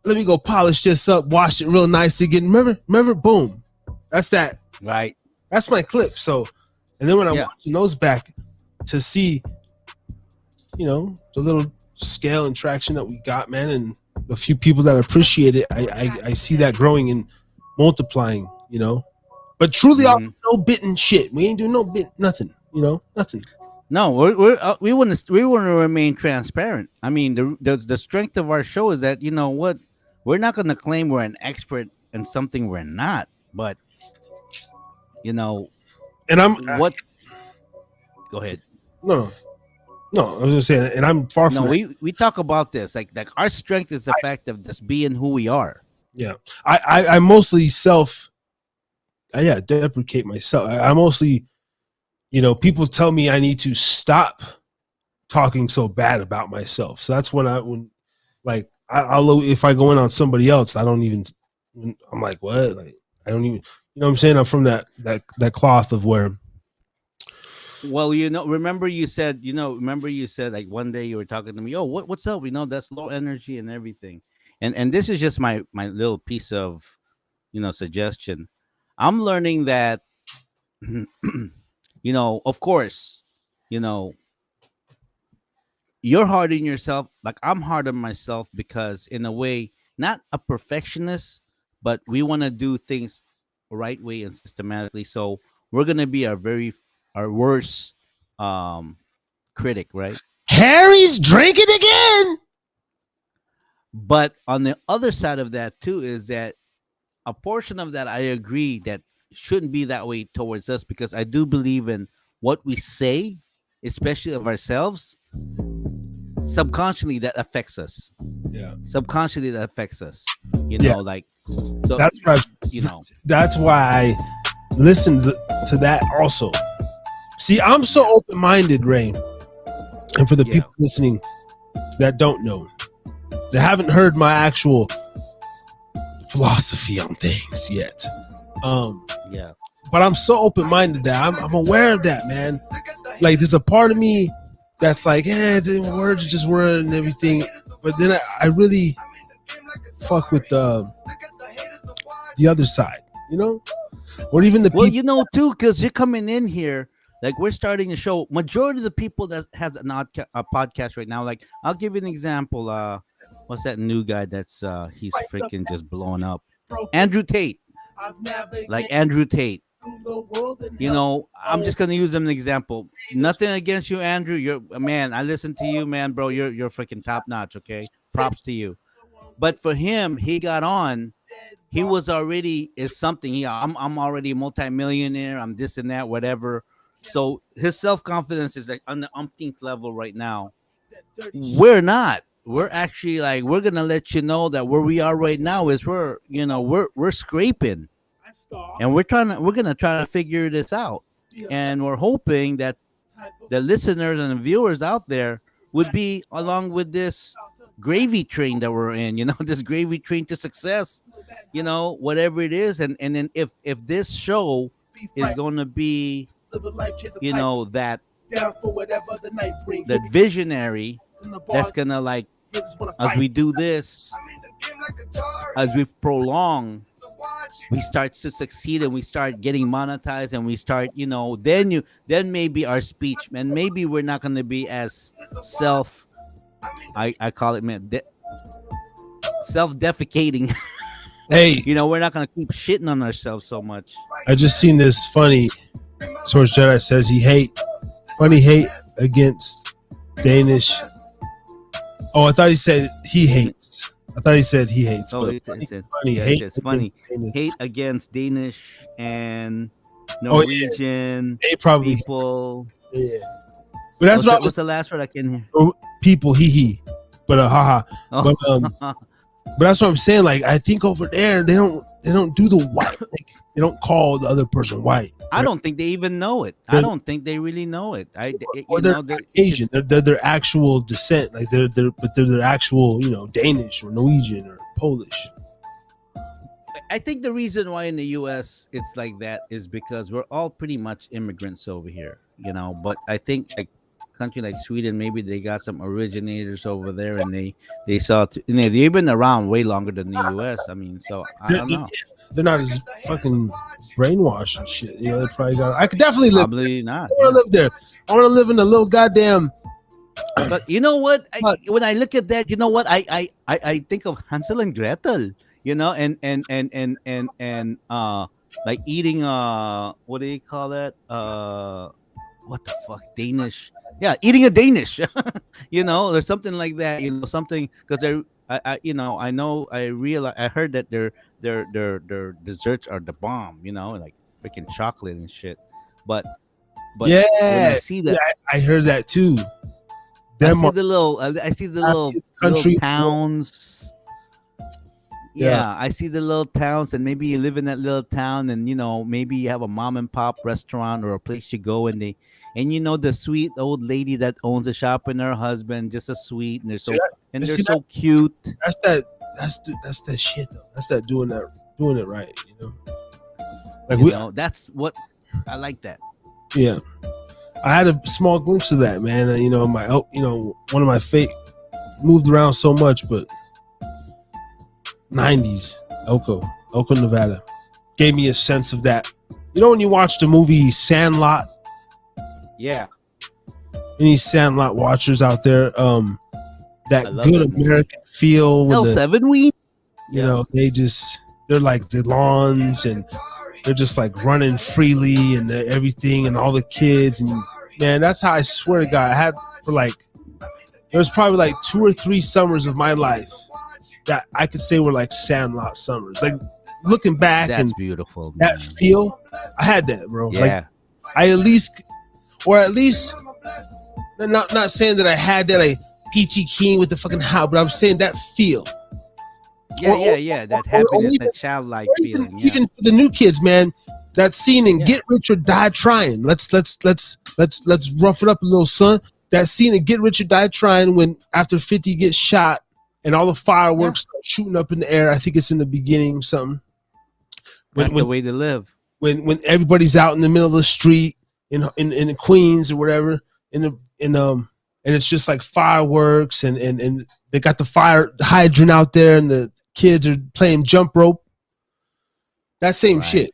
A: Let me go polish this up, wash it real nice again. Remember, boom. That's that.
G: Right.
A: That's my clip. So, and then when I'm watching those back to see, you know, the little scale and traction that we got, man, and a few people that appreciate it, I see that growing and multiplying, you know. But truly, no bitten shit. We ain't doing no bit, nothing, you know, nothing.
G: No, we want to remain transparent. I mean, the strength of our show is that, you know what, we're not going to claim we're an expert in something we're not, but you know,
A: and
G: go ahead.
A: No, I was gonna say, and I'm far from.
G: No, we talk about this like our strength is the fact of just being who we are.
A: Yeah, I mostly deprecate myself. I mostly, you know, people tell me I need to stop talking so bad about myself. So that's when I'll if I go in on somebody else, I don't even. I'm like, what? Like, I don't even. You know what I'm saying? I'm from that cloth of where.
G: Well, you know, remember you said like one day you were talking to me, oh, what's up? You know, that's low energy and everything. And this is just my little piece of, you know, suggestion. I'm learning that, you know, of course, you know, you're hard on yourself. Like I'm hard on myself because in a way, not a perfectionist, but we want to do things the right way and systematically. So we're going to be our worst critic, right?
A: Harry's drinking again.
G: But on the other side of that too is that a portion of that I agree that shouldn't be that way towards us, because I do believe in what we say, especially of ourselves. Subconsciously that affects us.
A: Yeah.
G: Subconsciously that affects us. You know, like so
A: that's why
G: you know.
A: That's why I listen to that also. See, I'm so open-minded, Ray. And for the people listening that don't know, that haven't heard my actual philosophy on things yet. But I'm so open-minded that I'm aware of that, man. Like, there's a part of me that's like, the words are just words and everything. But then I really fuck with the other side, you know? Or even the
G: people. You know, too, because you're coming in here. Like, we're starting a show. Majority of the people that has a podcast right now, like, I'll give you an example. What's that new guy that's he's freaking just blowing up? Andrew Tate. Like Andrew Tate. You know, I'm just gonna use them an example. Nothing against you, Andrew. You're man. I listen to you, man, bro. You're freaking top notch. Okay, props to you. But for him, he got on. He was already is something. I'm already a multimillionaire. I'm this and that, whatever. So his self confidence is like on the umpteenth level right now. We're not. We're actually like we're gonna let you know that where we are right now is we're scraping, and we're gonna try to figure this out, and we're hoping that the listeners and the viewers out there would be along with this gravy train that we're in, this gravy train to success, whatever it is. And then if this show is going to be, that visionary that's going to, like, as we do this, as we prolong, we start to succeed and we start getting monetized and we start, then maybe our speech, and maybe we're not going to be as I call it, man, self-defecating.
A: Hey,
G: We're not going to keep shitting on ourselves so much.
A: I just seen this funny Source Jedi says he hate against Danish. Oh, I thought he said he hates. I thought he said he hates.
G: Oh,
A: but
G: it's funny.
A: funny.
G: Yeah,
A: Hate
G: it's funny.
A: against Danish.
G: Hate against Danish and
A: Oh, yeah.
G: Norwegian
A: They probably
G: people.
A: yeah. But that's
G: What's the last word I can hear?
A: people he. But haha.
G: Oh.
A: But that's what I'm saying. Like, I think over there they don't do the white. Like, they don't call the other person white.
G: I don't think they even know it. I don't think they really know it.
A: Or they're Asian. They're their actual descent. Like they're their actual Danish or Norwegian or Polish.
G: I think the reason why in the U.S. it's like that is because we're all pretty much immigrants over here, But I think like country like Sweden, maybe they got some originators over there, and they saw they've been around way longer than the U.S. I mean, so I don't know.
A: They're not as fucking brainwashed and shit. They probably got. I could definitely live.
G: Probably not.
A: I want to live there. I want to live in a little goddamn.
G: But you know what? When I look at that, you know what? I think of Hansel and Gretel. And like eating what do you call that? What the fuck? Danish. Yeah, eating a Danish. Or something like that. Something because I heard that their desserts are the bomb. Like freaking chocolate and shit. But
A: yeah,
G: when I see that,
A: I heard that too.
G: I see the little
A: country
G: towns. Yeah, I see the little towns, and maybe you live in that little town, and maybe you have a mom and pop restaurant or a place you go, and the sweet old lady that owns a shop and her husband, just a sweet, and they're so cute.
A: That's that shit though. That's that doing it right. Like
G: that's what I like that.
A: Yeah, I had a small glimpse of that, man. One of my fate moved around so much, but 90s Elko, Nevada gave me a sense of that. When you watch the movie Sandlot,
G: yeah,
A: any Sandlot watchers out there, that good American feel with
G: L7 weed,
A: they're like the lawns, and they're just like running freely and everything, and all the kids, and man, that's how I swear to God I had there was probably like 2 or 3 summers of my life that I could say were like Sandlot summers. Like looking back,
G: that's
A: and
G: beautiful. Man.
A: That feel, I had that, bro.
G: Yeah.
A: Like I at least, not saying that I had that like Peachy Keen with the fucking how, but I'm saying that feel.
G: Yeah. That happiness, that childlike feeling.
A: Even for the new kids, man, that scene in Get Rich or Die Trying. Let's rough it up a little, son. That scene in Get Rich or Die Trying, when after 50 gets shot and all the fireworks start shooting up in the air. I think it's in the beginning, something.
G: That's the way to live.
A: When everybody's out in the middle of the street in Queens or whatever, and it's just like fireworks, and they got the fire hydrant out there, and the kids are playing jump rope. That same shit,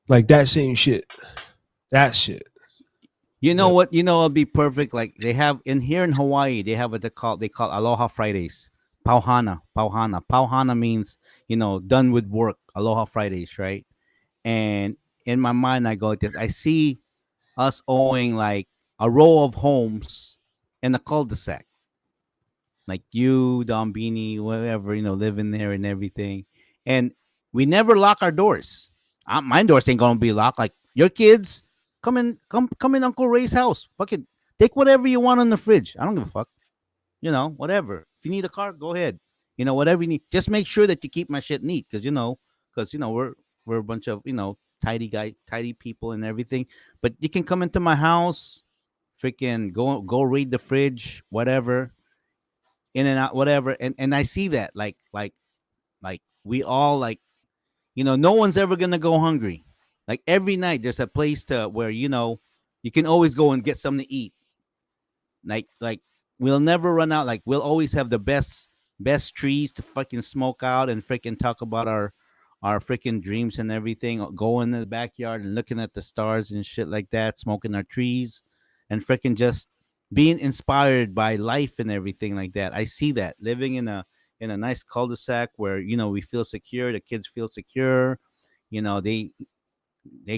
A: like that same shit, that shit.
G: You know what? It'll be perfect. Like they have here in Hawaii, they have what they call Aloha Fridays. Pauhana means done with work. Aloha Fridays, right? And in my mind, I go like this. I see us owning like a row of homes in a cul-de-sac, like you, Don Beanie, whatever, living there and everything. And we never lock our doors. My doors ain't gonna be locked. Like your kids, come in Uncle Ray's house. Fucking take whatever you want on the fridge. I don't give a fuck. Whatever. If you need a car, go ahead. Whatever you need. Just make sure that you keep my shit neat, because we're a bunch of tidy people and everything. But you can come into my house, freaking go raid the fridge, whatever, in and out, whatever. And I see that like we all like, no one's ever gonna go hungry. Like every night, there's a place to where you can always go and get something to eat. Like we'll never run out. Like we'll always have the best trees to fucking smoke out and freaking talk about our freaking dreams and everything. Go in the backyard and looking at the stars and shit like that, smoking our trees, and freaking just being inspired by life and everything like that. I see that living in a nice cul-de-sac where we feel secure. The kids feel secure. They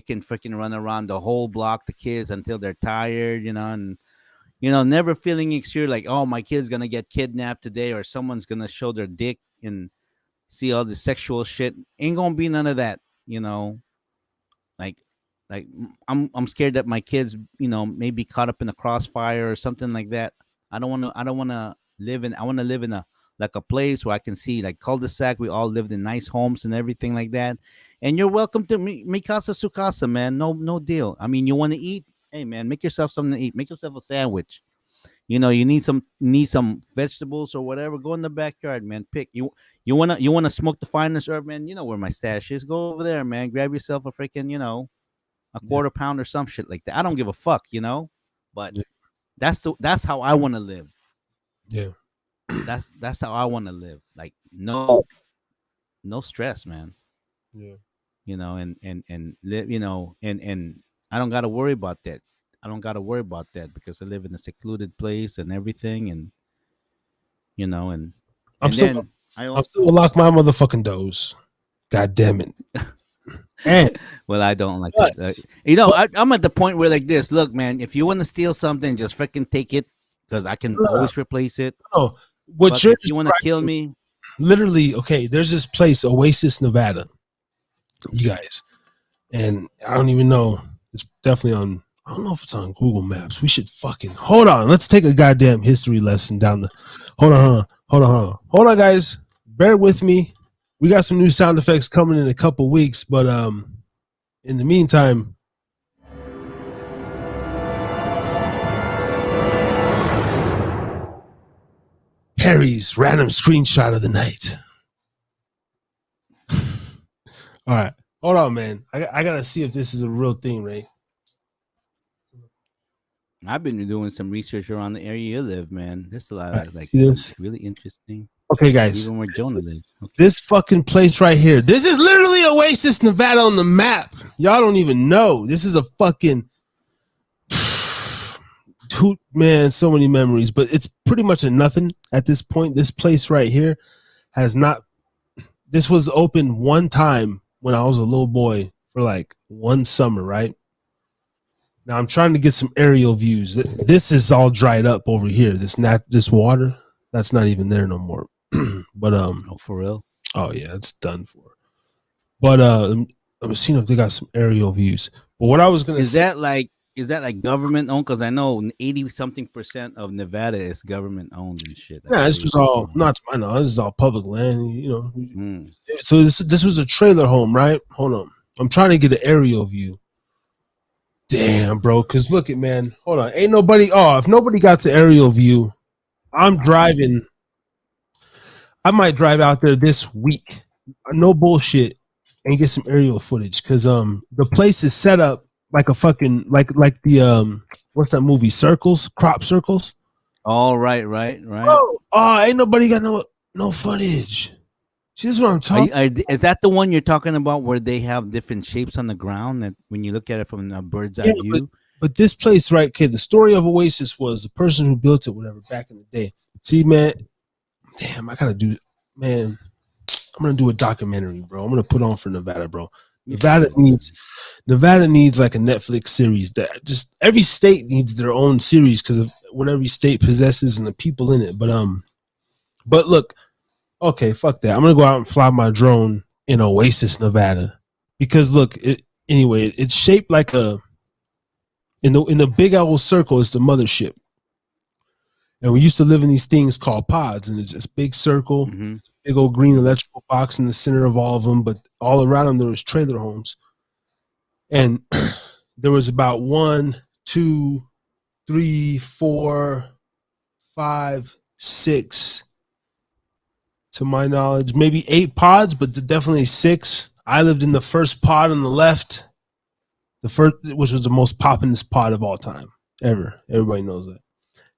G: can freaking run around the whole block, the kids, until they're tired. And never feeling insecure like, oh, my kid's gonna get kidnapped today or someone's gonna show their dick and see all the sexual shit. Ain't gonna be none of that. Like I'm scared that my kids may be caught up in a crossfire or something like that. I don't want to live in. I want to live in a place where I can see like cul-de-sac. We all lived in nice homes and everything like that. And you're welcome to mi casa su casa, man. No deal. I mean, you want to eat? Hey, man, make yourself something to eat. Make yourself a sandwich. You need some vegetables or whatever. Go in the backyard, man. Pick you wanna smoke the finest herb, man. You know where my stash is. Go over there, man. Grab yourself a freaking a quarter pound or some shit like that. I don't give a fuck, But that's how I want to live.
A: Yeah.
G: That's how I want to live. Like no stress, man.
A: Yeah.
G: And live, and I don't got to worry about that. I don't got to worry about that because I live in a secluded place and everything, and
A: I'm still gonna lock my motherfucking doors. God damn it. And
G: well, I don't like that. I'm at the point where like this. Look, man, if you want to steal something, just freaking take it because I can always replace it.
A: Oh,
G: But if you want to kill me,
A: literally, okay, there's this place, Oasis, Nevada, you guys, and I don't even know. It's definitely on. I don't know if it's on Google Maps. We should fucking hold on. Let's take a goddamn history lesson down the. Hold on, guys. Bear with me. We got some new sound effects coming in a couple weeks, but in the meantime, Harry's random screenshot of the night. All right, hold on, man. I gotta see if this is a real thing, Ray.
G: I've been doing some research around the area you live, man. There's a lot of like really interesting.
A: Okay, guys.
G: Even where Jonah lives. Okay.
A: This fucking place right here. This is literally Oasis, Nevada on the map. Y'all don't even know. This is a fucking man, so many memories, but it's pretty much a nothing at this point. This place right here has not. This was open one time when I was a little boy for like one summer, right? Now I'm trying to get some aerial views. This is all dried up over here. This water, that's not even there no more. But
G: oh, for real?
A: Oh yeah, it's done for. But I'm seeing if they got some aerial views. But what I was gonna
G: say, is that like government owned? Because I know 80-something% of Nevada is government owned and shit.
A: Yeah, this was all not to my knowledge. This is all public land, So this was a trailer home, right? Hold on, I'm trying to get an aerial view. Damn, bro. Because look at, man. Hold on. Ain't nobody. Oh, if nobody got the aerial view, I'm driving. I might drive out there this week. No bullshit. And get some aerial footage. Because the place is set up like a fucking like the what's that movie? Circles? Crop circles?
G: Oh, right.
A: Oh, ain't nobody got no footage. See, this is what I'm talking.
G: Is that the one you're talking about where they have different shapes on the ground that when you look at it from a bird's eye view?
A: But this place, right, kid, the story of Oasis was the person who built it, whatever, back in the day. See, man, damn, I'm going to do a documentary, bro. I'm going to put on for Nevada, bro. Nevada needs like a Netflix series. That just every state needs their own series because of what every state possesses and the people in it. But look, okay, fuck that. I'm gonna go out and fly my drone in Oasis, Nevada, because look, it's shaped like a in the big old circle is the mothership, and we used to live in these things called pods, and it's this big circle, big old green electrical box in the center of all of them, but all around them there was trailer homes, and there was about 1, 2, 3, 4, 5, 6. To my knowledge, maybe 8 pods, but definitely 6. I lived in the first pod on the left, which was the most poppin'est pod of all time ever. Everybody knows that.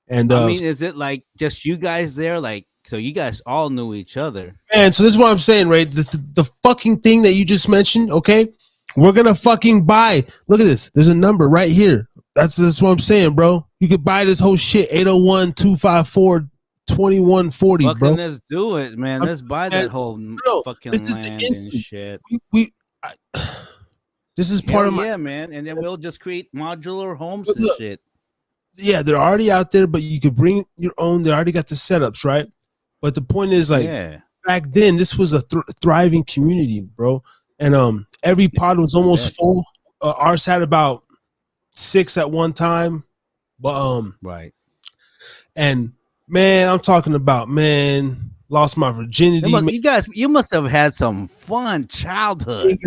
A: And
G: I mean, is it like just you guys there? Like, so you guys all knew each other,
A: man. So this is what I'm saying, right? The fucking thing that you just mentioned. Okay, we're gonna fucking buy. Look at this. There's a number right here. That's what I'm saying, bro. You could buy this whole shit. 801-254. 2140, bro.
G: Let's do it, man. Let's buy that whole fucking land and shit.
A: This is part of my
G: man. And then we'll just create modular homes and shit.
A: Yeah, they're already out there, but you could bring your own. They already got the setups, right? But the point is, like, back then, this was a thriving community, bro. And every pod was almost full. Ours had about 6 at one time, but
G: right. And
A: man, I'm talking about, man, lost my virginity.
G: You must have had some fun childhood.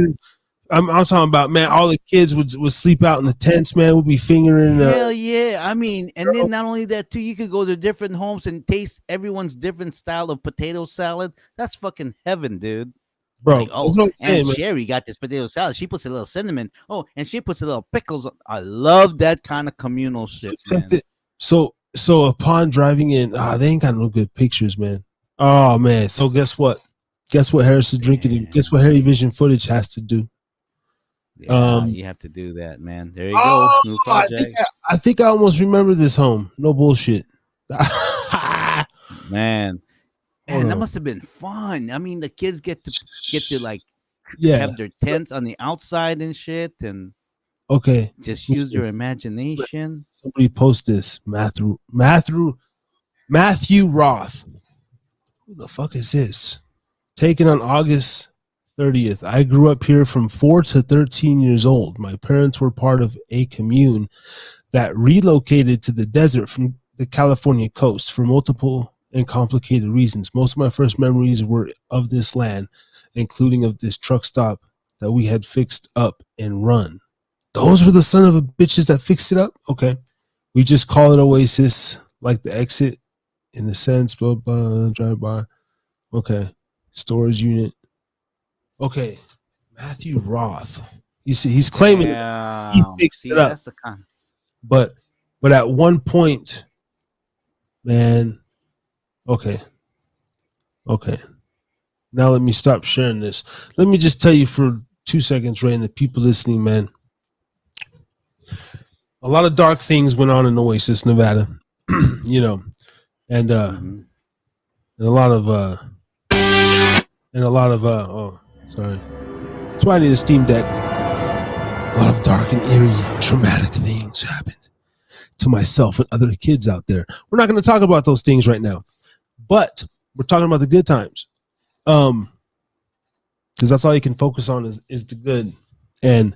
A: I'm talking about, man, all the kids would sleep out in the tents, man. We'd be fingering.
G: Hell yeah. I mean, and then not only that, too, you could go to different homes and taste everyone's different style of potato salad. That's fucking heaven, dude.
A: Bro,
G: like, oh, and Sherry got this potato salad. She puts a little cinnamon. Oh, and she puts a little pickles. I love that kind of communal shit, man.
A: So upon driving in, they ain't got no good pictures, man. Oh man. So guess what? Guess what Harris is drinking? Yeah. Guess what Harry Vision footage has to do?
G: Yeah, you have to do that, man. There you go. New project.
A: I think I almost remember this home. No bullshit.
G: Man, that must have been fun. I mean, the kids get to like have their tents on the outside and shit, and just use your imagination.
A: Somebody post this. Matthew Roth. Who the fuck is this? Taken on August 30th. I grew up here from 4 to 13 years old. My parents were part of a commune that relocated to the desert from the California coast for multiple and complicated reasons. Most of my first memories were of this land, including of this truck stop that we had fixed up and run. Those were the son of a bitches that fixed it up? Okay. We just call it Oasis, like the exit in the sense, blah, blah, drive by. Okay. Storage unit. Okay. Matthew Roth. You see, he's claiming he fixed it up. But at one point, man, okay. Now let me stop sharing this. Let me just tell you for 2 seconds, Ray, and the people listening, man. A lot of dark things went on in Oasis, Nevada, and a lot of oh, sorry. That's why I need a Steam Deck. A lot of dark and eerie, traumatic things happened to myself and other kids out there. We're not going to talk about those things right now, but we're talking about the good times, because that's all you can focus on is the good. And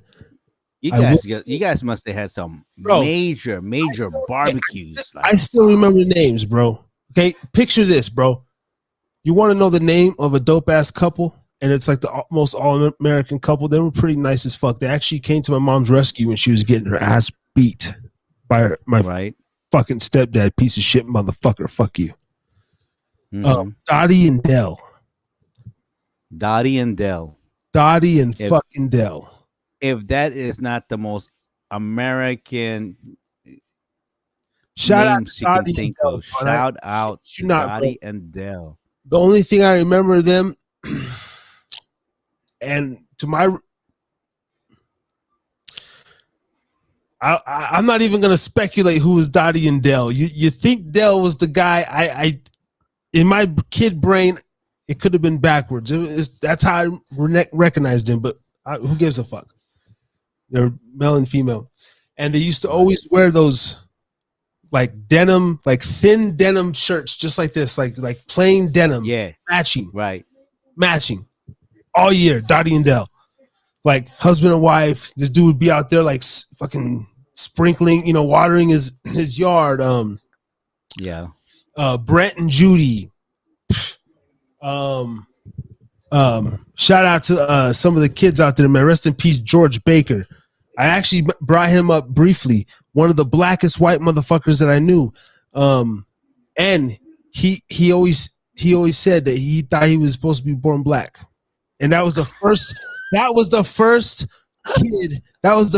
G: you guys must have had some major barbecues.
A: I still remember names, bro. Okay, picture this, bro. You want to know the name of a dope ass couple, and it's like the most all-American couple. They were pretty nice as fuck. They actually came to my mom's rescue when she was getting her ass beat by my fucking stepdad, piece of shit motherfucker. Fuck you. Dottie and Dell.
G: Dottie and
A: fucking Dell.
G: If that is not the most American
A: shout
G: names you can think of, shout out Dottie and Dell.
A: The only thing I remember them, and to my, I'm not even gonna speculate who was Dottie and Dell. You think Dell was the guy? I in my kid brain, it could have been backwards. That's how I recognized him, but Who gives a fuck? They're male and female, and they used to always wear those like denim, like thin denim shirts, just like this, like plain denim, matching all year. Dottie and Dell, like husband and wife. This dude would be out there like fucking sprinkling, watering his yard. Brent and Judy. Shout out to some of the kids out there, man. Rest in peace, George Baker. I actually brought him up briefly. One of the blackest white motherfuckers that I knew. And he always said that he thought he was supposed to be born black. And that was the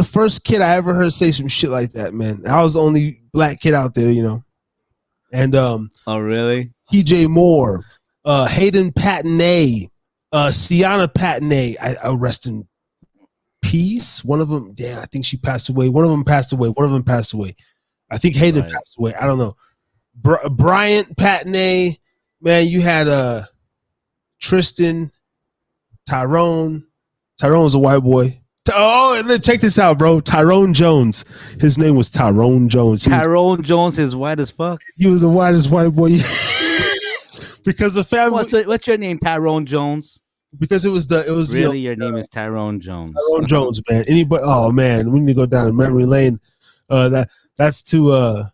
A: first kid I ever heard say some shit like that, man. I was the only black kid out there, And
G: oh really?
A: TJ Moore, Hayden Pattonay, Sienna Pattonay. I rest in peace. One of them, damn, I think she passed away. One of them passed away. I think Hayden passed away. I don't know. Bryant Pattonay, man, you had Tristan, Tyrone. Tyrone was a white boy. Oh, and then check this out, bro. Tyrone Jones. His name was Tyrone Jones.
G: Jones is white as fuck.
A: He was the whitest white boy. Because the family.
G: What's your name, Tyrone Jones?
A: Because it was
G: really your name is Tyrone Jones.
A: Tyrone Jones, man. Anybody? Oh man, we need to go down memory lane. That's to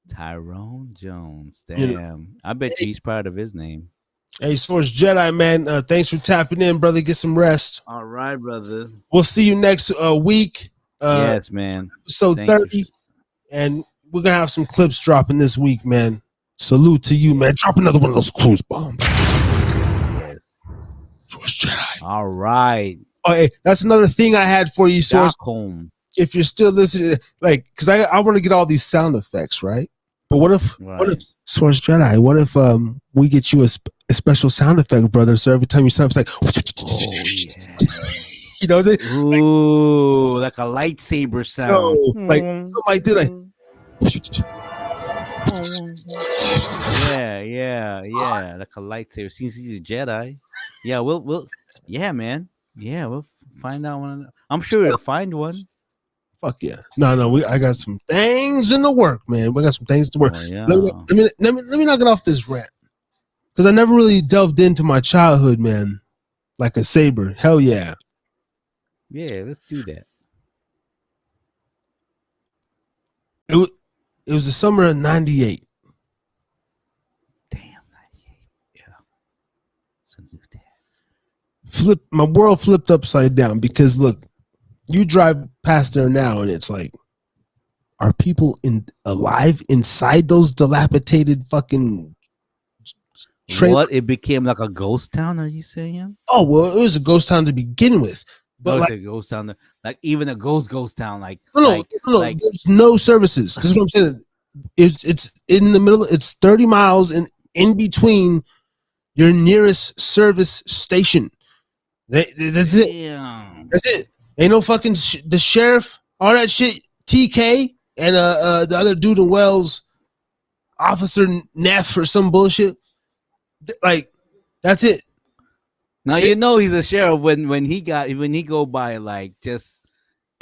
G: Tyrone Jones. Damn, I bet you he's proud of his name.
A: Hey, Source Jedi, man. Thanks for tapping in, brother. Get some rest.
G: All right, brother.
A: We'll see you next week.
G: Yes, man.
A: Episode 30, and we're gonna have some clips dropping this week, man. Salute to you, man. Drop another one of those cruise bombs. Source Jedi.
G: All right.
A: Oh, hey, that's another thing I had for you, Source.
G: Stockholm.
A: If you're still listening, like, because I want to get all these sound effects, right? But what if Source Jedi? What if we get you a special sound effect, brother? So every time you sound, it's like, you know what I'm saying?
G: Ooh, like a lightsaber sound.
A: No, like something like this, like.
G: Yeah, like a lightsaber. Since he's a Jedi, we'll we'll find out one. I'm sure we'll find one.
A: Fuck yeah! No, I got some things in the work, man. We got some things to work.
G: Oh, yeah.
A: Let me not get off this rant because I never really delved into my childhood, man. Like a saber, hell yeah.
G: Yeah, let's do that.
A: It was the summer of '98.
G: Damn, 98. Yeah.
A: My world flipped upside down because look, you drive past there now and it's like, are people alive inside those dilapidated fucking trailers?
G: What? It became like a ghost town? Are you saying?
A: Oh well, it was a ghost town to begin with, but like
G: a ghost town, like even a ghost town, like
A: no, there's no services. This is what I'm saying. It's in the middle. It's 30 miles in between your nearest service station. That's it.
G: Damn.
A: That's it. Ain't no fucking the sheriff, all that shit. TK and the other dude in Wells, Officer Neff or some bullshit. Like that's it.
G: Now you know he's a sheriff when he go by like just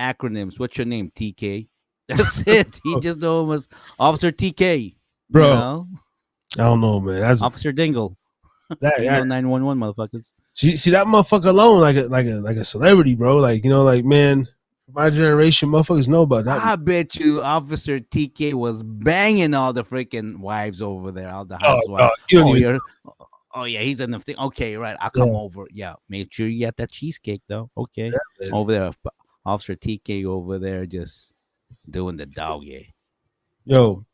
G: acronyms. What's your name? TK. That's it. He just know him as Officer TK.
A: Bro,
G: you know?
A: I don't know, man. That's
G: Officer Dingle.
A: That
G: 911 motherfuckers.
A: See that motherfucker alone, like a celebrity, bro. Like like man, my generation, motherfuckers know about that.
G: I bet you Officer TK was banging all the freaking wives over there, all the housewives. He's in the thing. Okay, right. I'll come over. Yeah, make sure you get that cheesecake though. Okay, over there, Officer TK over there just doing the dog.
A: Yo,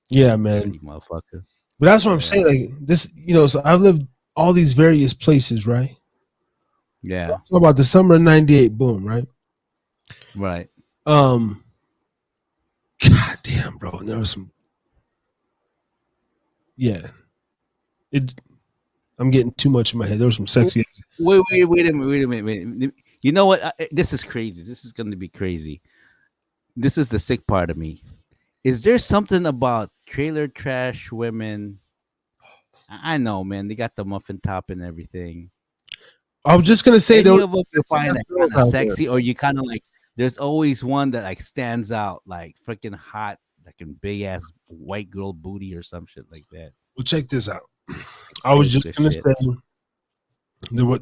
A: yeah, man,
G: dirty motherfucker.
A: But that's what I'm saying. Like this, so I've lived all these various places, right?
G: Yeah.
A: Talk about the summer of '98, boom, right?
G: Right.
A: God damn, bro. And there was some. Yeah. I'm getting too much in my head. There was some sexy.
G: Wait a minute. You know what? This is crazy. This is going to be crazy. This is the sick part of me. Is there something about trailer trash women? I know, man. They got the muffin top and everything.
A: I was just gonna say there
G: Any
A: were
G: of them you find like
A: girls
G: kind of
A: out there.
G: sexy, or you kind of like. There's always one that like stands out, like freaking hot, like a big ass white girl booty or some shit like that.
A: Well, check this out. I was
G: Good
A: just gonna
G: shit.
A: say there were,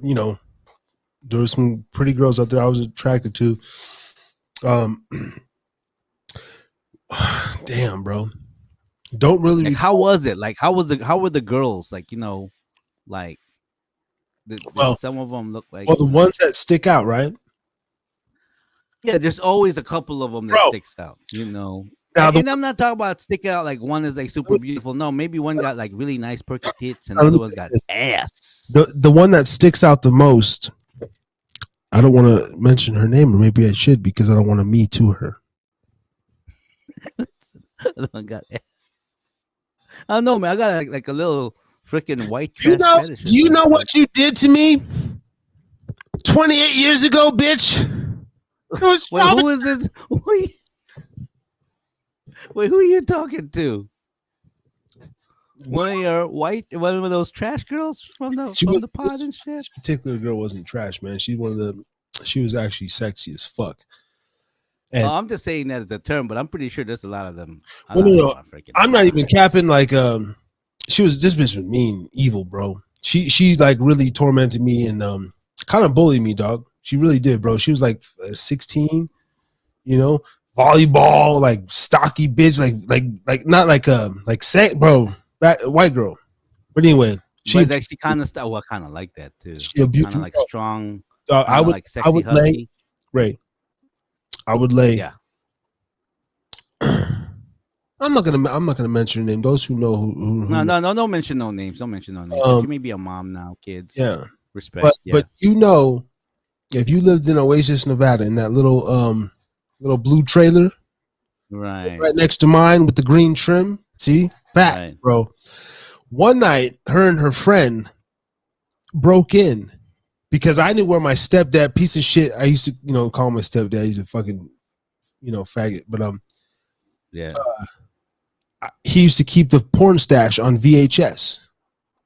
A: there were some pretty girls out there I was attracted to. Damn, bro. Don't really.
G: Like, how was it? Like, how were the girls? Like, like did
A: Well-
G: some of them look like?
A: Well, the ones that stick out, right?
G: Yeah, there's always a couple of them that
A: Bro.
G: sticks out.
A: Now
G: And I'm not talking about sticking out like one is like super beautiful. No, maybe one got like really nice perky tits, and the other one's got ass.
A: the one that sticks out the most. I don't want to mention her name, or maybe I should because I don't want to me too her.
G: The one got ass. I don't know, man. I got like a little freaking white
A: Do you
G: trash
A: know?
G: fetish or
A: Do you know
G: something.
A: what you did to me 28 years ago, bitch? It was
G: Wait, who is this? Wait, who are you talking to? One of those trash girls from the pod and shit.
A: This particular girl wasn't trash, man. She was actually sexy as fuck. And
G: Oh, I'm just saying that as a term, but I'm pretty sure there's a lot of them.
A: No. I'm not even capping. Like, this bitch was mean, evil, bro. She like really tormented me and kind of bullied me, dog. She really did, bro. She was like 16, volleyball, like stocky bitch, like not like sex, bro. White girl. But anyway,
G: She kind of stuff. Well, kind of like that too.
A: She a
G: Kind
A: beautiful
G: of like
A: girl.
G: strong.
A: I would,
G: like sexy
A: I would
G: husky.
A: lay, Ray. I would lay.
G: Yeah.
A: I'm not gonna mention her name. Those who know who
G: No. Don't mention no names. Don't mention no names. She may be a mom now, kids.
A: yeah.
G: Respect.
A: But if you lived in Oasis, Nevada, in that little blue trailer
G: right
A: next to mine with the green trim, see, fact,
G: Right.
A: bro. One night, her and her friend broke in because I knew where my stepdad, piece of shit. I used to, call my stepdad. He's a fucking, faggot. But
G: yeah.
A: he used to keep the porn stash on VHS.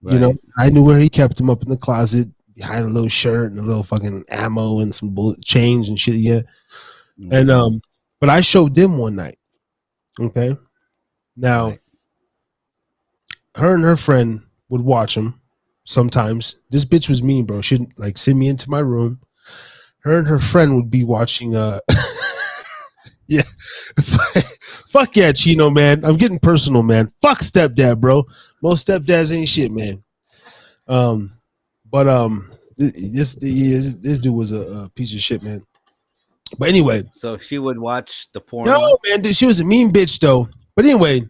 G: Right.
A: I knew where he kept them, up in the closet behind a little shirt and a little fucking ammo and some bullet chains and shit. Yeah.
G: Mhm.
A: And but I showed them one night. Okay. Now,
G: Right.
A: her and her friend would watch them sometimes. This bitch was mean, bro. She'd like send me into my room. Her and her friend would be watching yeah. Fuck yeah, Chino, man. I'm getting personal, man. Fuck stepdad, bro. Most stepdads ain't shit, man. This dude was a piece of shit, man. But anyway,
G: So she would watch the porn.
A: no, man, dude, she was a mean bitch, though. But anyway,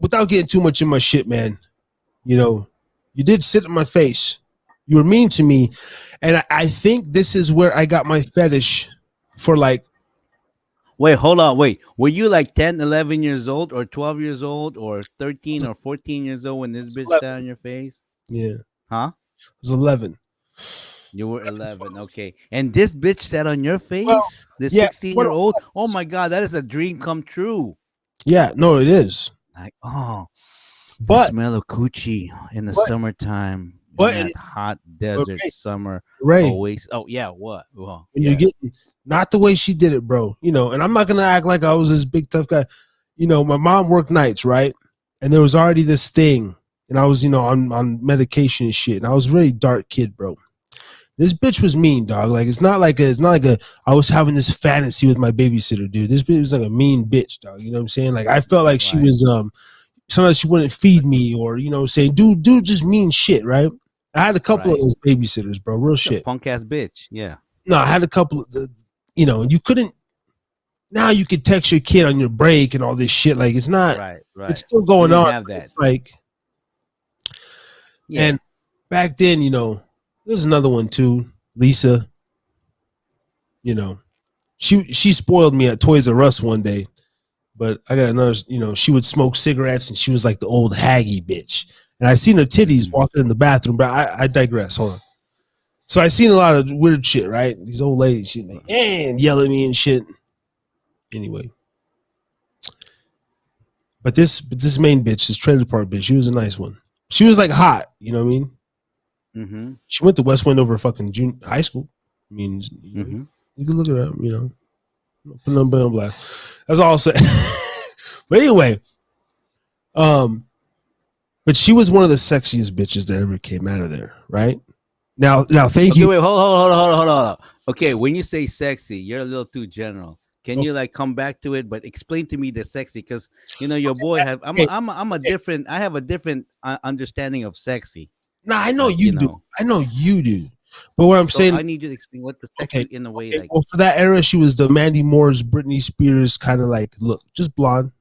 A: without getting too much in my shit, man, you did sit in my face. You were mean to me, and I think this is where I got my fetish for like.
G: Wait, hold on. Wait, were you like 10, 11 years old, or 12 years old, or 13 or 14 years old when this bitch
A: 11.
G: sat on your face?
A: Yeah,
G: Huh?
A: I was 11.
G: You were 11. Okay. And this bitch sat on your face?
A: Well,
G: This
A: yeah,
G: 16-year-old? Oh my God, that is a dream come true.
A: Yeah, no, it is.
G: Like, the
A: But
G: smell of coochie in the
A: but-
G: summertime.
A: but
G: in
A: it-
G: that hot desert
A: Ray,
G: summer.
A: Ray,
G: Always. Oh, yeah. What? Well,
A: when
G: yeah.
A: you're getting not the way she did it, bro. And I'm not gonna act like I was this big tough guy. My mom worked nights, right? And there was already this thing, and I was, on medication and shit. And I was a really dark kid, bro. This bitch was mean, dog. Like it's not like a I was having this fantasy with my babysitter, dude. This bitch was like a mean bitch, dog. You know what I'm saying? Like I felt like she
G: Right.
A: was sometimes she wouldn't feed me, or saying, dude just mean shit, right? I had a couple of
G: Right.
A: those babysitters, bro. Real shit.
G: Punk ass bitch. Yeah.
A: No, I had a couple of the, you couldn't. Now you could text your kid on your break and all this shit. Like it's not.
G: Right. Right.
A: It's still going
G: You didn't
A: on.
G: have that.
A: It's like,
G: Yeah.
A: and back then, there's another one too, Lisa. She spoiled me at Toys R Us one day, but I got another. She would smoke cigarettes and she was like the old haggy bitch. And I seen her titties walking in the bathroom, but I digress. Hold on. So I seen a lot of weird shit, right? These old ladies, she like, and yell at me and shit. Anyway, but this main bitch, this trailer park bitch, she was a nice one. She was like hot, you know what I mean?
G: Mm-hmm.
A: She went to West Wendover fucking high school. I mean,
G: Mm-hmm.
A: you can look it up. Put nobody on blast. That's all I'll say. But anyway, but she was one of the sexiest bitches that ever came out of there, right? Now, thank
G: Okay,
A: you.
G: wait, hold on. Okay, when you say sexy, you're a little too general. Can you like come back to it, but explain to me the sexy? Because your boy have
A: Okay.
G: I'm a different. I have a different understanding of sexy.
A: Nah, I know
G: Like
A: you do. I know you do. But what I'm
G: So
A: saying
G: I
A: is,
G: need you to explain what the sexy in a way like.
A: well, for that era, she was the Mandy Moore's, Britney Spears kind of like look, just blonde,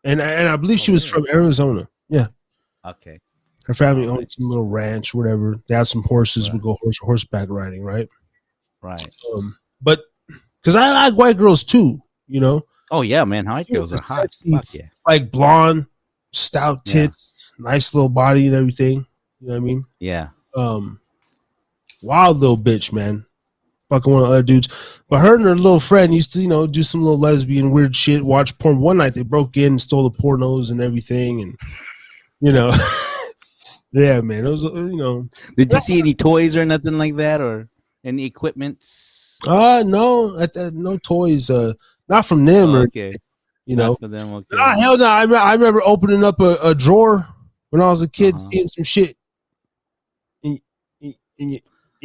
A: and I believe she was from Arizona. Yeah,
G: Okay.
A: her family
G: All
A: owned some little ranch, whatever. They had some horses.
G: Right.
A: Would go horseback riding, right?
G: Right.
A: But because I like white girls too,
G: Oh yeah, man. White
A: She was
G: girls
A: a
G: are hot.
A: sexy,
G: Fuck yeah.
A: like blonde, stout
G: Yeah.
A: tits, nice little body and everything. You know what I mean?
G: Yeah.
A: Wild little bitch, man. Fucking one of the other dudes. But her and her little friend used to, do some little lesbian weird shit, watch porn. One night they broke in, stole the pornos and everything, and yeah, man. It was,
G: Did you see any toys or nothing like that, or any equipments?
A: no, no toys. Not from them, or
G: Okay. Not for them. Okay.
A: Nah, hell no. I remember opening up a drawer when I was a kid,
G: Uh-huh.
A: seeing some shit in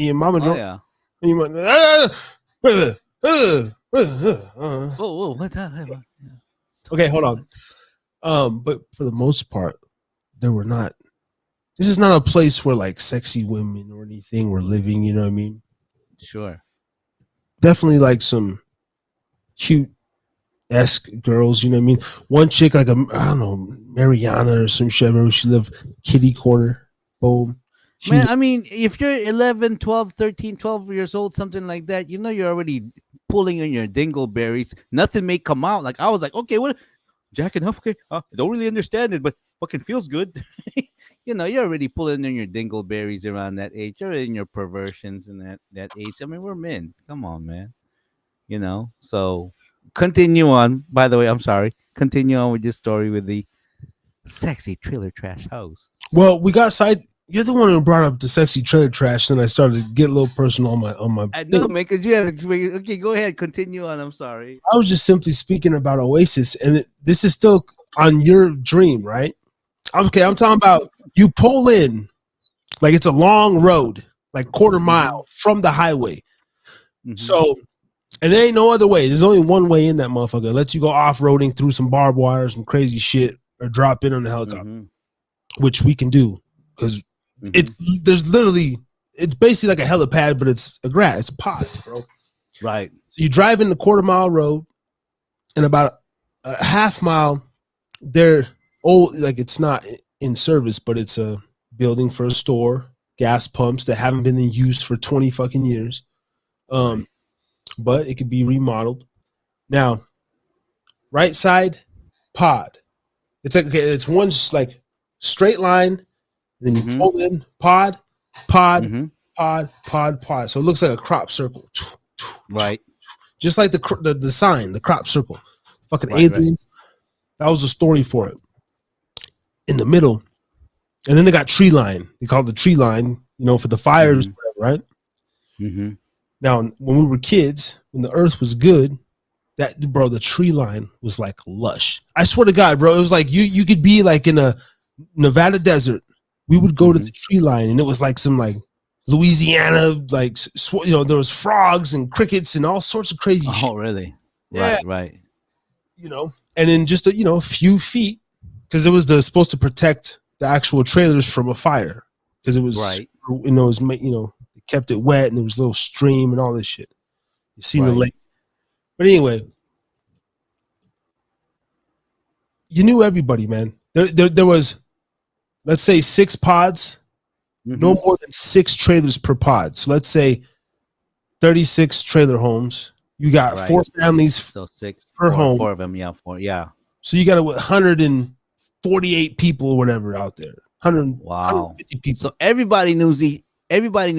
A: your mama
G: Oh
A: drawer.
G: yeah.
A: And you went,
G: Oh, what the?
A: okay, hold on. But for the most part, there were not. This is not a place where like sexy women or anything were living. You know what I mean?
G: Sure.
A: Definitely like some cute-esque girls. You know what I mean? One chick, like I don't know, Mariana or some shit. I remember she lived kitty corner. Boom.
G: Man, I mean, if you're 11, 12, 13, 12 years old, something like that, you're already pulling on your dingleberries. Nothing may come out. Like, I was like, okay, what? Jacking off? Okay. I don't really understand it, but fucking feels good. You're already pulling on your dingleberries around that age. You're in your perversions in that age. I mean, we're men. Come on, man. So continue on. By the way, I'm sorry. Continue on with your story with the sexy trailer trash house.
A: Well, we got side. You're the one who brought up the sexy trailer trash, and I started to get a little personal on my.
G: I know, man, because you have. Okay, go ahead. Continue on. I'm sorry.
A: I was just simply speaking about Oasis, and this is still on your dream, right? Okay, I'm talking about you pull in, like it's a long road, like quarter mile from the highway.
G: Mhm.
A: So, and there ain't no other way. There's only one way in that motherfucker. It lets you go off-roading through some barbed wire, some crazy shit, or drop in on the helicopter, which we can do because it's basically like a helipad, but it's it's pods, bro.
G: Right.
A: So you drive in the quarter mile road, and about a half mile, they're old, like it's not in service, but it's a building for a store, gas pumps that haven't been in use for 20 fucking years. But it could be remodeled. Now, right side, pod. It's like, okay, it's one just like straight line, then you pull in, pod. So it looks like a crop circle.
G: Right.
A: Just like the sign, the crop circle. Fucking
G: Right,
A: aliens. That was the story for it. In the middle. And then they got tree line. They call it the tree line, for the fires, whatever, right? Now, when we were kids, when the earth was good, the tree line was like lush. I swear to God, bro, it was like you could be like in a Nevada desert. We would go to the tree line, and it was like some like Louisiana, like there was frogs and crickets and all sorts of crazy shit.
G: Oh, really?
A: Yeah.
G: Right.
A: And in just a few feet, because it was supposed to protect the actual trailers from a fire, because it was it kept it wet, and there was a little stream and all this shit. You seen the lake, but anyway, you knew everybody, man. There was, let's say, 6 pods, no more than 6 trailers per pod. So let's say 36 trailer homes. You got 4 families,
G: so 6
A: per home.
G: 4 of them, yeah, 4, yeah.
A: So you got 148 people or whatever out there. 150 people.
G: So everybody knew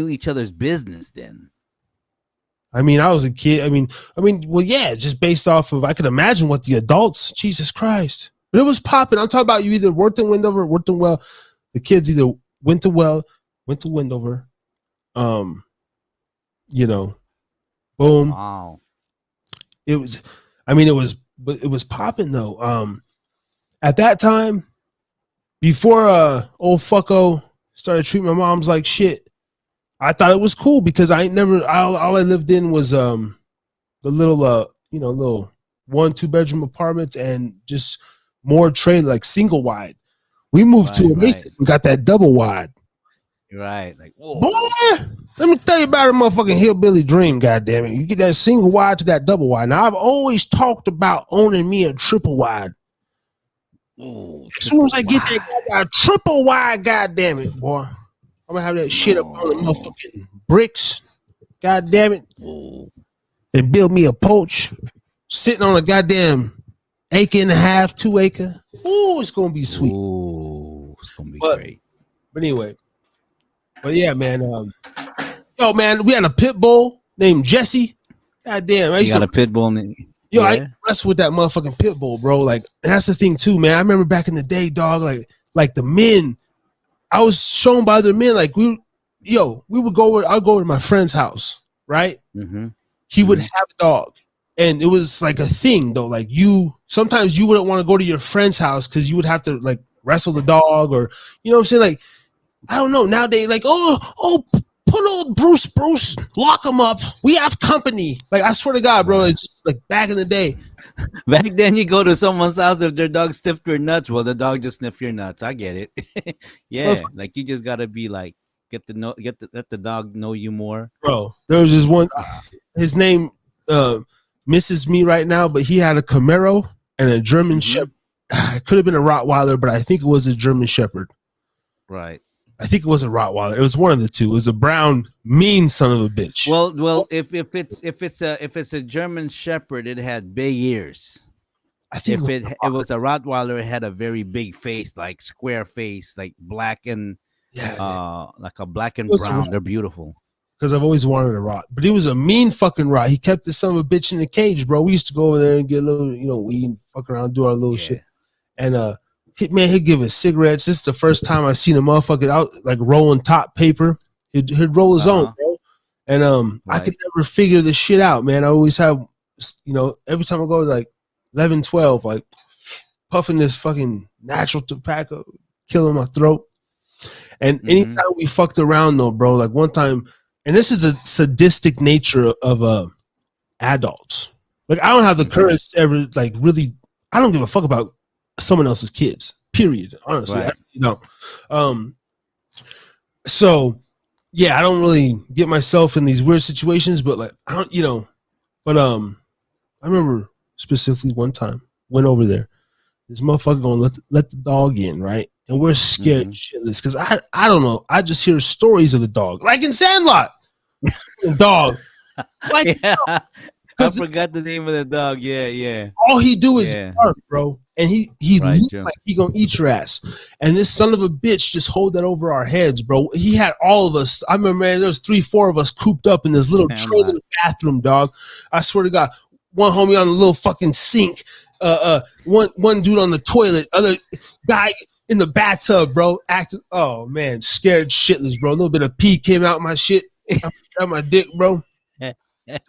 G: each other's business then.
A: I mean, I was a kid. I mean, well, yeah, just based off of, I could imagine what the adults, Jesus Christ. But it was popping. I'm talking about you either worked in Wendover, worked in Well. The kids either went to Wendover, You know, boom.
G: Wow.
A: It was, I mean, it was popping though. At that time, before old fucko started treating my mom's like shit, I thought it was cool because I ain't never all I lived in was the little little 1-2 bedroom apartments and just more trade like single wide. We moved to a Mason and got that double wide.
G: Right. Like, whoa.
A: Boy, let me tell you about a motherfucking hillbilly dream, goddamn it. You get that single wide to that double wide. Now I've always talked about owning me a triple wide.
G: Ooh,
A: As soon as I get that triple wide, goddamn it, boy. I'm gonna have that shit up on the motherfucking bricks. Goddamn it.
G: Ooh.
A: And build me a porch sitting on a goddamn 1.5 acre, 2 acre. Ooh, it's gonna be sweet.
G: Ooh, it's gonna be great.
A: But anyway. But yeah, man. Yo, man, we had a pit bull named Jesse. Goddamn,
G: you got a pit bull name.
A: Yo, I wrestled with that motherfucking pit bull, bro. Like, and that's the thing too, man. I remember back in the day, dog. Like the men, I was shown by other men. Like we would go over. I'd go over to my friend's house, right?
G: Mm-hmm.
A: He would have a dog, and it was like a thing though. Like sometimes you wouldn't want to go to your friend's house because you would have to like wrestle the dog, or you know what I'm saying, like. I don't know. Nowadays, like, put old Bruce, lock him up. We have company. Like, I swear to God, bro, it's just like back in the day.
G: Back then, you go to someone's house if their dog sniffed your nuts. Well, the dog just sniffed your nuts. I get it. Yeah, like you just gotta be like, let the dog know you more.
A: Bro, there was this one. His name misses me right now, but he had a Camaro and a German Shepherd. It could have been a Rottweiler, but I think it was a German Shepherd.
G: Right.
A: I think it was a Rottweiler. It was one of the two. It was a brown, mean son of a bitch.
G: Well, if it's a German Shepherd, it had big ears.
A: I think
G: if it was a Rottweiler, it had a very big face, like square face, like black and like a black and brown. They're beautiful.
A: Because I've always wanted a Rott, but he was a mean fucking Rott. He kept the son of a bitch in the cage, bro. We used to go over there and get a little, weed, fuck around, do our little shit, and he'd give us cigarettes. This is the first time I seen a motherfucker out like rolling top paper. He'd roll his own, bro. And I could never figure this shit out, man. I always have, every time I go like 11, 12, like puffing this fucking natural tobacco, killing my throat. And anytime we fucked around though, bro, like one time, and this is a sadistic nature of adults. Like I don't have the courage to ever like really. I don't give a fuck about someone else's kids, period. Honestly, so yeah, I don't really get myself in these weird situations, but like I don't, I remember specifically one time went over there. This motherfucker gonna let the dog in, right? And we're scared shitless because I don't know. I just hear stories of the dog, like in Sandlot. The dog, like
G: I forgot the name of the dog. Yeah.
A: All he do is bark, bro. And he like he gonna eat your ass. And this son of a bitch just hold that over our heads, bro. He had all of us. I remember, man, there was 3-4 of us cooped up in this little trailer bathroom, dog. I swear to God, one homie on the little fucking sink, one dude on the toilet, other guy in the bathtub, bro. Acting, oh man, scared shitless, bro. A little bit of pee came out my shit, out my dick, bro.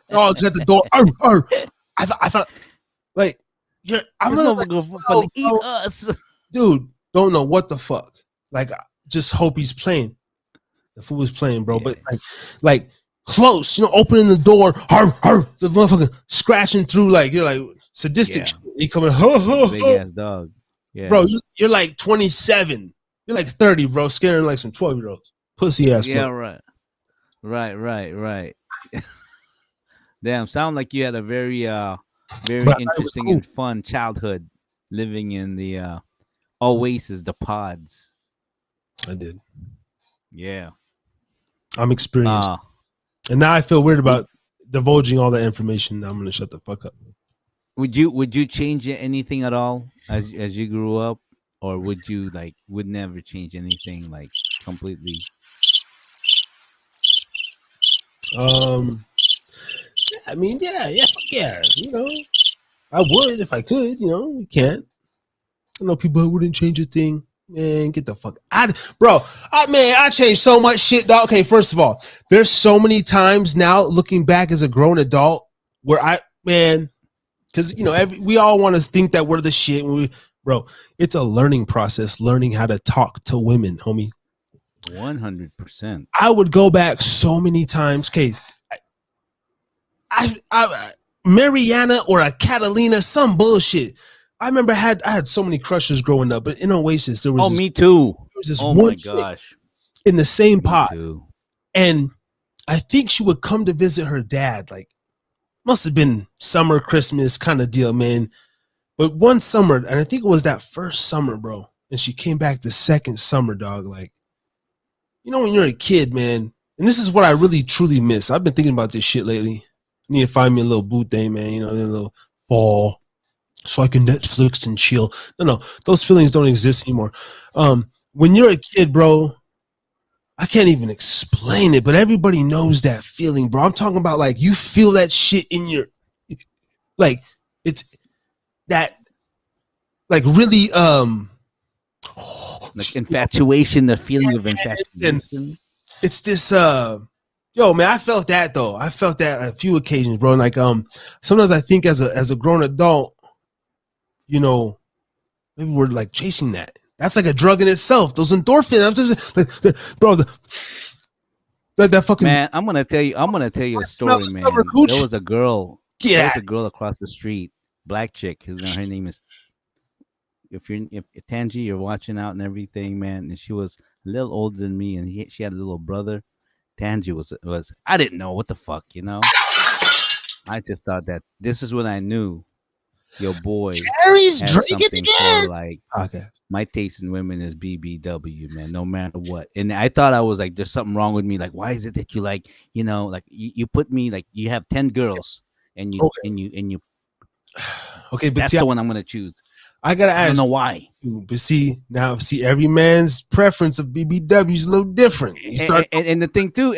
A: Dogs at the door. I thought, like, I'm gonna
G: eat us,
A: dude. Don't know what the fuck. Like, just hope he's playing. The fool was playing, bro. But like close, opening the door. The motherfucker scratching through. Like you're like sadistic. Shit. He coming.
G: Big ass dog. Yeah,
A: bro. You're like 27. You're like 30, bro. Scaring like some 12-year-olds. Pussy ass.
G: Yeah,
A: bro.
G: Right. Damn, sound like you had a very interesting and fun childhood living in the Oasis, the pods.
A: I did.
G: Yeah.
A: I'm experienced. And now I feel weird about divulging all that information. Now I'm gonna shut the fuck up.
G: Would you change anything at all as you grew up? Or would you would never change anything completely?
A: I mean, yeah, I would if I could, you can't. I know people who wouldn't change a thing. Man, get the fuck out, bro. I changed so much shit, dog. Okay, first of all, there's so many times now looking back as a grown adult where because we all want to think that we're the shit. Bro, it's a learning process, learning how to talk to women, homie.
G: 100%.
A: I would go back so many times. Okay, I Mariana or a Catalina, some bullshit. I remember I had so many crushes growing up, but in Oasis there was
G: Me too.
A: there was this
G: Oh
A: one
G: my
A: chick
G: gosh.
A: in the same
G: Me
A: pod,
G: too.
A: and I think she would come to visit her dad. Like, must have been summer, Christmas kind of deal, man. But one summer, and I think it was that first summer, bro, and she came back the second summer, dog. Like, when you're a kid, man, and this is what I really truly miss. I've been thinking about this shit lately. I need to find me a little boot day, man. A little fall, so I can Netflix and chill. No, those feelings don't exist anymore. When you're a kid, bro, I can't even explain it, but everybody knows that feeling, bro. I'm talking about like you feel that shit in your, like it's that, like really,
G: like infatuation, the feeling of infatuation.
A: It's this, yo, man, I felt that though. I felt that a few occasions, bro. And like, sometimes I think as a grown adult, maybe we're like chasing that. That's like a drug in itself. Those endorphins, bro. That fucking
G: man. I'm gonna tell you a story, man. There was a girl.
A: Yeah.
G: There was a girl across the street, black chick. Her name is. If Tangi, you're watching out and everything, man, and she was a little older than me, and she had a little brother. Tangi was I didn't know what the fuck, I just thought that this is when I knew your boy
A: Harry's
G: had
A: drinking
G: something
A: again.
G: for like
A: Okay.
G: My taste in women is BBW, man, no matter what. And I thought I was like, there's something wrong with me. Like, why is it that you like, like you put me like you have 10 girls and you
A: okay, but
G: that's the one I'm gonna choose.
A: I gotta ask.
G: I don't know why.
A: But see, every man's preference of BBW is a little different.
G: And the thing too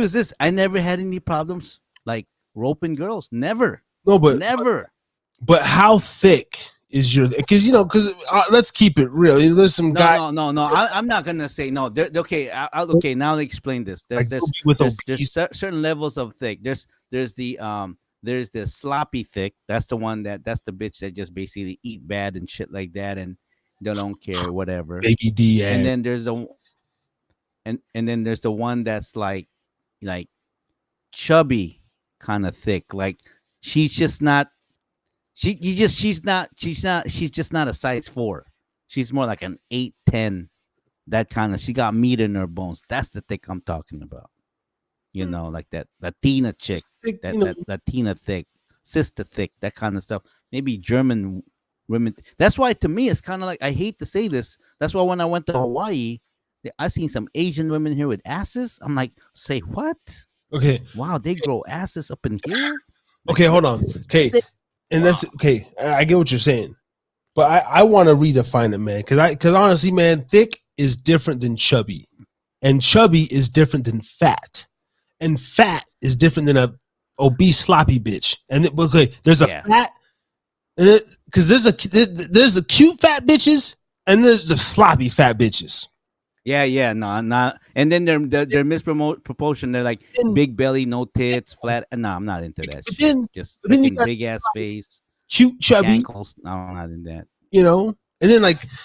G: is this: I never had any problems like roping girls. Never.
A: No, but
G: never.
A: But how thick is your? Because let's keep it real. There's some guy.
G: No. I'm not gonna say no. Okay. Okay. Now to explain this. There's certain levels of thick. There's the sloppy thick. That's the one that's the bitch that just basically eat bad and shit like that, and they don't care, whatever.
A: Baby D.
G: And then there's the one that's like chubby kind of thick. Like she's just not. She's just not a size 4. She's more like an 8, 10. That kind of. She got meat in her bones. That's the thick I'm talking about. Like that Latina chick, that Latina thick, sister thick, that kind of stuff. Maybe German women. That's why to me it's kind of like, I hate to say this. That's why when I went to Hawaii, I seen some Asian women here with asses. I'm like, say what?
A: Okay.
G: Wow, they grow asses up in here.
A: Okay, hold on. Okay, and that's okay. I get what you're saying, but I want to redefine it, man. Because honestly, man, thick is different than chubby, and chubby is different than fat. And fat is different than a obese sloppy bitch. And okay, there's a fat, because there's a cute fat bitches and there's a sloppy fat bitches.
G: Yeah, no, not. And then they're misproportion. They're like big belly, no tits, flat. No, I'm not into that shit. Just big ass face,
A: cute chubby.
G: Ankles. No, I'm not in that.
A: And then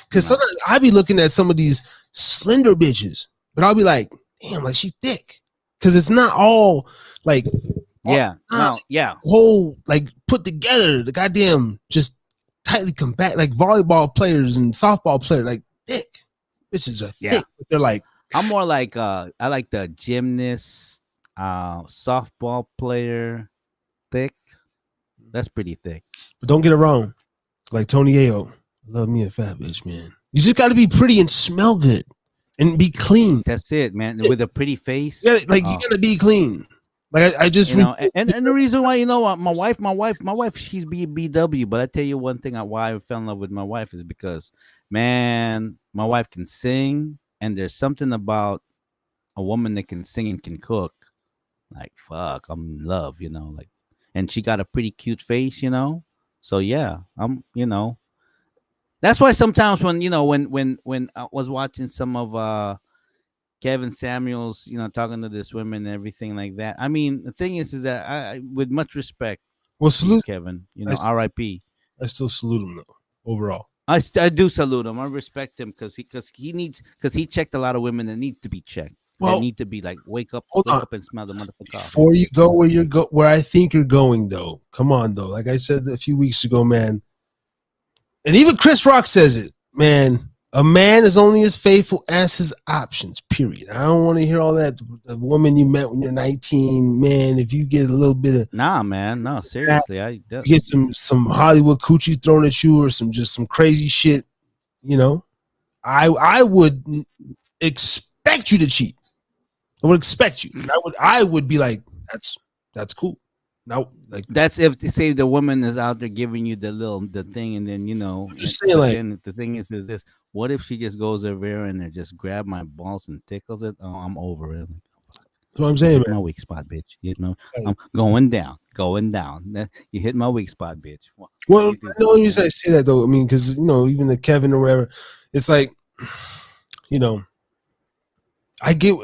A: because sometimes I be looking at some of these slender bitches, but I'll be like, damn, like she's thick. Because it's not all like whole like put together. The goddamn just tightly compact like volleyball players and softball players, like thick bitches are thick. But they're like,
G: I'm more like I like the gymnast, softball player, thick. That's pretty thick.
A: But don't get it wrong, like Tony Ayo, love me a fat bitch, man. You just got to be pretty and smell good. And be clean.
G: That's it, man. With a pretty face.
A: Yeah, like you gotta be clean. Like I just,
G: and the reason why, my wife, she's BW. But I tell you one thing, why I fell in love with my wife is because, man, my wife can sing, and there's something about a woman that can sing and can cook. Like fuck, I'm in love, and she got a pretty cute face, So yeah, I'm, That's why sometimes when when I was watching some of Kevin Samuels, talking to this women and everything like that. I mean, the thing is that I with much respect
A: Well,
G: to you,
A: salute.
G: Kevin.
A: I,
G: R.I.P.
A: I still salute him though. Overall,
G: I do salute him. I respect him because he checked a lot of women that need to be checked. That
A: well,
G: need to be like wake up
A: hold on.
G: and smell the motherfucking coffee.
A: Before you go where I think you're going though. Come on though. Like I said a few weeks ago, man. And even Chris Rock says it, man. A man is only as faithful as his options, period. I don't want to hear all that. The woman you met when you're 19, man, if you get a little bit of
G: Nah, man. No, seriously.
A: you get some Hollywood coochie thrown at you or some crazy shit, I would expect you to cheat. I would expect you. I would be like, that's cool. Now, like
G: that's if they say the woman is out there giving you the thing, and then
A: just saying, like,
G: then the thing is this: what if she just goes over there and just grab my balls and tickles it? Oh, I'm over it.
A: that's what I'm saying,
G: Hit
A: man.
G: my weak spot, bitch. I'm going down. You hit my weak spot, bitch.
A: Well, the only reason I say that though, I mean, because even the Kevin or whatever, it's like, I get,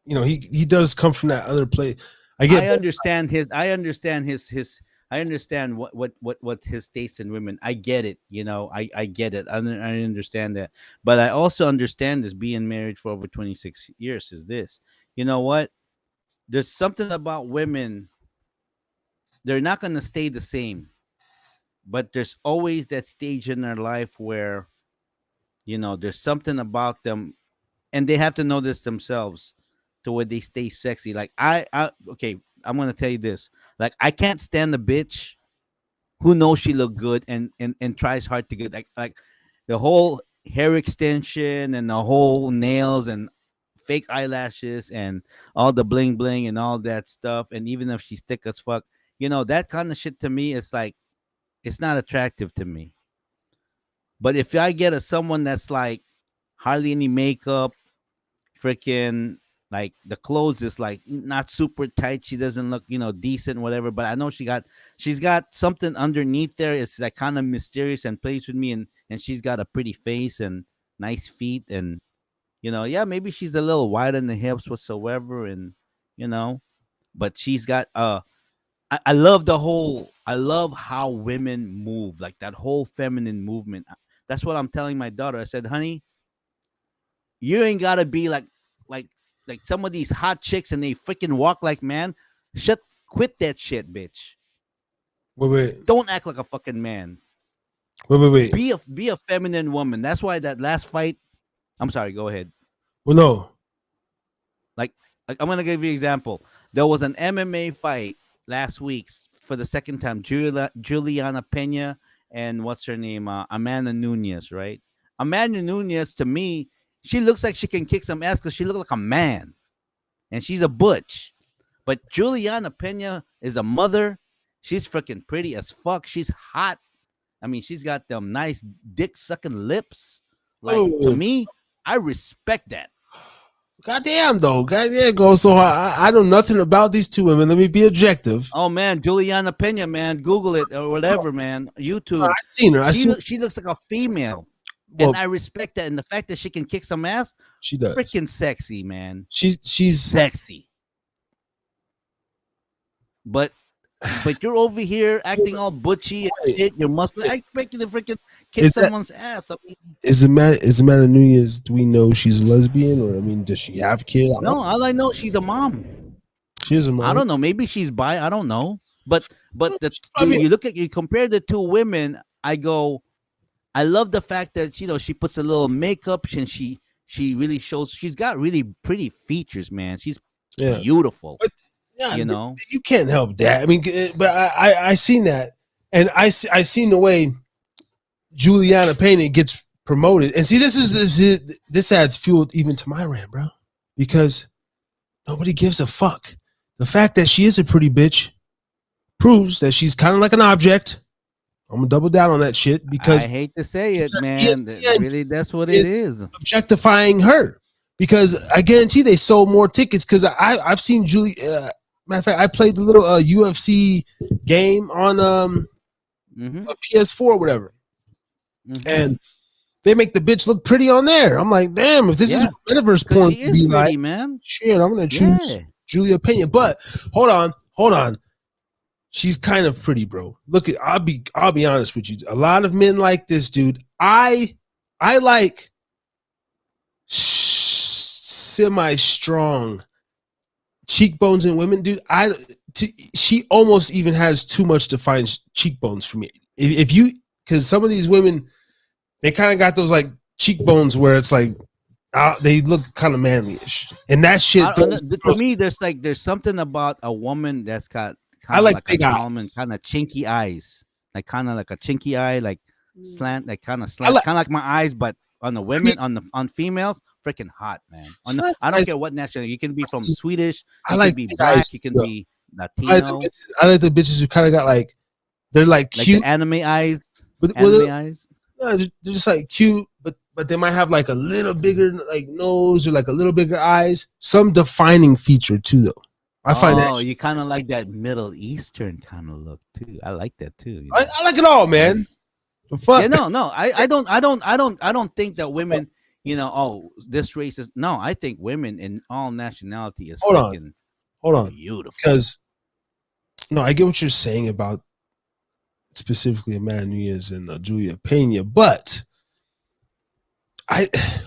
A: he does come from that other place.
G: I understand what his taste in women. I get it. I get it. I understand that. But I also understand this being married for over 26 years is this. You know what? There's something about women. They're not going to stay the same. But there's always that stage in their life where, there's something about them, and they have to know this themselves, to where they stay sexy. Like okay, I'm gonna tell you this. Like, I can't stand the bitch who knows she look good and tries hard to get like the whole hair extension and the whole nails and fake eyelashes and all the bling bling and all that stuff. And even if she's thick as fuck, that kind of shit to me is like, it's not attractive to me. But if I get someone that's like hardly any makeup, freaking like the clothes is like not super tight, she doesn't look decent, whatever, but I know she's got something underneath there. It's like kind of mysterious and plays with me, and she's got a pretty face and nice feet, and yeah, maybe she's a little wide in the hips whatsoever, and but she's got I love how women move, like that whole feminine movement. That's what I'm telling my daughter. I said, honey, you ain't gotta be like some of these hot chicks and they freaking walk like man. Quit that shit, bitch.
A: Wait.
G: Don't act like a fucking man.
A: Wait.
G: Be a feminine woman. That's why that last fight. I'm sorry. Go ahead.
A: Well, no.
G: Like I'm gonna give you an example. There was an MMA fight last week for the second time. Juliana Pena and what's her name? Amanda Nunes, right? Amanda Nunes, to me, she looks like she can kick some ass because she looks like a man, and she's a butch. But Juliana Pena is a mother. She's freaking pretty as fuck. She's hot. I mean, she's got them nice dick sucking lips. Like, to me, I respect that.
A: Goddamn, though. Goddamn, go. So I know nothing about these two women. Let me be objective.
G: Oh, man. Juliana Pena, man. Google it or whatever, man. YouTube.
A: I've seen her.
G: She looks like a female. Well, and I respect that. And the fact that she can kick some ass,
A: she does.
G: Freaking sexy, man.
A: She's
G: sexy. But you're over here acting all butchy and shit. You're muscular. I expect you to freaking kick someone's ass. I mean,
A: is Amanda Nunes? Do we know she's a lesbian, or does she have kids?
G: No, all I know, she's a mom.
A: She is a mom.
G: I don't know. Maybe she's bi. I don't know. But you compare the two women. I love the fact that she puts a little makeup and she really shows. She's got really pretty features, man. She's beautiful. But,
A: yeah, you can't help that. I mean, but I seen that, and I seen the way Juliana Pena gets promoted, and see, this adds fuel even to my rant, bro, because nobody gives a fuck. The fact that she is a pretty bitch proves that she's kind of like an object. I'm gonna double down on that shit because
G: I hate to say it, man. Really, that's what it is.
A: Objectifying her, because I guarantee they sold more tickets. Because I've seen Julie. Matter of fact, I played the little UFC game on a PS4 or whatever, and they make the bitch look pretty on there. I'm like, damn, if this is what metaverse
G: because
A: porn
G: she
A: could
G: is
A: be
G: pretty,
A: like,
G: man.
A: shit, I'm gonna choose
G: Yeah.
A: Julia Pena. But hold on. She's kind of pretty, bro. Look at I'll be honest with you. A lot of men like this, dude. I like semi-strong cheekbones in women, dude. She almost even has too much defined cheekbones for me. If you, because some of these women, they kind of got those like cheekbones where it's like they look kind of manly-ish, and that shit.
G: To me, there's something about a woman that's got
A: I
G: kind of
A: like
G: like
A: big
G: a
A: eyes.
G: Solomon, kind of chinky eyes, like kind of like a chinky eye, like slant, like kind of
A: I
G: slant,
A: like-
G: kind of like my eyes, but on the women, on females, freaking hot, man.
A: Slant
G: I don't
A: eyes-
G: care what nationality. You can be from Swedish,
A: I
G: you
A: like
G: can be
A: big
G: black,
A: eyes,
G: you can
A: though.
G: be Latino,
A: I like the bitches who kind of got like they're like
G: like
A: cute,
G: the anime eyes,
A: but
G: anime eyes.
A: no, they're just like cute, but they might have like a little bigger like nose or like a little bigger eyes. Some defining feature too, though. I find that
G: You kind of like that Middle Eastern kind of look too. I like that too. You know?
A: I like it all, man. The fuck?
G: Yeah, no. I don't think that women, this race is no. I think women in all nationality is
A: Hold on.
G: freaking
A: Hold on,
G: beautiful.
A: because no, I get what you're saying about specifically Amanda Nunez and Julia Pena, but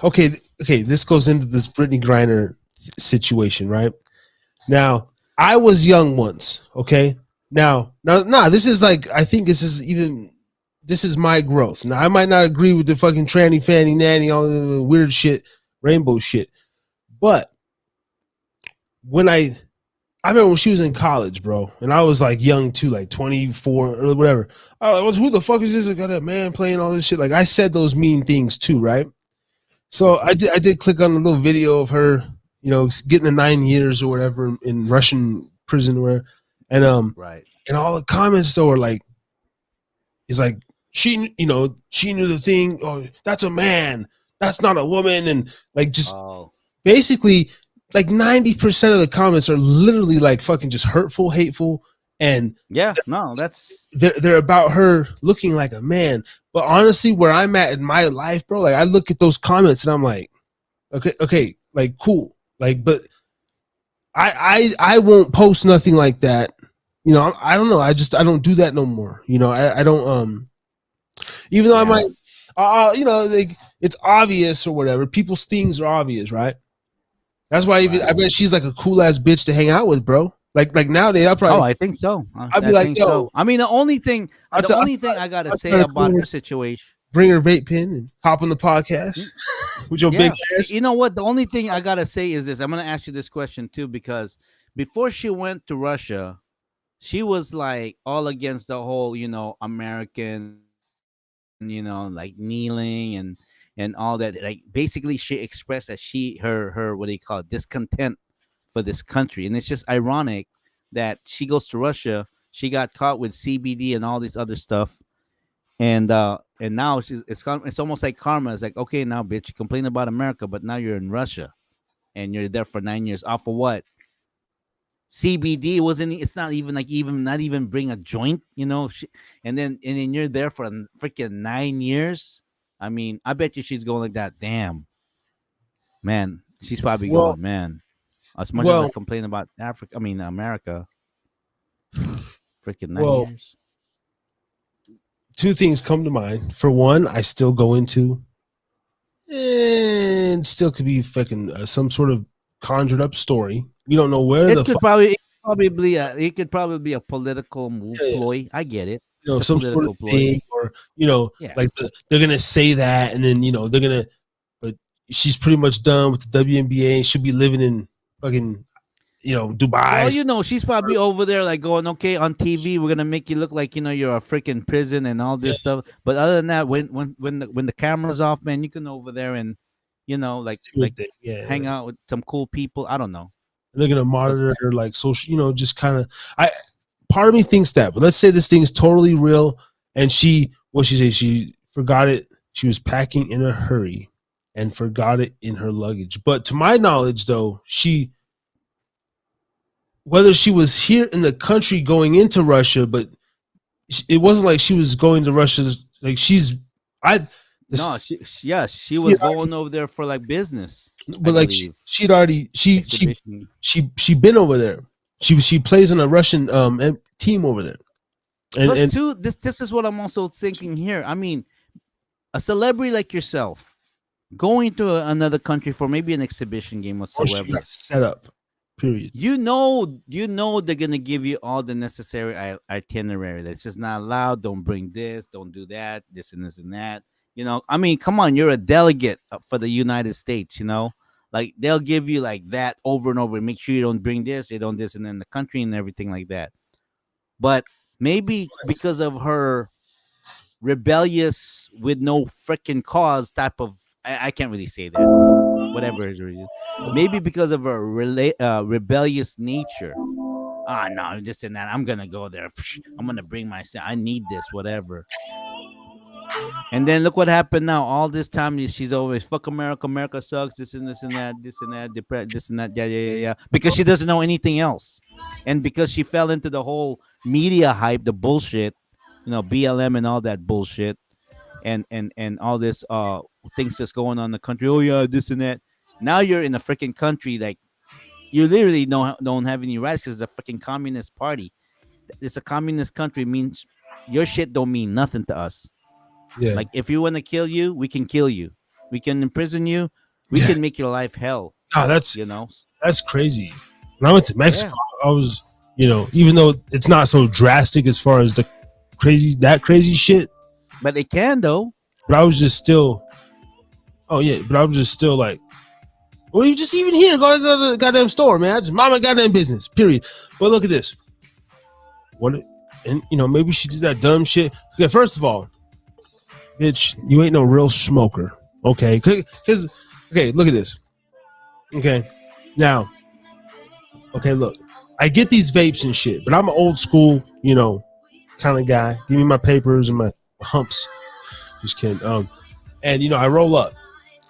A: okay, this goes into this Brittany Griner situation, right? Now, I was young once, okay? Now, this is like, I think this is my growth. Now, I might not agree with the fucking tranny, fanny, nanny, all the weird shit, rainbow shit, but when I remember when she was in college, bro, and I was like young too, like 24 or whatever. I was, who the fuck is this? I got a man playing all this shit. Like I said those mean things too, right? So I did click on a little video of her, getting the 9 years or whatever in Russian prison, where, and
G: Right.
A: and all the comments though are like, it's like she knew the thing. Oh, that's a man. That's not a woman, and like just basically like 90% of the comments are literally like fucking just hurtful, hateful, and
G: that's
A: they're about her looking like a man. But honestly, where I'm at in my life, bro, like I look at those comments and I'm like, okay, like cool, like, but I won't post nothing like that. I don't know. I don't do that no more. I don't even though I might like it's obvious or whatever. People's things are obvious, right? That's why I bet she's like a cool ass bitch to hang out with, bro. Like nowadays, I'll probably.
G: I think so.
A: I'd be like, yo.
G: So. I mean, the only thing I gotta say about her situation.
A: Bring her vape pen and hop on the podcast with your big ass.
G: You know what? The only thing I gotta say is this. I'm gonna ask you this question too, because before she went to Russia, she was like all against the whole, American, like kneeling and all that. Like basically, she expressed that her what do you call it, discontent for this country, and it's just ironic that she goes to Russia. She got caught with CBD and all this other stuff, and now it's almost like karma. It's like, okay, now bitch, you complain about America, but now you're in Russia, and you're there for 9 years. Off of what? CBD wasn't. It's not even bring a joint, and then you're there for freaking 9 years. I mean, I bet you she's going like that. Damn, man, she's probably going, man. As much as I complain about America, freaking 9 years.
A: Two things come to mind. For one, I still go into, and still could be fucking some sort of conjured up story. You don't know where
G: it could probably be a political move ploy. I get it.
A: Some sort of thing, or like they're gonna say that, and then they're gonna, but she's pretty much done with the WNBA, and she'll be living in fucking Dubai.
G: Well, she's probably over there like going, okay, on TV we're gonna make you look like you're a freaking prison and all this stuff. But other than that, when the camera's off, man, you can over there and hang out with some cool people. I don't know.
A: They're gonna monitor her like social, just kind of. Part of me thinks that, but let's say this thing's totally real, and she forgot it. She was packing in a hurry and forgot it in her luggage. But to my knowledge, though, whether she was here in the country going into Russia, but it wasn't like she was going to Russia. Like I, this,
G: No, yeah, she
A: she
G: was going over there for like business, I
A: but like
G: believe.
A: she'd already
G: Exhibition.
A: she been over there. She plays in a Russian team over there,
G: Plus,
A: and
G: too, this is what I'm also thinking here. I mean, a celebrity like yourself going to another country for maybe an exhibition game
A: or she
G: whatsoever.
A: got set up. Period.
G: You know they're gonna give you all the necessary itinerary. This is not allowed. Don't bring this. Don't do that. This and this and that. I mean, come on. You're a delegate for the United States. Like they'll give you like that over and over. Make sure you don't bring this. You don't this, and then the country and everything like that. But maybe because of her rebellious with no freaking cause type of, I can't really say that. Whatever it is, maybe because of her rebellious nature. Ah, no, this and that. I'm gonna go there. I'm gonna bring myself. I need this, whatever. And then look what happened now. All this time she's always fuck America. America sucks. This and this and that. This and that. This and that. Yeah, yeah, yeah, yeah. Because she doesn't know anything else, and because she fell into the whole media hype, the bullshit, BLM and all that bullshit, and all this things that's going on in the country. Oh yeah, this and that. Now you're in a freaking country like you literally don't have any rights because it's a freaking communist party. It's a communist country. Means your shit don't mean nothing to us.
A: Yeah,
G: Like if you want to kill you, we can kill you. We can imprison you. We can make your life hell.
A: no, that's crazy. When I went to Mexico, I was, even though it's not so drastic as far as the crazy shit,
G: But it can though.
A: but I was just still, oh yeah, but I was just still like, well, you just even here, go to the goddamn store, man. I just mind my goddamn business, period. But look at this. And maybe she did that dumb shit. Okay, first of all, bitch, you ain't no real smoker. Okay, because look at this. Okay, now, okay, look, I get these vapes and shit, but I'm an old school, kind of guy. Give me my papers and my humps. Just kidding. And I roll up.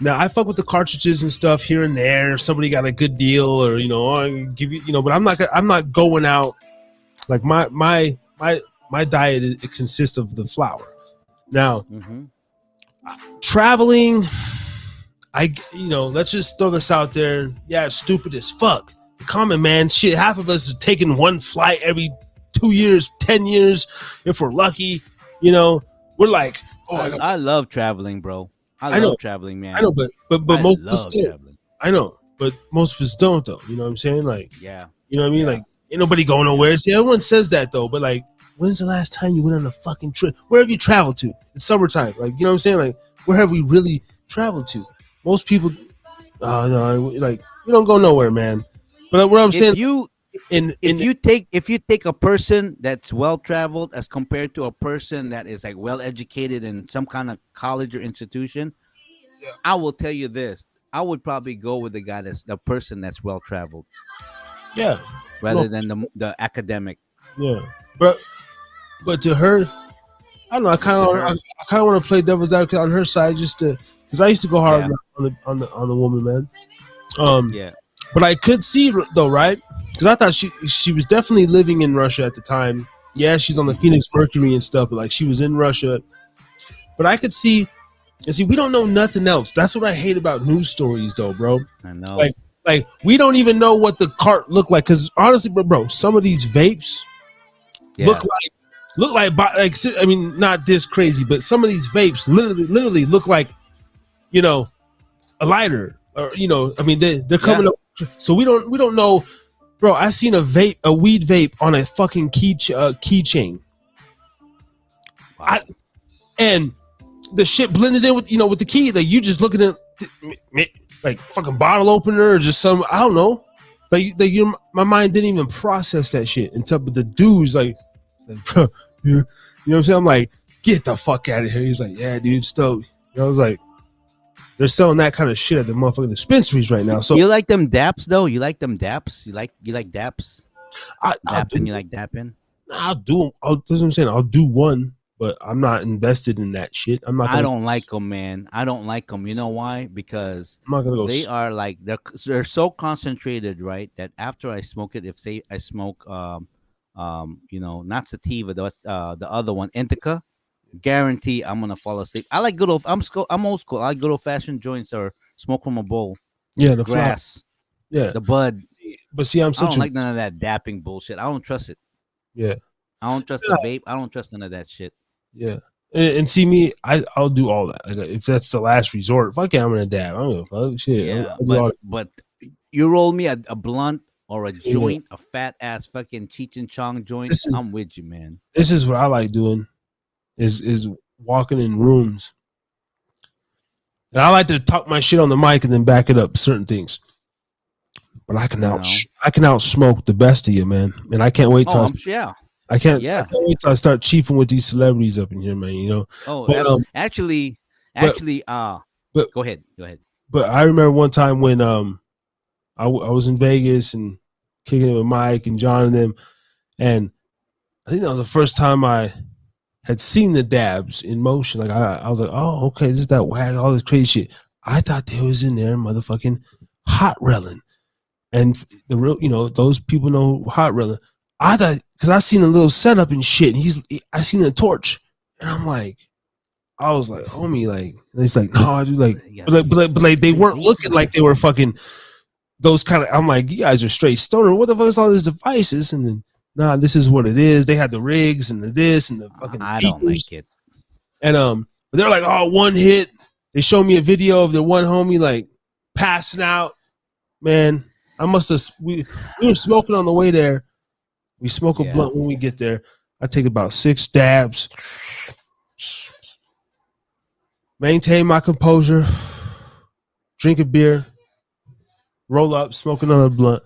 A: Now I fuck with the cartridges and stuff here and there. If somebody got a good deal, or I give you, but I'm not going out. Like my diet it consists of the flour. Now, traveling, let's just throw this out there. Yeah, it's stupid as fuck. Common man, shit. Half of us are taking one flight every 2 years, 10 years, if we're lucky. We're like,
G: I love traveling, bro. I love traveling, man.
A: I know, but most of us don't.
G: Traveling.
A: I know, but most of us don't, though. You know what I'm saying? Like,
G: Yeah.
A: you know what I mean? Like, ain't nobody going nowhere. See, everyone says that though, but like, when's the last time you went on a fucking trip? Where have you traveled to? It's summertime. Like, you know what I'm saying? Like, where have we really traveled to? Most people, no, like, we don't go nowhere, man. But what I'm saying,
G: If you take a person that's well traveled as compared to a person that is like well educated in some kind of college or institution, I will tell you this: I would probably go with the person that's well traveled,
A: yeah,
G: rather than the academic.
A: yeah. But to her, I don't know. I kind of want to play devil's advocate on her side, just to, because I used to go hard on the woman, man.
G: Yeah.
A: But I could see though, right? Because I thought she was definitely living in Russia at the time. Yeah, she's on the Phoenix Mercury and stuff, but like she was in Russia. But I could see, we don't know nothing else. That's what I hate about news stories, though, bro.
G: I know.
A: Like we don't even know what the cart looked like. Because honestly, bro, some of these vapes look like I mean, not this crazy, but some of these vapes literally look like, a lighter, or I mean, they're coming up. So we don't know, bro. I seen a weed vape on a fucking keychain.
G: Wow.
A: And the shit blended in with with the key. Like you just looking at like fucking bottle opener or just some, I don't know. Like my mind didn't even process that shit until the dude's like bro, you know what I'm saying? I'm like, get the fuck out of here. He's like, yeah, dude, stoked. I was like, they're selling that kind of shit at the motherfucking dispensaries right now. So
G: you like them daps though? You like them daps? You like daps?
A: Dapping,
G: you like dapping?
A: I'll do. That's what I'm saying. I'll do one, but I'm not invested in that shit. I'm not.
G: I don't like them, man. I don't like them. You know why? Because
A: I'm not gonna go.
G: They are like they're so concentrated, right? That after I smoke it, if say I smoke not sativa, that's the other one, indica. guarantee I'm gonna fall asleep. I like good old. I'm old school. I like good old fashioned joints or smoke from a bowl,
A: Yeah, the flower.
G: grass,
A: Yeah,
G: the bud.
A: but see, I'm
G: I
A: such
G: don't
A: a
G: like none of that dapping bullshit. I don't trust it.
A: yeah,
G: I don't trust the vape. I don't trust none of that shit.
A: yeah. And see me, I'll do all that. Like if that's the last resort, fuck yeah, I'm gonna dab. I don't give a fuck. Shit,
G: Yeah,
A: I'll do all
G: but you roll me a blunt or a
A: Yeah.
G: joint, a fat ass fucking Cheech and Chong joint.
A: This is-
G: I'm with you, man.
A: This is what I like doing, is walking in rooms, and I like to talk my shit on the mic and then back it up certain things. But I can I can out smoke the best of you, man, and I can't wait till
G: Yeah.
A: I can't
G: Yeah.
A: wait till I start chiefing with these celebrities up in here, man. You know.
G: Oh,
A: But,
G: actually,
A: but-
G: go ahead.
A: But I remember one time when I was in Vegas and kicking it with Mike and John and them, and I think that was the first time I had seen the dabs in motion. Like I was like, oh, okay, this is that wag, all this crazy shit. I thought they was in there motherfucking hot relling. And the real, those people know hot relling. I thought, because I seen a little setup and shit, and I seen a torch, and I'm like, I was like, homie, like, and it's like, no, I do like, but like they weren't looking like they were fucking those kind of. I'm like, you guys are straight stoner. What the fuck is all these devices? And then, nah, this is what it is. They had the rigs and the this and the fucking.
G: I don't like it.
A: And but they're like, oh, one hit. They showed me a video of the one homie like passing out. Man, I must have. We were smoking on the way there. We smoke a blunt when we get there. I take about 6 dabs. Maintain my composure. Drink a beer. Roll up. Smoke another blunt.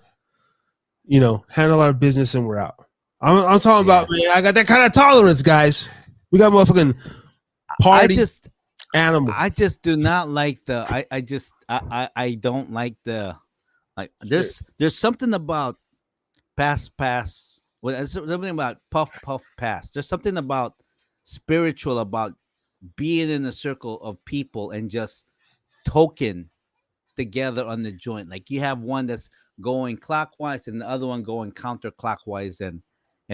A: Handle our business and we're out. I'm talking about, man. I got that kind of tolerance, guys. We got motherfucking party animal.
G: I just do not like the. I don't like the. Like there's something about pass. Well, there's something about puff pass. There's something about spiritual about being in a circle of people and just token together on the joint. Like you have one that's going clockwise and the other one going counterclockwise, and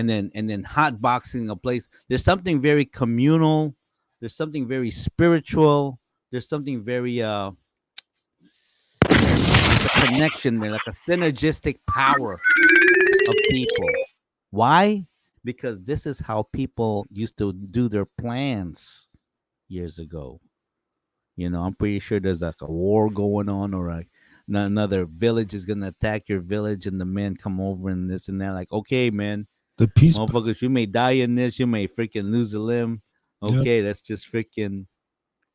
G: then hot boxing a place. There's something very communal. There's something very spiritual. There's something very there's a connection there, like a synergistic power of people. Why? Because this is how people used to do their plans years ago. I'm pretty sure there's like a war going on, or another village is gonna attack your village, and the men come over and this and that. Like, okay, man,
A: the peace,
G: motherfuckers, you may die in this, you may freaking lose a limb. Okay, let's just freaking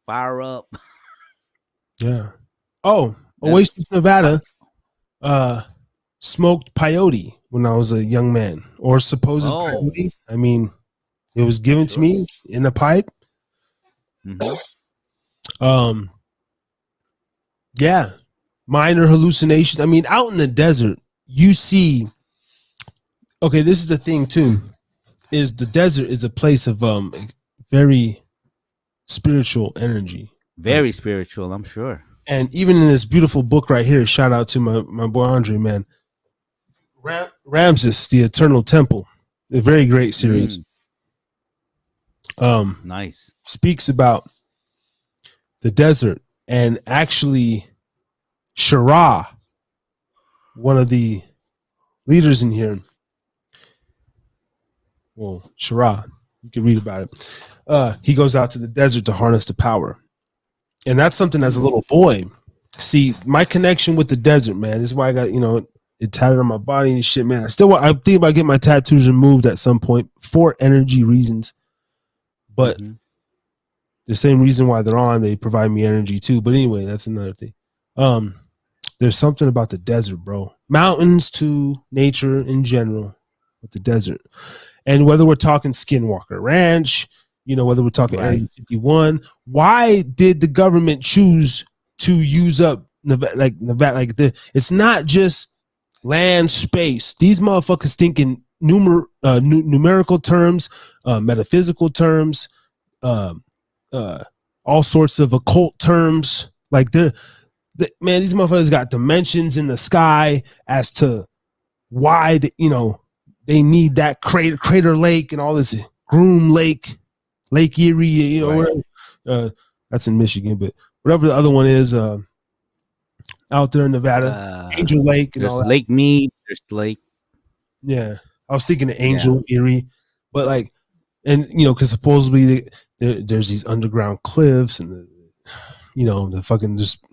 G: fire up.
A: Yeah. Oh, Oasis, Nevada. Smoked peyote when I was a young man, or supposed peyote. I mean, it was given to me in a pipe.
G: Mm-hmm.
A: Yeah, minor hallucinations. I mean, out in the desert, you see. Okay, this is the thing too. Is the desert is a place of very spiritual energy.
G: Very spiritual, I'm sure.
A: And even in this beautiful book right here, shout out to my boy Andre, man. Ramses, the Eternal Temple, a very great series.
G: Nice.
A: Speaks about the desert, and actually Shara, one of the leaders in here. Well, Shara, you can read about it. He goes out to the desert to harness the power. And that's something as a little boy. See, my connection with the desert, man, this is why I got, it tatted on my body and shit, man. I think about getting my tattoos removed at some point for energy reasons. But the same reason why they're on, they provide me energy too. But anyway, that's another thing. There's something about the desert, bro. Mountains to nature in general, with the desert. And whether we're talking Skinwalker Ranch, whether we're talking Area 51, why did the government choose to use up Nevada? It's not just land, space. These motherfuckers thinking numerical terms, metaphysical terms, all sorts of occult terms. Like man, these motherfuckers got dimensions in the sky as to why they need that crater lake and all this Groom Lake. Lake Erie, you know,
G: Right.
A: whatever. That's in Michigan, but whatever the other one is, out there in Nevada, Angel Lake and all
G: There's
A: that.
G: Lake Mead. There's Lake.
A: Yeah, I was thinking of
G: Yeah.
A: Angel Erie, but like, and you know, because supposedly there's these underground cliffs, and the fucking just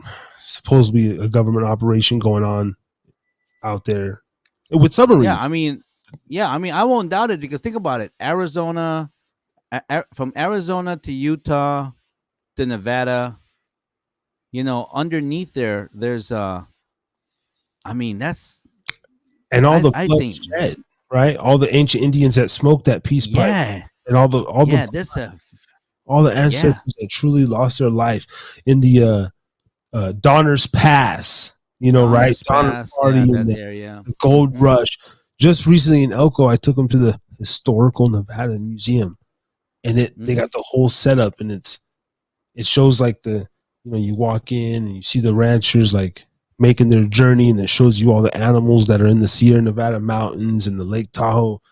A: supposedly a government operation going on out there with submarines.
G: I mean, I won't doubt it because think about it. Arizona, from Arizona to Utah to Nevada, underneath there's I mean, that's
A: And all the
G: I
A: blood
G: think,
A: shed, right? All the ancient Indians that smoked that peace pipe,
G: yeah,
A: and all the
G: there's
A: all the ancestors that truly lost their life in the Donner's Pass, right?
G: Donner's
A: Donner
G: Pass,
A: Party and
G: that area.
A: the Gold
G: Mhm.
A: Rush. Just recently in Elko, I took them to the Historical Nevada Museum, and they got the whole setup, and it shows like you walk in and you see the ranchers like making their journey, and it shows you all the animals that are in the Sierra Nevada mountains and the Lake Tahoe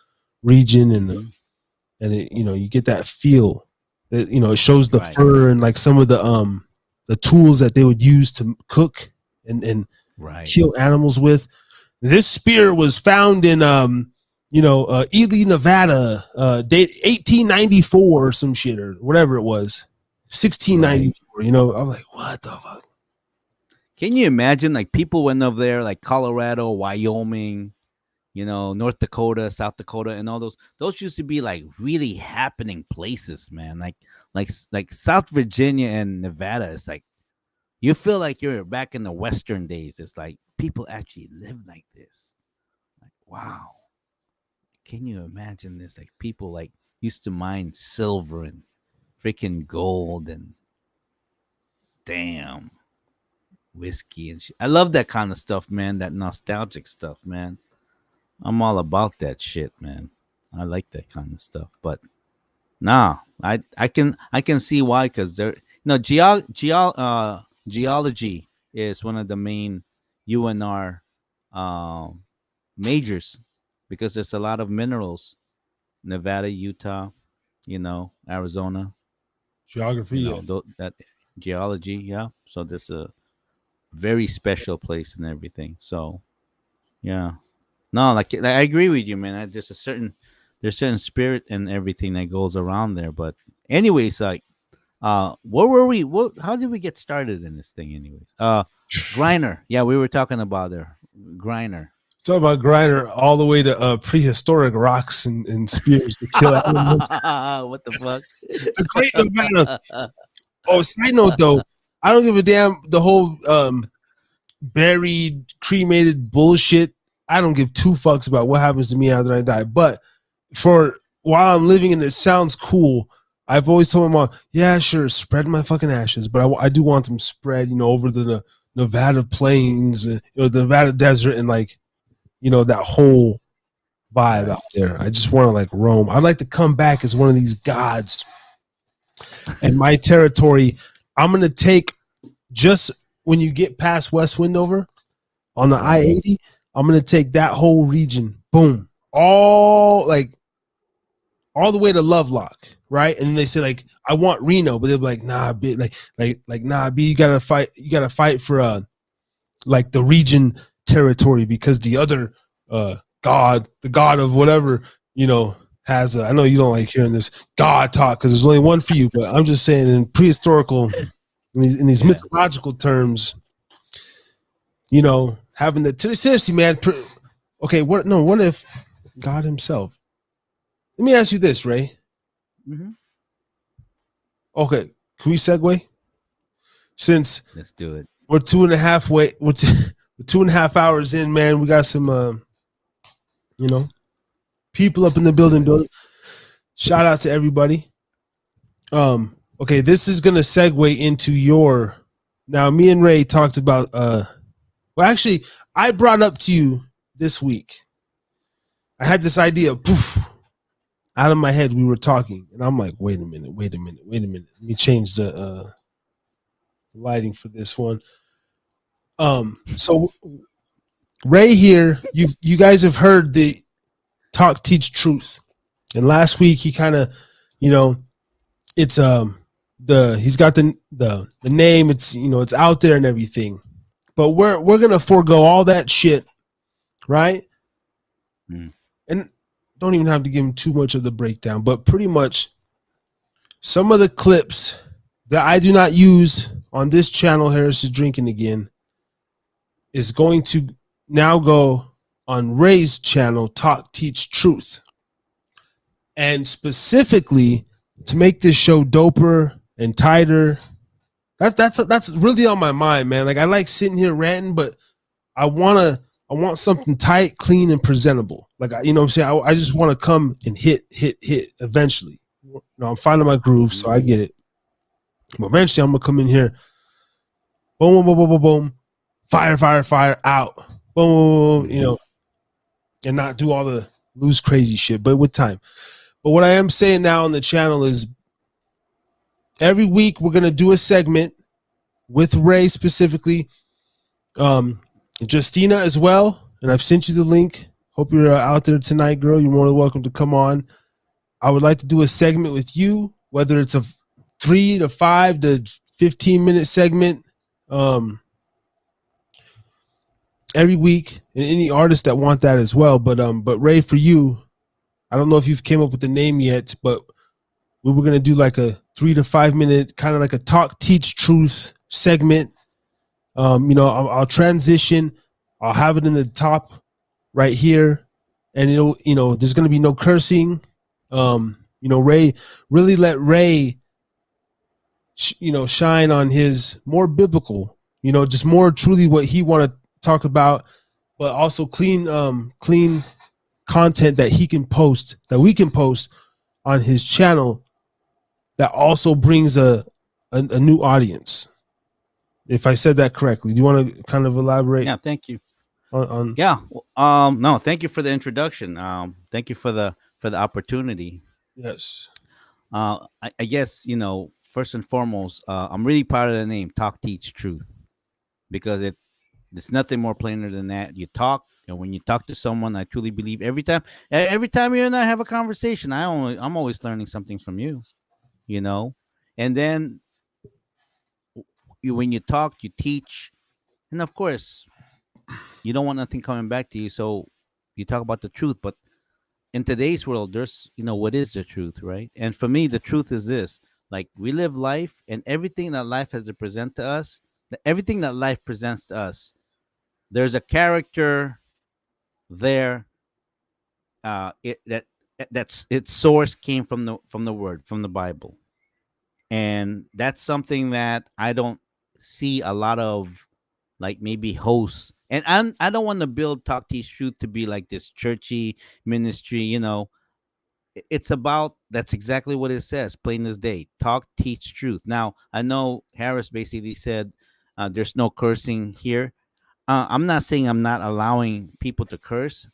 A: region, and it, you get that feel. It shows the fur and like some of the tools that they would use to cook and kill animals with. This spear was found in Ely, Nevada, date 1894 or some shit or whatever it was. 1694, I'm like, what the fuck?
G: Can you imagine like people went over there like Colorado, Wyoming, North Dakota, South Dakota, and all those used to be like really happening places, man. Like South Virginia and Nevada is like you feel like you're back in the Western days. It's like people actually live like this. Like, wow. Can you imagine this? Like people like used to mine silver and freaking gold and damn whiskey and shit. I love that kind of stuff, man. That nostalgic stuff, man. I'm all about that shit, man. I like that kind of stuff. But nah, I can see why, because there geology is one of the main UNR majors because there's a lot of minerals. Nevada, Utah, Arizona.
A: Geography.
G: That geology, yeah. So there's a very special place and everything. So yeah. No, like I agree with you, man. There's certain spirit and everything that goes around there. But anyways, like, where were we? How did we get started in this thing? Anyways, Griner. Yeah, we were talking about there. Griner.
A: Talk about Griner all the way to prehistoric rocks and spears to kill animals.
G: What the fuck?
A: The Great Nevada. Oh, side note though, I don't give a damn the whole buried, cremated bullshit. I don't give two fucks about what happens to me after I die. But for while I'm living and it sounds cool, I've always told my mom, yeah, sure, spread my fucking ashes, but I do want them spread, over the Nevada plains, the Nevada desert, and like, that whole vibe out there. I just want to like roam. I'd like to come back as one of these gods. And my territory, I'm gonna take just when you get past West Windover on the I-80. I'm gonna take that whole region, boom, all the way to Lovelock, right? And they say like, I want Reno, but they're like, nah, B, nah, B, you gotta fight for like the region territory because the other god, the god of whatever, has. I know you don't like hearing this god talk because there's only one for you, but I'm just saying in prehistorical, in these mythological terms, having the seriously, man. Okay, what if God Himself? Let me ask you this, Ray.
G: Mm-hmm.
A: Okay, can we segue? Since
G: let's do it.
A: We're 2.5 hours in, man. We got some, people up in the building. Shout out to everybody. Okay, this is gonna segue into your. Now, me and Ray talked about. Well, actually, I brought up to you this week. I had this idea, poof, out of my head. We were talking, and I'm like, wait a minute. Let me change the lighting for this one. So Ray here, you guys have heard the Talk Teach Truth, and last week he kind of, it's the he's got the name. It's it's out there and everything, but we're gonna forego all that shit, right?
G: Mm.
A: And don't even have to give him too much of the breakdown, but pretty much some of the clips that I do not use on this channel, Harris is Drinking Again, is going to now go on Ray's channel, Talk Teach Truth. And specifically to make this show doper and tighter. That's really on my mind, man. Like I like sitting here ranting, but I want something tight, clean, and presentable. Like you know what I'm saying? I just want to come and hit eventually. I'm finding my groove, so I get it. But eventually I'm gonna come in here, boom, boom, boom, boom, boom, fire, fire, fire, out. Boom, and not do all the loose crazy shit, but with time. But what I am saying now on the channel is every week we're gonna do a segment with Ray specifically, Justina as well, and I've sent you the link. Hope you're out there tonight, girl. You're more than welcome to come on. I would like to do a segment with you, whether it's a 3 to 5 to 15-minute segment, every week, and any artists that want that as well. But Ray, for you, I don't know if you've came up with the name yet, but we were gonna do like a 3 to 5 minute kind of like a Talk Teach Truth segment. I'll transition. I'll have it in the top right here, and there's gonna be no cursing. Ray, really let Ray, shine on his more biblical, just more truly what he want to talk about, but also clean content that he can post, that we can post on his channel, that also brings a new audience. If I said that correctly, do you want to kind of elaborate?
G: Yeah, thank you.
A: On
G: Yeah. No, thank you for the introduction. Thank you for the opportunity.
A: yes,
G: I guess first and foremost, I'm really proud of the name Talk Teach Truth, because it's nothing more plainer than that. You talk, and when you talk to someone, I truly believe every time you and I have a conversation, I'm always learning something from you, and then when you talk, you teach, and of course, you don't want nothing coming back to you, so you talk about the truth. But in today's world, there's what is the truth, right? And for me, the truth is this: like, we live life, and everything that life has to present to us, everything that life presents to us, there's a character there. That's its source came from the word, from the Bible, and that's something that I don't see a lot of, like, maybe hosts. And I don't want to build Talk Teach Truth to be like this churchy ministry. It's about, that's exactly what it says, plain as day: talk, teach truth. Now, I know Harris basically said there's no cursing here. I'm not saying I'm not allowing people to curse.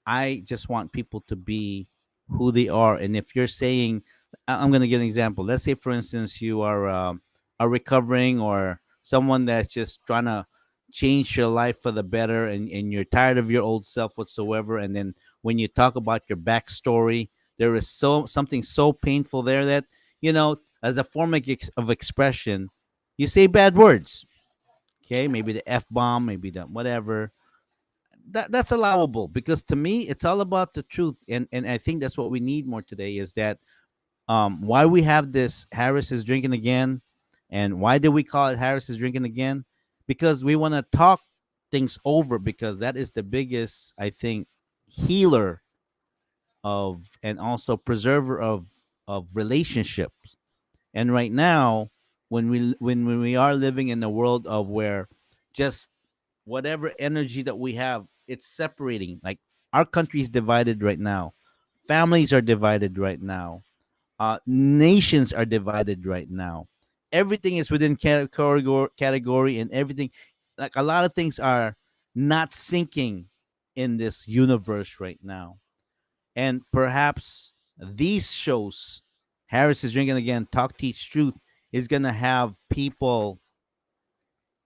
G: I just want people to be who they are. And if you're saying, I'm going to give an example. Let's say, for instance, you are recovering, or someone that's just trying to change your life for the better, and you're tired of your old self whatsoever. And then when you talk about your backstory, there is something so painful there that, as a form of expression, you say bad words. Okay, maybe the F bomb, maybe the whatever. That's allowable, because to me it's all about the truth. And I think that's what we need more today, is that why we have this Harris is Drinking Again. And why did we call it Harris is Drinking Again? Because we want to talk things over, because that is the biggest, I think, healer of, and also preserver of relationships. And right now, when we are living in a world of where just whatever energy that we have, it's separating. Like, our country is divided right now, families are divided right now, nations are divided right now. Everything is within category, and everything, like, a lot of things are not sinking in this universe right now. And perhaps these shows, Harris is Drinking Again, Talk Teach Truth, is gonna have people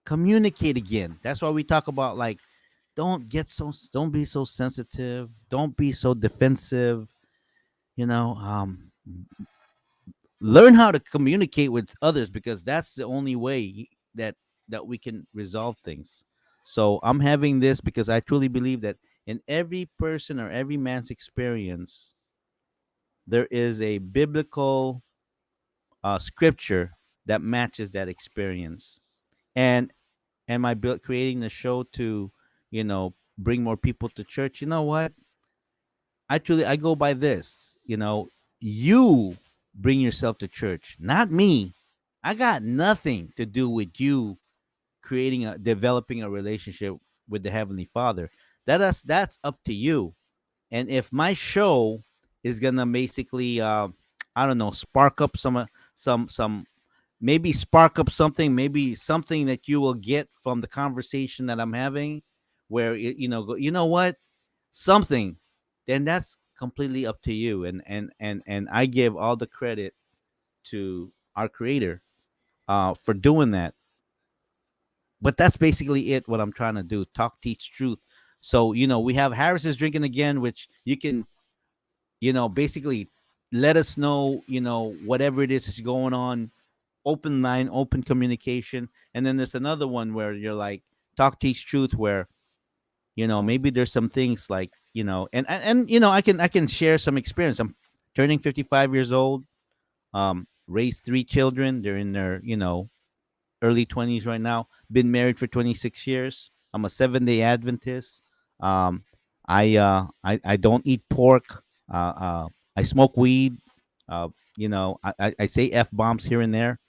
G: communicate again. That's why we talk about, like, don't be so sensitive, don't be so defensive. You know, learn how to communicate with others, because that's the only way that we can resolve things. So I'm having this because I truly believe that in every person or every man's experience there is a biblical scripture that matches that experience. And am I creating the show to, bring more people to church? You know what? I go by this. You bring yourself to church, not me. I got nothing to do with you developing a relationship with the Heavenly Father. That's up to you. And if my show is gonna basically, I don't know, spark up some maybe spark up something, maybe something that you will get from the conversation that I'm having, where you know what, something, then that's completely up to you. And I give all the credit to our creator for doing that. But that's basically it, what I'm trying to do: talk, teach truth. So we have Harris is drinking again, which you can basically let us know, whatever it is that's going on. Open line, open communication. And then there's another one where you're like, talk, teach truth, where maybe there's some things like, and I can share some experience. I'm turning 55 years old. Raised three children. They're in their early 20s right now. Been married for 26 years. I'm a 7-day Adventist. um I don't eat pork. I smoke weed. I say f bombs here and there.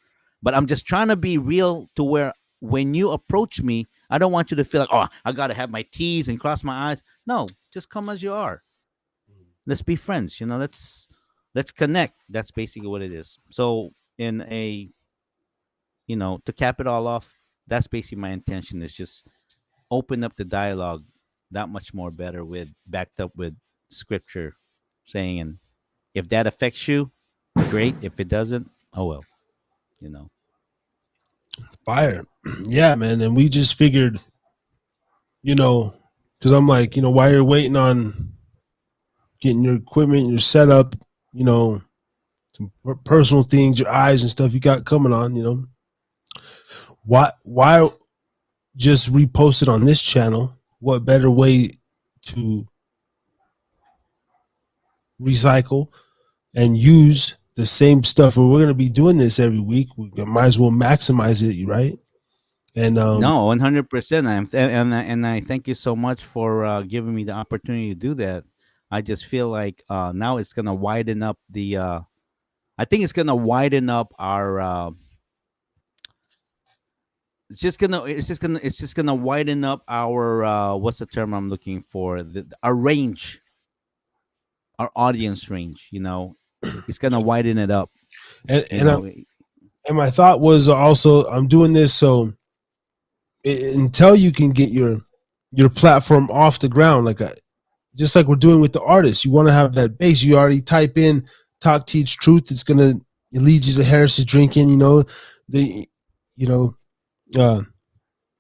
G: But I'm just trying to be real, to where when you approach me, I don't want you to feel like, oh, I got to have my T's and cross my I's. No, just come as you are. Let's be friends. Let's connect. That's basically what it is. So, in a to cap it all off, that's basically my intention, is just open up the dialogue that much more better, with backed up with scripture saying. And if that affects you, great. If it doesn't, oh well. you know
A: Fire. Yeah, man. And we just figured, because I'm like, while you're waiting on getting your equipment, your setup, some personal things, your eyes and stuff you got coming on, why just repost it on this channel? What better way to recycle and use the same stuff? We're going to be doing this every week. We might as well maximize it, right? And
G: No, 100%. And I thank you so much for giving me the opportunity to do that. I just feel like now it's gonna widen up the. I think it's gonna widen up our. It's just gonna widen up our. What's the term I'm looking for? Our range, our audience range. It's gonna widen it up.
A: and
G: You
A: and, I,
G: know.
A: and my thought was also, I'm doing this so until you can get your platform off the ground, just like we're doing with the artists. You want to have that base. You already type in talk, teach, truth. It's gonna lead you to Harris is drinking. The you know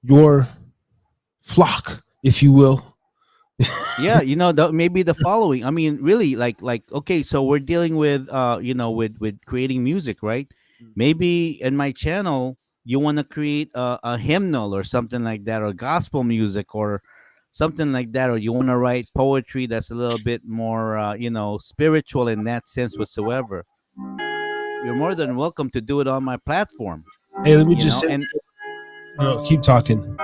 A: your flock, if you will.
G: Yeah, maybe the following. I mean, really, like okay, so we're dealing with with creating music, right? Maybe in my channel you want to create a hymnal or something like that, or gospel music or something like that, or you want to write poetry that's a little bit more spiritual in that sense whatsoever. You're more than welcome to do it on my platform.
A: Hey, let me just say,
G: And
A: keep talking.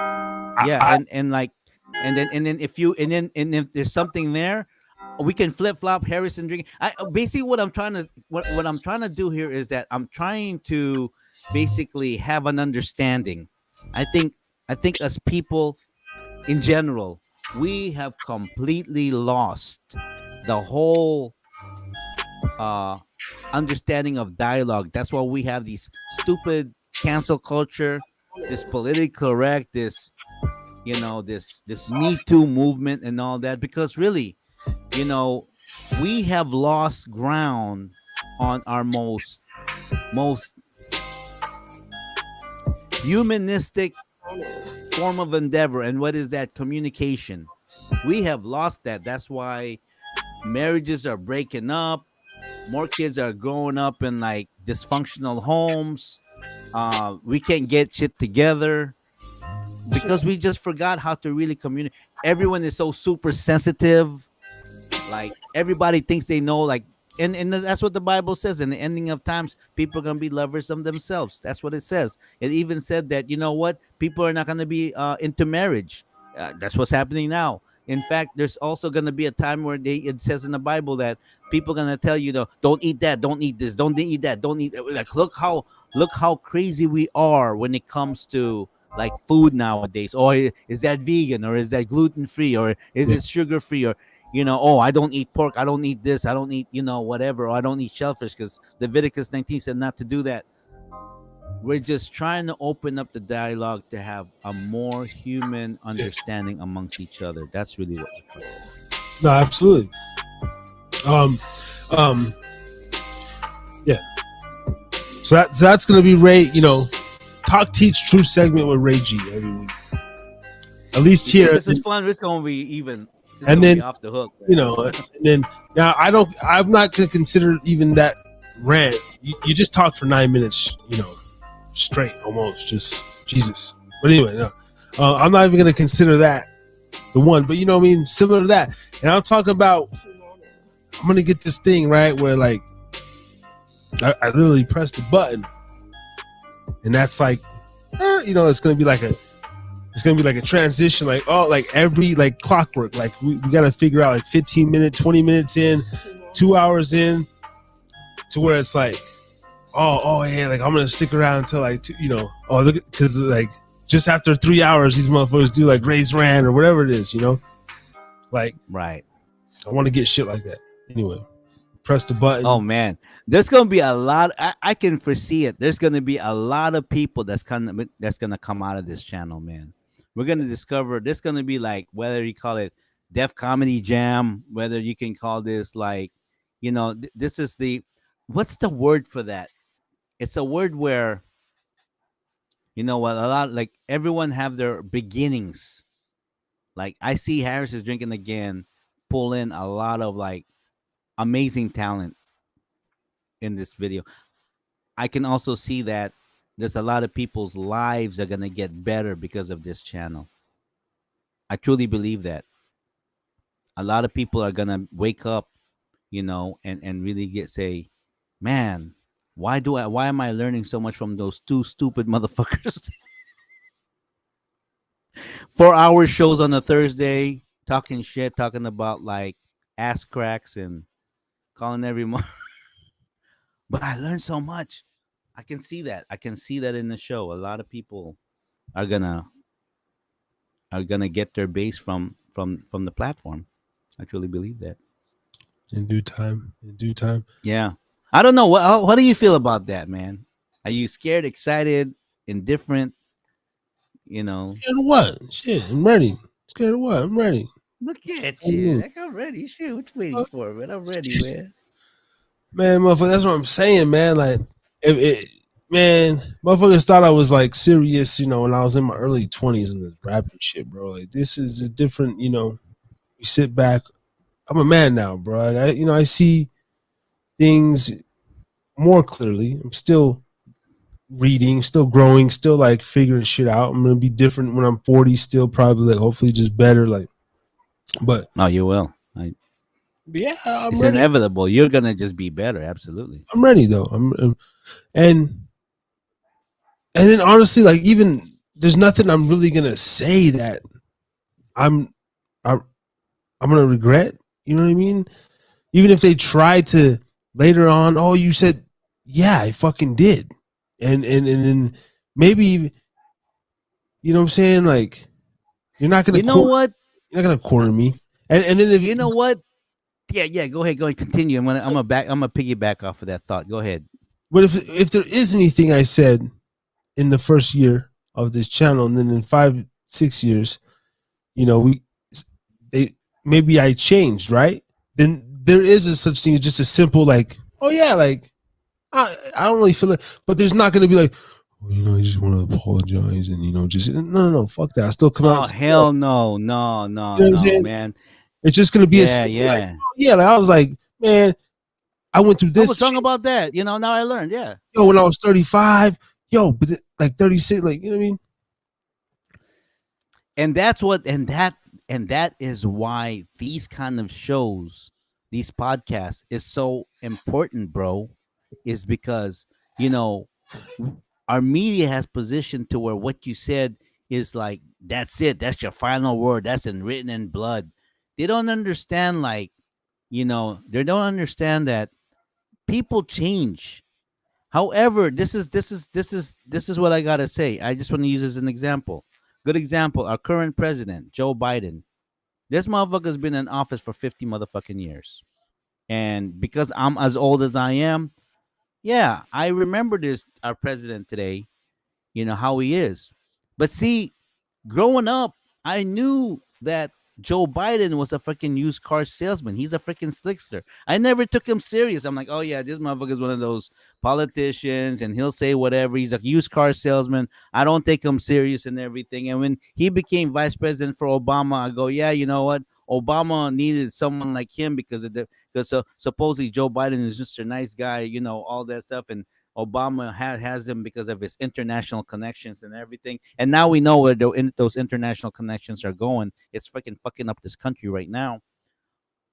G: yeah, and like, and then if there's something there, we can flip flop Harrison drinking. I basically what I'm trying to do here is that I'm trying to basically have an understanding. I think I think as people in general, we have completely lost the whole uh understanding of dialogue. That's why we have these stupid cancel culture, this politically correct, this Me Too movement and all that, because really, you know, we have lost ground on our most humanistic form of endeavor. And what is that? Communication. We have lost that. That's why marriages are breaking up. More kids are growing up in like dysfunctional homes. We can't get shit together because we just forgot how to really communicate. Everyone is so super sensitive. Like everybody thinks they know. Like, and that's what the Bible says. In the ending of times, people are gonna be lovers of themselves. That's what it says. It even said that, you know what, people are not gonna be into marriage. That's what's happening now. In fact, there's also gonna be a time where it says in the Bible that people are gonna tell you, don't eat that, don't eat this, don't eat that, don't eat. Like, look how crazy we are when it comes to like food nowadays. Or is that vegan, or is that gluten free, or is it sugar free, or oh, I don't eat pork, I don't eat this, I don't eat, whatever, or I don't eat shellfish because Leviticus 19 said not to do that. We're just trying to open up the dialogue to have a more human understanding amongst each other. That's really what we're trying to do.
A: No, absolutely. Yeah. So that's gonna be Ray. Talk Teach True segment with Ray G every week. At least here.
G: This is fun. It's gonna be even.
A: And then
G: off the hook.
A: And then now I'm not gonna consider even that rant. You just talk for 9 minutes. Straight almost. Just Jesus. But anyway, no. I'm not even gonna consider that the one. But what I mean, similar to that. And I'm talking about. I'm gonna get this thing right where like I literally press the button, and that's like, it's gonna be like a transition, like every like clockwork. Like we gotta figure out like 15 minutes, 20 minutes in, 2 hours in, to where it's like, oh yeah, like I'm gonna stick around until like look, because like just after 3 hours these motherfuckers do like Ray's rant or whatever it is, like
G: right.
A: I want to get shit like that. Anyway, press the button.
G: Oh man, there's gonna be a lot. I can foresee it. There's gonna be a lot of people that's gonna come out of this channel, man. We're gonna discover. There's gonna be like, whether you call it Def Comedy Jam, whether you can call this like, this is what's the word for that? It's a word where, a lot, like everyone have their beginnings. Like I see Harris is Drinking Again pull in a lot of like amazing talent in this video. I can also see that there's a lot of people's lives are gonna get better because of this channel. I truly believe that. A lot of people are gonna wake up, and really say, man, why am I learning so much from those two stupid motherfuckers? 4-hour shows on a Thursday, talking shit, talking about like ass cracks and calling everyone. But I learned so much. I can see that. I can see that in the show. A lot of people are gonna get their base from the platform. I truly believe that.
A: In due time.
G: Yeah. I don't know. What do you feel about that, man? Are you scared, excited, indifferent?
A: Scared of what? Shit, I'm ready. Scared of what? I'm ready.
G: Look at you. Like, I'm ready. Shit, what you waiting for, man? I'm ready, man.
A: Man, motherfucker, that's what I'm saying, man. Like, motherfuckers thought I was like serious, when I was in my early 20s and this rapping shit, bro. Like, this is a different, you sit back. I'm a man now, bro. I see things more clearly. I'm still reading, still growing, still like figuring shit out. I'm gonna be different when I'm 40, still probably like hopefully just better. Like, but
G: no, you will.
A: Yeah,
G: it's ready. Inevitable. You're gonna just be better. Absolutely.
A: I'm ready though. And then honestly, like even there's nothing I'm really gonna say that I'm gonna regret. You know what I mean? Even if they try to later on, oh, you said, yeah, I fucking did. And then maybe, you know what I'm saying? Like, you're not gonna.
G: You know what?
A: You're not gonna corner me. And then if
G: you know what? Yeah. Go ahead. Continue. I'm gonna piggyback off of that thought. Go ahead.
A: But if there is anything I said in the first year of this channel, and then in 5-6 years, maybe I changed, right? Then there is a such thing as just a simple like, oh yeah, like I don't really feel it, but there's not going to be like, I just want to apologize and just no, fuck that. I still come out.
G: Oh hell no, man.
A: It's just going to be
G: yeah.
A: Like, I was like, man, I went through
G: Oh,
A: this
G: what's wrong
A: shit,
G: about that? Now I learned. Yeah.
A: yo, when I was 35, yo, but like 36, like, you know what I mean?
G: And that's what and that is why these kind of shows, these podcasts is so important, bro, is because you know our media has positioned to where what you said is like that's it, that's your final word, that's in written in blood. They don't understand, like, they don't understand that people change. However, this is what I gotta say. I just want to use as an example. Good example. Our current president, Joe Biden. This motherfucker's been in office for 50 motherfucking years. And because I'm as old as I am, yeah, I remember this our president today, how he is. But see, growing up, I knew that Joe Biden was a freaking used car salesman. He's a freaking slickster. I never took him serious. I'm like, oh yeah, this motherfucker is one of those politicians, and he'll say whatever. He's a used car salesman. I don't take him serious and everything. And when he became vice president for Obama, I go, yeah, you know what? Obama needed someone like him because supposedly Joe Biden is just a nice guy, all that stuff, and Obama has him because of his international connections and everything. And now we know where those international connections are going. It's freaking fucking up this country right now.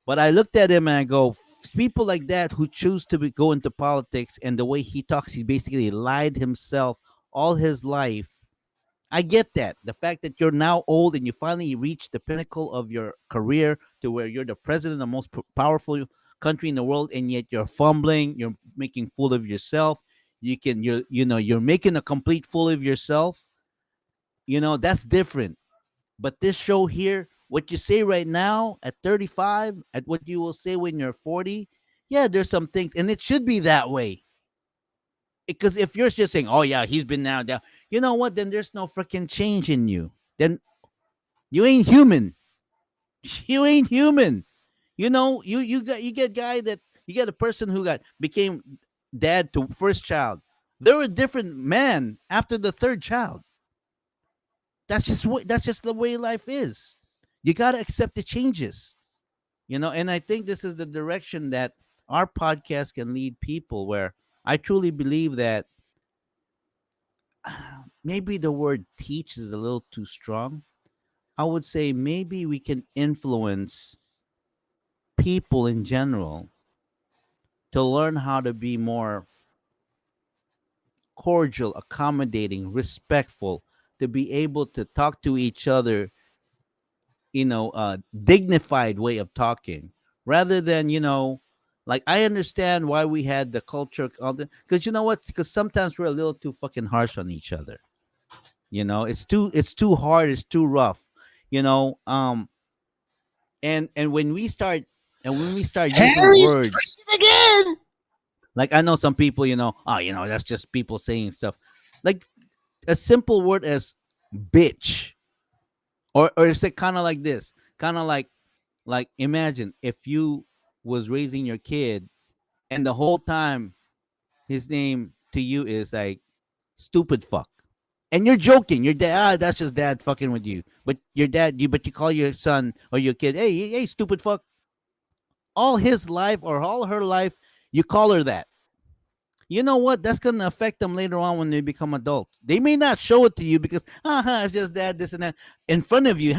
G: But I looked at him and I go, people like that who choose to go into politics, and the way he talks, he basically lied himself all his life. I get that. The fact that you're now old and you finally reach the pinnacle of your career to where you're the president of the most powerful country in the world, and yet you're fumbling, you're making fool of yourself. You're making a complete fool of yourself. That's different. But this show here, what you say right now at 35, at what you will say when you're 40, yeah, there's some things, and it should be that way. Because if you're just saying, "Oh yeah, he's been now down," you know what? Then there's no freaking change in you. Then you ain't human. You ain't human. You get guy that you get a person who became dad to first child. They're a different man after the third child. That's just the way life is. You gotta accept the changes. And I think this is the direction that our podcast can lead people, where I truly believe that maybe the word teach is a little too strong. I would say maybe we can influence people in general to learn how to be more cordial, accommodating, respectful, to be able to talk to each other, dignified way of talking, rather than, like, I understand why we had the culture, because you know what? Because sometimes we're a little too fucking harsh on each other. It's too hard, it's too rough, you know. And when we start using
A: Harry's
G: words,
A: drinking again.
G: like, I know some people, that's just people saying stuff, like a simple word as bitch, or is it kind of like this, kind of like imagine if you was raising your kid, and the whole time his name to you is like stupid fuck, and you're joking, your dad, that's just dad fucking with you, but your dad, but you call your son or your kid, hey, stupid fuck, all his life or all her life, you call her that. You know what? That's gonna affect them later on when they become adults. They may not show it to you because, it's just that, this and that. In front of you,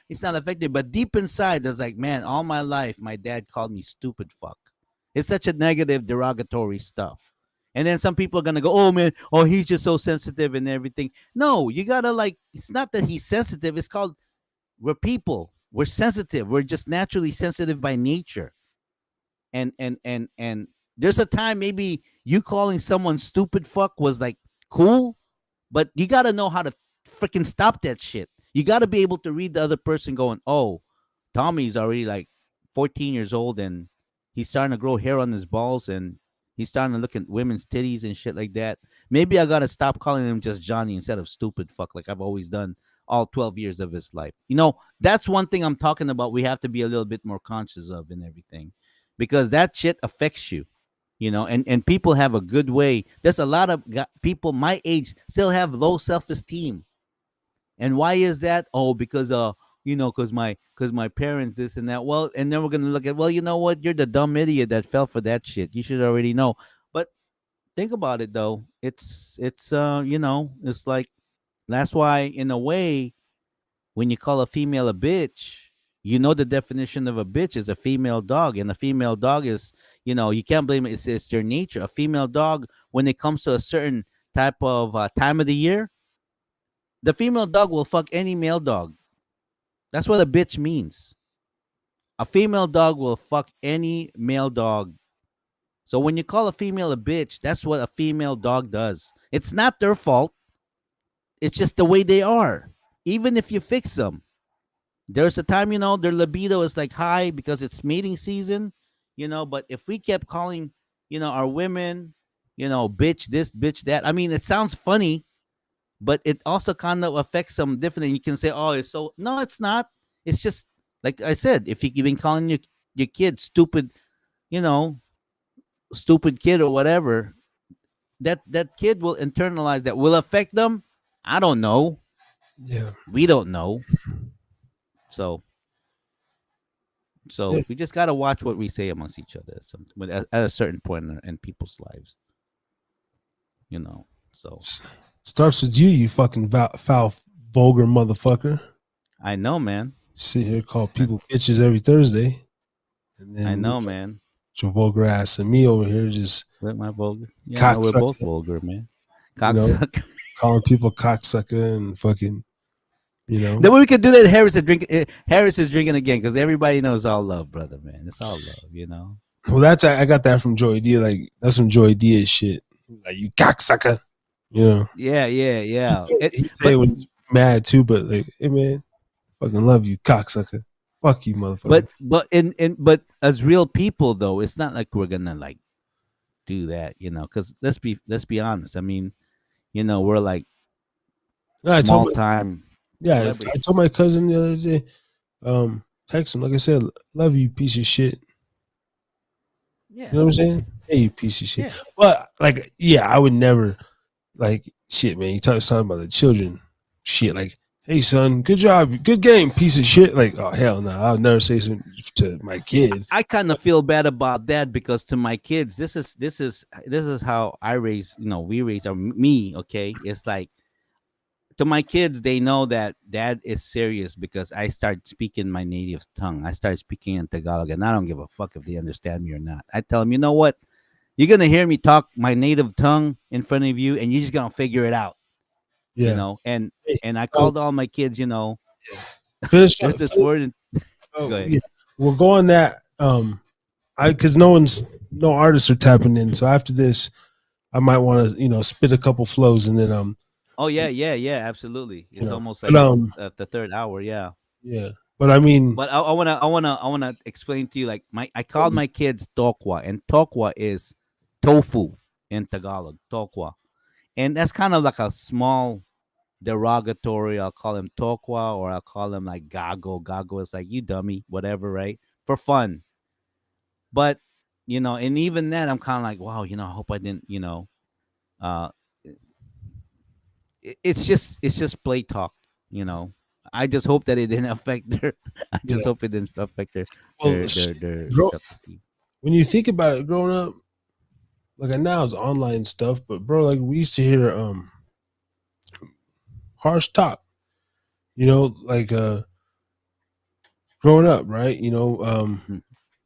G: it's not affected. But deep inside, there's like, man, all my life, my dad called me stupid fuck. It's such a negative, derogatory stuff. And then some people are gonna go, oh man, oh, he's just so sensitive and everything. No, you gotta, like, it's not that he's sensitive. It's called, we're people. We're sensitive. We're just naturally sensitive by nature. And there's a time maybe you calling someone stupid fuck was like cool, but you got to know how to freaking stop that shit. You got to be able to read the other person going, oh, Tommy's already like 14 years old, and he's starting to grow hair on his balls, and he's starting to look at women's titties and shit like that. Maybe I got to stop calling him just Johnny instead of stupid fuck, like I've always done all 12 years of his life. That's one thing I'm talking about. We have to be a little bit more conscious of and everything, because that shit affects you. And people have a good way. There's a lot of people my age still have low self-esteem. And why is that? Oh, because because my parents this and that. Well, and then we're gonna look at, well, you know what? You're the dumb idiot that fell for that shit. You should already know. But think about it though. It's like that's why in a way when you call a female a bitch, the definition of a bitch is a female dog, and a female dog is, you can't blame it. It's their nature. A female dog, when it comes to a certain type of time of the year, the female dog will fuck any male dog. That's what a bitch means. A female dog will fuck any male dog. So when you call a female a bitch, that's what a female dog does. It's not their fault. It's just the way they are. Even if you fix them, there's a time, their libido is like high because it's mating season, but if we kept calling, our women, bitch this, bitch that, I mean, it sounds funny, but it also kind of affects them differently. You can say, oh, it's so, no, it's not. It's just, like I said, if you've been calling your kid stupid, stupid kid or whatever, that kid will internalize that. Will affect them? I don't know.
A: Yeah.
G: We don't know. So
A: Yeah.
G: we just got to watch what we say amongst each other at a certain point in people's lives. So
A: Starts with you fucking foul, vulgar motherfucker.
G: I know, man.
A: Sit here call people bitches every Thursday. And then
G: I know, man.
A: Your vulgar ass and me over here just
G: With my vulgar. Yeah, no, we're both vulgar, man. Cocksucker.
A: Calling people cocksucker and fucking,
G: Then we could do that. Harris is drinking again because everybody knows all love, brother, man. It's all love,
A: Well, I got that from Joey D. Like, that's some Joey D shit. Like, you cocksucker.
G: Yeah.
A: He say when he's mad too, but like, hey man, fucking love you, cocksucker. Fuck you, motherfucker.
G: But as real people though, it's not like we're gonna like do that, because let's be honest. I mean, we're like small time.
A: Yeah, I told my cousin the other day, text him, like I said, love you, piece of shit.
G: Yeah.
A: You know what I'm saying? Hey, you piece of shit.
G: Yeah.
A: But like, yeah, I would never like shit, man. You talking about the children, shit. Like, hey, son, good job, good game, piece of shit. Like, oh hell no, I'll never say something to my kids.
G: I kind of feel bad about that because to my kids, this is how I raise. We raise me. Okay, it's like to my kids, they know that dad is serious because I start speaking my native tongue. I start speaking in Tagalog, and I don't give a fuck if they understand me or not. I tell them, you know what? You're gonna hear me talk my native tongue in front of you, and you're just gonna figure it out.
A: Yeah.
G: And I called all my kids.
A: Finish
G: there's this word.
A: Go
G: ahead.
A: Yeah. We'll go on that. Because no artists are tapping in. So after this, I might want to spit a couple flows and then
G: Oh yeah, absolutely. It's almost like
A: but,
G: the third hour. Yeah.
A: But I mean,
G: but I wanna explain to you, like, I called my kids tokwa, and tokwa is tofu in Tagalog, tokwa, and that's kind of like a small derogatory. I'll call him tokwa, or I'll call him like gago. Gago is like, you dummy, whatever, right? For fun. But and even that, I'm kind of like, wow, I hope I didn't, it's just play talk, I just hope that it didn't affect their. I just hope it didn't affect their.
A: When you think about it, growing up, like now it's online stuff, but bro, like we used to hear harsh talk, like growing up, right?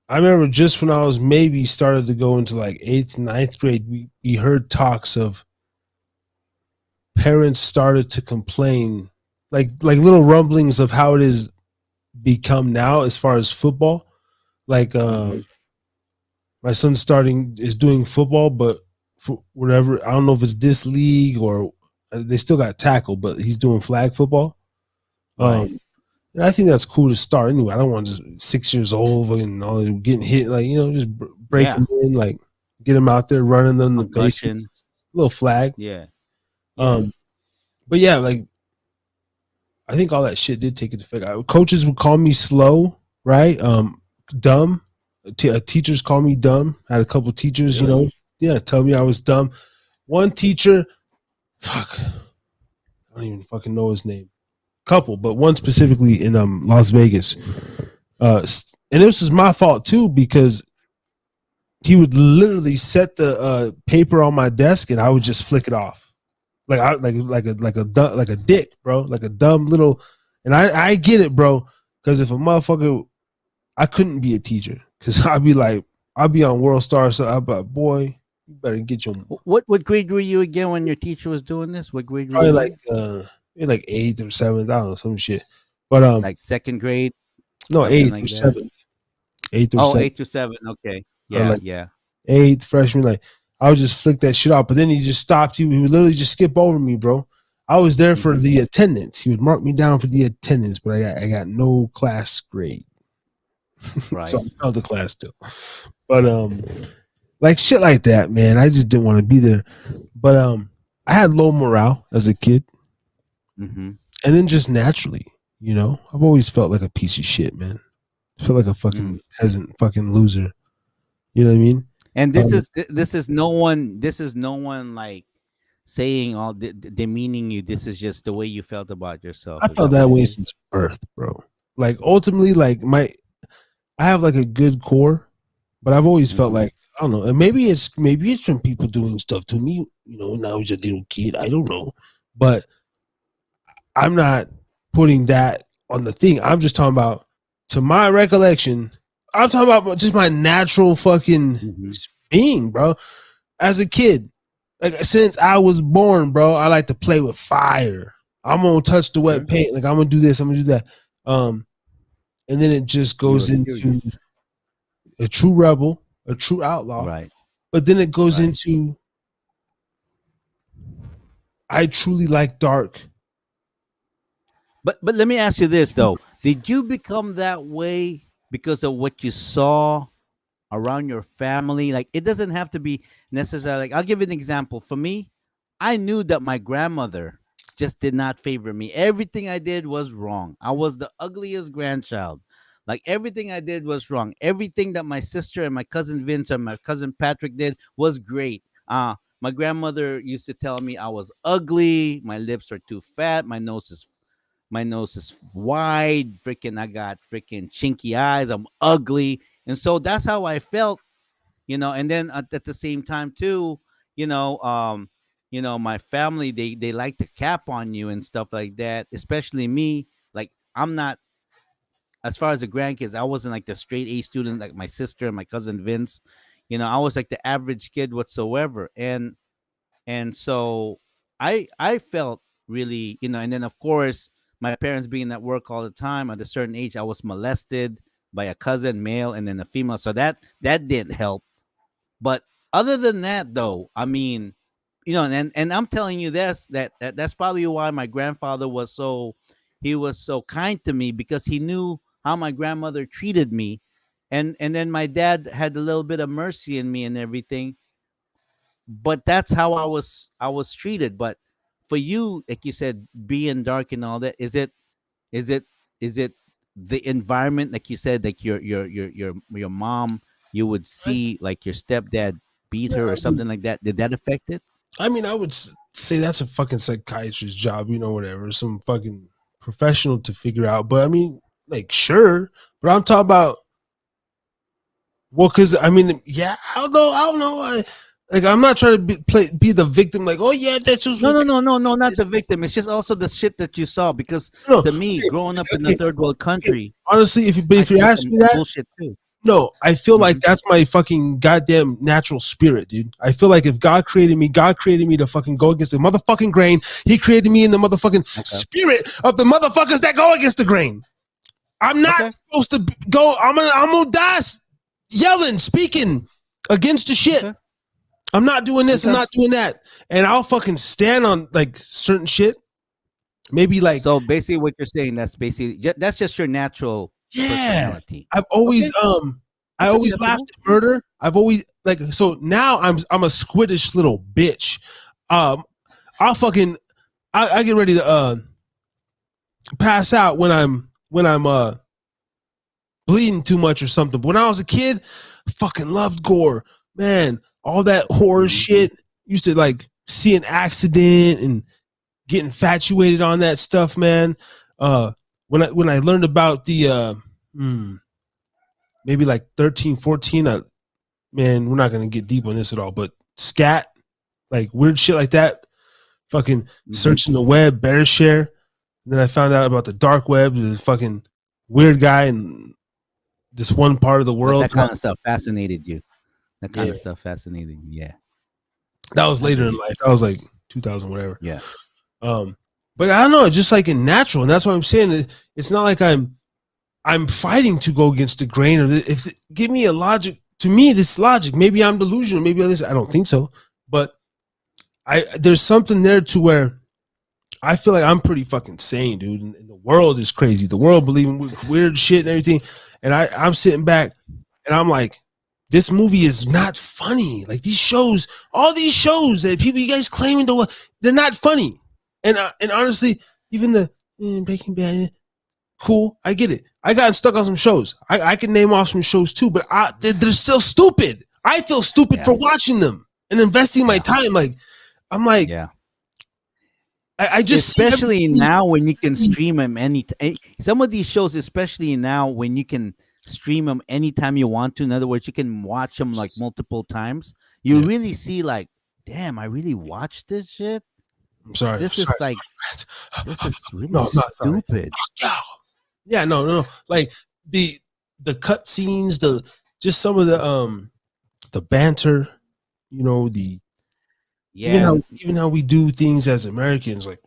A: I remember just when I was maybe started to go into like 8th, 9th grade, we heard talks of parents started to complain, like little rumblings of how it is become now as far as football. Like my son is doing football, but for whatever, I don't know if it's this league or they still got tackle, but he's doing flag football.
G: Right.
A: And I think that's cool to start anyway. I don't want just 6 years old and all getting hit, like just break them in, like get them out there running them the basics, little flag.
G: Yeah.
A: But yeah, like I think all that shit did take effect. Coaches would call me slow, right? Dumb. Teachers call me dumb. I had a couple teachers, tell me I was dumb. One teacher, fuck, I don't even fucking know his name. couple, but one specifically in Las Vegas. And this was my fault too, because he would literally set the paper on my desk and I would just flick it off. Like a dick, bro. Like a dumb little, and I get it, bro. Because if a motherfucker, I couldn't be a teacher because I'd be on World Star, so I'd be like, boy, you better get your
G: What grade were you again when your teacher was doing this? What grade were
A: probably
G: you?
A: like 8th or 7th, I don't know, some shit. But
G: Like second grade?
A: no,
G: something
A: 8th
G: like
A: or
G: that?
A: 7th, 8th or
G: Oh,
A: 7th,
G: 8 to 7. Okay.
A: or
G: Yeah,
A: like
G: yeah.
A: 8th freshman. Like I would just flick that shit off, but then he just stopped. He would literally just skip over me, bro. I was there for the attendance. He would mark me down for the attendance, but I got no class grade.
G: Right.
A: So I failed the class still. But like shit like that, man. I just didn't want to be there. But I had low morale as a kid.
G: Mm-hmm.
A: And then just naturally, I've always felt like a piece of shit, man. I feel like a fucking peasant, fucking loser. You know what I mean?
G: And this is no one like saying all demeaning you. This is just the way you felt about yourself.
A: I
G: Is
A: felt
G: that
A: that
G: what it
A: way
G: is?
A: since birth, bro. Like ultimately, like I have like a good core, but I've always felt like, I don't know, and maybe it's from people doing stuff to me, when I was a little kid. I don't know. But I'm not putting that on the thing. I'm just talking about, to my recollection, I'm talking about just my natural fucking being, bro. As a kid, like since I was born, bro, I like to play with fire. I'm gonna touch the wet paint. Like I'm gonna do this, I'm gonna do that. And then it just goes into a true rebel, a true outlaw.
G: Right.
A: But then it goes into, I truly like dark.
G: But let me ask you this though: did you become that way because of what you saw around your family? Like, it doesn't have to be necessarily. Like, I'll give you an example. For me, I knew that my grandmother just did not favor me. Everything I did was wrong. I was the ugliest grandchild. Like, everything I did was wrong. Everything that my sister and my cousin Vince and my cousin Patrick did was great. My grandmother used to tell me I was ugly. My lips are too fat. My nose is wide. Freaking, I got freaking chinky eyes. I'm ugly. And so that's how I felt, and then at the same time too, my family, they like to cap on you and stuff like that, especially me. Like, I'm not, as far as the grandkids, I wasn't like the straight A student like my sister and my cousin Vince. I was like the average kid whatsoever. And so I felt really, and then of course my parents being at work all the time, at a certain age I was molested by a cousin, male, and then a female. So that didn't help. But other than that, though, I mean, and I'm telling you this, that's probably why my grandfather was so kind to me, because he knew how my grandmother treated me, and then my dad had a little bit of mercy in me and everything. But that's how I was treated. But for you, like you said, being dark and all that, is it is it the environment, like you said, like your mom, you would see like your stepdad beat her or something like that? Did that affect it?
A: I mean, I would say that's a fucking psychiatrist's job, whatever, some fucking professional to figure out. But I mean, like, sure, but I'm talking about, well, because I mean, yeah, I don't know. Like, I'm not trying to be the victim. Like, oh yeah, that's just
G: No, not the victim. It's just also the shit that you saw. Because to me, growing up in a third world country,
A: honestly, if you ask me that,
G: bullshit too.
A: No, I feel like that's my fucking goddamn natural spirit, dude. I feel like if God created me to fucking go against the motherfucking grain. He created me in the motherfucking spirit of the motherfuckers that go against the grain. I'm not supposed to go. I'm gonna die yelling, speaking against the shit. Okay. I'm not doing this. I'm not doing that. And I'll fucking stand on like certain shit. Maybe like,
G: so basically what you're saying, that's just your natural personality.
A: I've always I always laughed at murder. I've always so now I'm a squiddish little bitch. I get ready to pass out when I'm bleeding too much or something. But when I was a kid, I fucking loved gore. Man, all that horror shit. Used to see an accident and get infatuated on that stuff, man. when I learned about the maybe like 13, 14, man, we're not gonna get deep on this at all, but scat, like weird shit like that, fucking searching the web, bear share. And then I found out about the dark web, the fucking weird guy in this one part of the
G: But
A: world.
G: that kind of stuff fascinated you. That kind of stuff fascinated you. Yeah.
A: That was later in life. That was like 2000, whatever.
G: Yeah.
A: But I don't know, just like in natural, and that's what I'm saying. It's not like I'm fighting to go against the grain, or give me a logic. To me, this logic. Maybe I'm delusional. Maybe I don't think so. But there's something there to where I feel like I'm pretty fucking sane, dude. And the world is crazy. The world believing weird shit and everything. And I'm sitting back and I'm like, this movie is not funny. Like these shows, all these shows that you guys claiming they're not funny. And honestly, even the Breaking Bad, cool, I get it. I got stuck on some shows. I can name off some shows too, but they're still stupid. I feel stupid for watching them and investing my time. Like I'm like, I just
G: especially now when you can stream them some of these shows, especially now when you can stream them anytime you want to. In other words, you can watch them like multiple times. You really see like, damn, I really watched this shit.
A: I'm sorry.
G: This is like, this is really stupid.
A: Yeah, no. Like the cut scenes, just some of the banter, you know, even how we do things as Americans. Like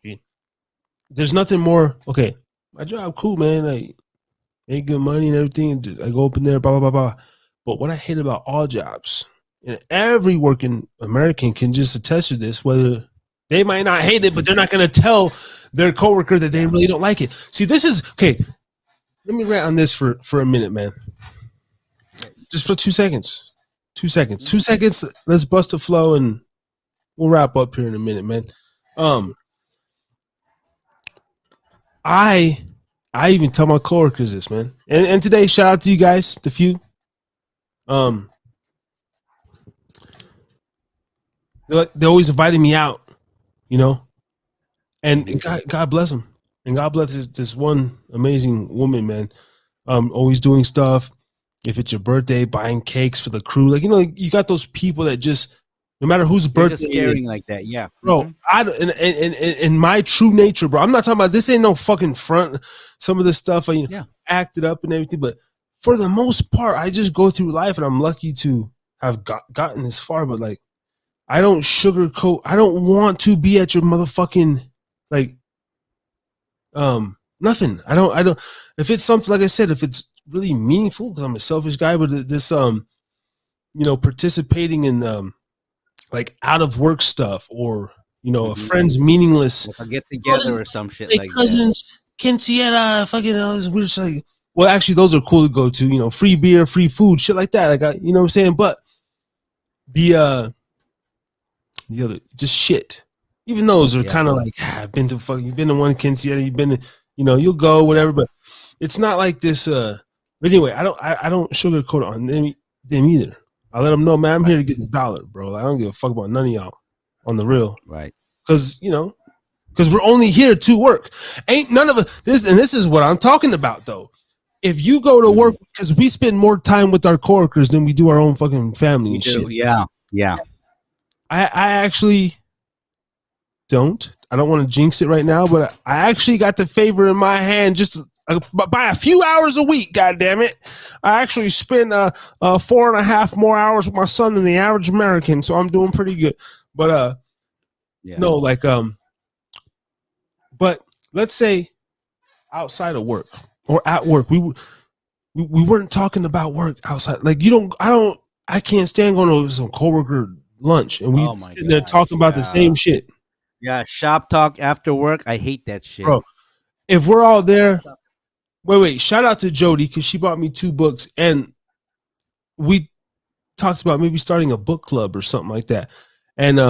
A: there's nothing more. Okay, my job, cool, man. Like make good money and everything. I go up in there, blah blah blah blah. But what I hate about all jobs, and every working American can just attest to this, whether they might not hate it, but they're not going to tell their coworker that they really don't like it. See, this is okay. Let me rant on this for a minute, man. Just for 2 seconds. 2 seconds. 2 seconds. Let's bust a flow and we'll wrap up here in a minute, man. I even tell my coworkers this, man. And today, shout out to you guys, the few. They always invited me out, you know. And God bless them. And God bless this one amazing woman, man. Always doing stuff. If it's your birthday, buying cakes for the crew. Like, you know, you got those people that just, no matter whose birthday,
G: just caring like that. Yeah,
A: bro. In my true nature, bro. I'm not talking about this. Ain't no fucking front. Some of the stuff I acted up and everything, but for the most part, I just go through life, and I'm lucky to have gotten this far. But like, I don't sugarcoat. I don't want to be at your motherfucking like. Nothing. I don't. If it's something, like I said, if it's really meaningful, because I'm a selfish guy, but this you know, participating in like out of work stuff, or you know, a friend's meaningless
G: like a get together or some shit like
A: cousins, quinceañera, fucking all this weird shit. Like, well, actually, those are cool to go to. You know, free beer, free food, shit like that. Like, you know what I'm saying? But the other just shit. Even those are kind of like, I've been to fucking, you've been to one quinceañera, you've been to, you know, you'll go, whatever, but it's not like this. But anyway, I don't sugarcoat it on them either. I let them know, man, I'm here to get the dollar, bro. I don't give a fuck about none of y'all on the real.
G: Right.
A: Because, you know, because we're only here to work. Ain't none of us, this is what I'm talking about, though. If you go to work, because we spend more time with our coworkers than we do our own fucking family and shit.
G: Yeah.
A: I actually don't. I don't want to jinx it right now, but I actually got the favor in my hand just by a few hours a week. God damn it! I actually spend 4.5 more hours with my son than the average American, so I'm doing pretty good. But no, like but let's say outside of work or at work, we weren't talking about work outside. Like I can't stand going to some coworker lunch and we sitting there talking about the same shit.
G: Yeah, shop talk after work. I hate that shit.
A: Bro, if we're all there, wait, shout out to Jody because she bought me 2 books and we talked about maybe starting a book club or something like that. And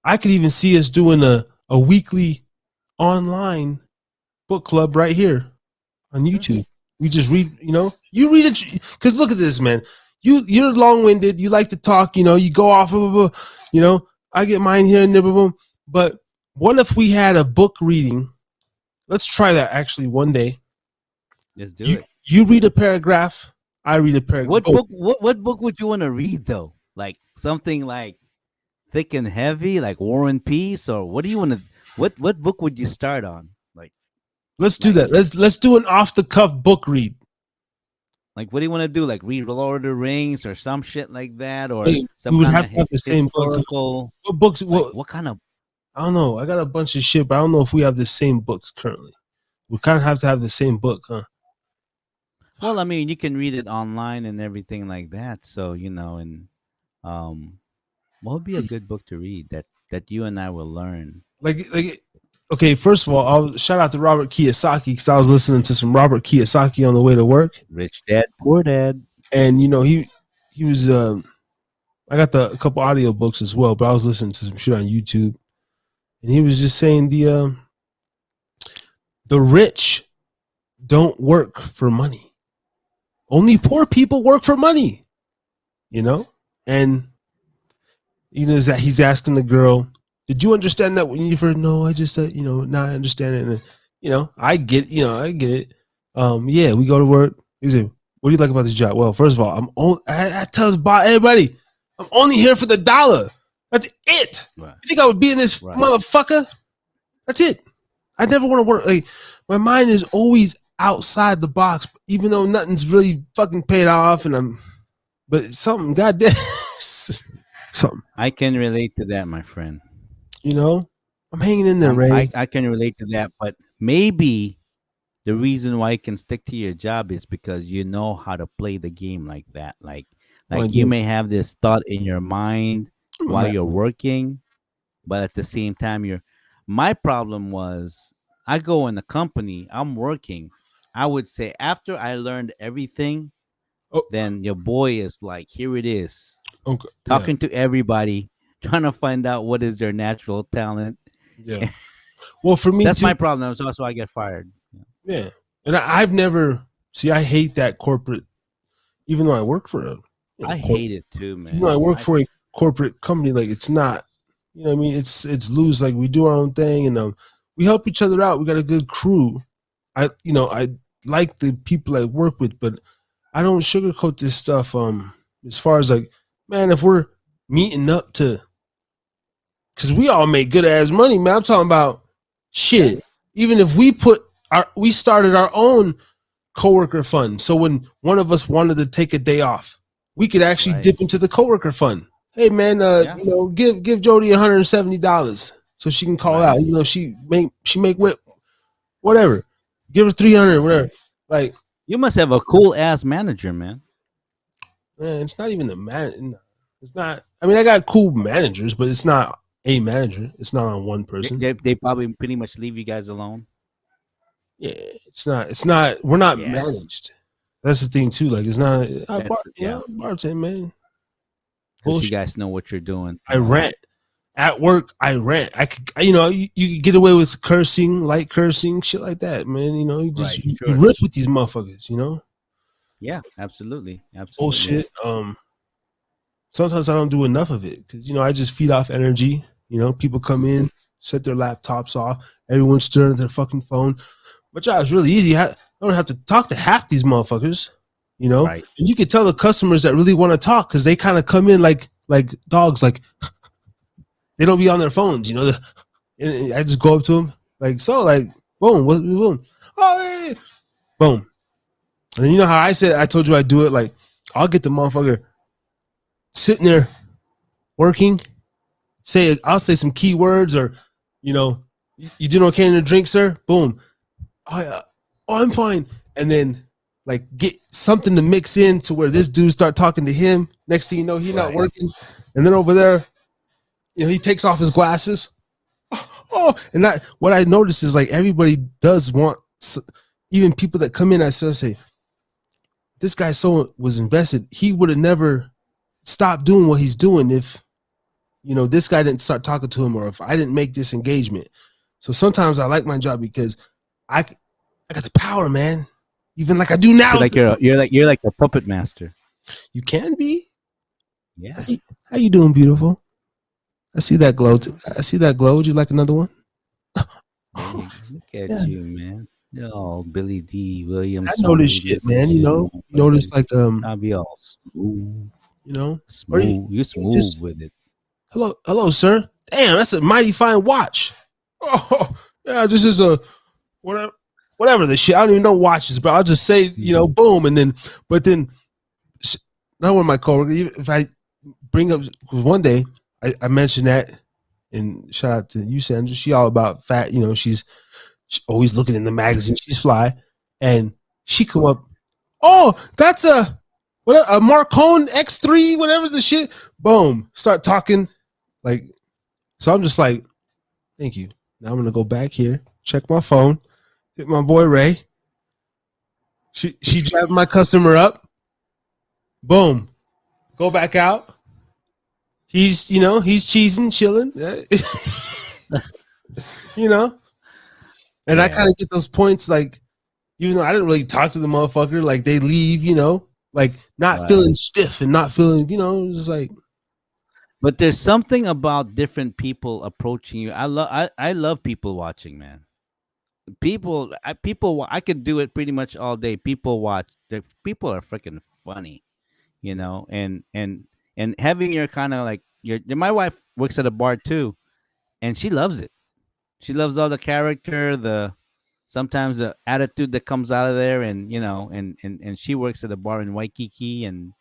A: I could even see us doing a weekly online book club right here on YouTube. We just read, you know, you read it because look at this, man. You're long-winded. You like to talk, you know, you go off of, you know, I get mine here and there, boom. But what if we had a book reading Let's try that actually one day.
G: Let's do it.
A: You read a paragraph. I read a paragraph.
G: What book? What book would you want to read though? Like something like thick and heavy, like War and Peace, or what do you want to? What book would you start on?
A: Let's do that. Let's do an off the cuff book read.
G: Like, what do you want to do? Like, read Lord of the Rings or some shit like that, or
A: Hey,
G: some
A: we would
G: kind
A: have
G: of
A: to have the same book.
G: historical.
A: What books?
G: Like, what kind of?
A: I don't know. I got a bunch of shit, but I don't know if we have the same books currently. We kind of have to have the same book, huh?
G: Well, I mean, you can read it online and everything like that. So and what would be a good book to read that you and I will learn?
A: Okay, first of all, I'll shout out to Robert Kiyosaki because I was listening to some Robert Kiyosaki on the way to work.
G: Rich Dad, Poor Dad.
A: And he was I got a couple audio books as well, but I was listening to some shit on YouTube, and he was just saying the rich don't work for money. Only poor people work for money. And that he's asking the girl, did you understand that when you first? No, I just now I understand it. And, I get it. Yeah, we go to work. He said, what do you like about this job? Well, first of all, I tell everybody, I'm only here for the dollar. That's it.
G: Right.
A: You think I would be in this motherfucker? That's it. I never want to work. Like, my mind is always outside the box, even though nothing's really fucking paid off, but it's something, goddamn, something.
G: I can relate to that, my friend.
A: I'm hanging in there, Ray.
G: I can relate to that, but maybe the reason why you can stick to your job is because you know how to play the game like that. Like you may have this thought in your mind while you're working, but at the same time, my problem was I go in the company, I'm working. I would say after I learned everything, then your boy is like, here it is.
A: Okay.
G: Talking to everybody, trying to find out what is their natural talent.
A: Yeah. Well, for me,
G: that's my problem. So also I get fired.
A: Yeah. And I've never, I hate that corporate, even though I work for
G: I hate it too, man.
A: Even though I work for a corporate company, like it's not, what I mean? It's loose. Like we do our own thing and we help each other out. We got a good crew. I like the people I work with, but I don't sugarcoat this stuff. As far as like, man, if we're meeting up to, because we all make good ass money, man. I'm talking about shit. Even if we started our own coworker fund. So when one of us wanted to take a day off, we could actually dip into the coworker fund. Hey man, give Jody $170 so she can call out. She make whatever. Give her 300, whatever. Like,
G: you must have a cool ass manager, man.
A: Man, it's not even the man. It's not. I mean, I got cool managers, but it's not a manager. It's not on one person.
G: They probably pretty much leave you guys alone.
A: Yeah, it's not. We're not managed. That's the thing too. Like, it's not. Bartend, man.
G: Because you guys know what you're doing.
A: I rant at work. I rant. I could. You get away with cursing, light cursing, shit like that, man. You just you riff with these motherfuckers.
G: Yeah, absolutely.
A: Bullshit. Sometimes I don't do enough of it because I just feed off energy. People come in, set their laptops off, everyone's staring at their fucking phone. My job is really easy. I don't have to talk to half these motherfuckers. And you can tell the customers that really want to talk because they kind of come in like dogs, like they don't be on their phones. And I just go up to them boom, boom, oh, hey. Boom. And then how I told you I do it, like I'll get the motherfucker sitting there working, I'll say some key words or, you doing okay in the drink, sir? Boom. Oh, yeah. Oh, I'm fine. And then like get something to mix in to where this dude start talking to him. Next thing you know, he's not working. And then over there, he takes off his glasses. Oh, and what I noticed is like everybody does want, even people that come in, I say, this guy was invested. He would have never stopped doing what he's doing if, this guy didn't start talking to him or if I didn't make this engagement. So sometimes I like my job because I got the power, man. Even like I do now.
G: You're like a puppet master.
A: You can be.
G: Yeah.
A: How you doing, beautiful? I see that glow. I see that glow. Would you like another one?
G: Look at
A: Yeah.
G: you, man. Oh, Billy D. Williams.
A: I know this
G: Smooth.
A: shit,
G: Look at
A: man. You know,
G: you,
A: you notice
G: buddy.
A: like
G: I'll be all smooth.
A: you know, or
G: Smooth. You're
A: you
G: smooth
A: just
G: with it.
A: hello, sir. Damn, that's a mighty fine watch. Oh, yeah, this is a whatever the shit. I don't even know watches, but I'll just say, you know, boom, and then, but then, not one of my coworkers. If I bring up, because one day I mentioned that, and shout out to you, Sandra. She all about fat. You know, she's always looking in the magazine. She's fly, and she come up. Oh, that's a Marcone X3, whatever the shit. Boom, start talking like. So I'm just like, thank you. Now I'm gonna go back here, check my phone, hit my boy Ray. She jabbed my customer up. Boom, go back out. He's cheesing, chilling. you know, and I kind of get those points like, even though I didn't really talk to the motherfucker, like they leave, like not feeling stiff and not feeling, just like.
G: But there's something about different people approaching you. I love people watching, man. I could do it pretty much all day. People watch. People are freaking funny, and having your kind of like my wife works at a bar too, and she loves it. She loves all the character, sometimes the attitude that comes out of there, and and she works at a bar in Waikiki, and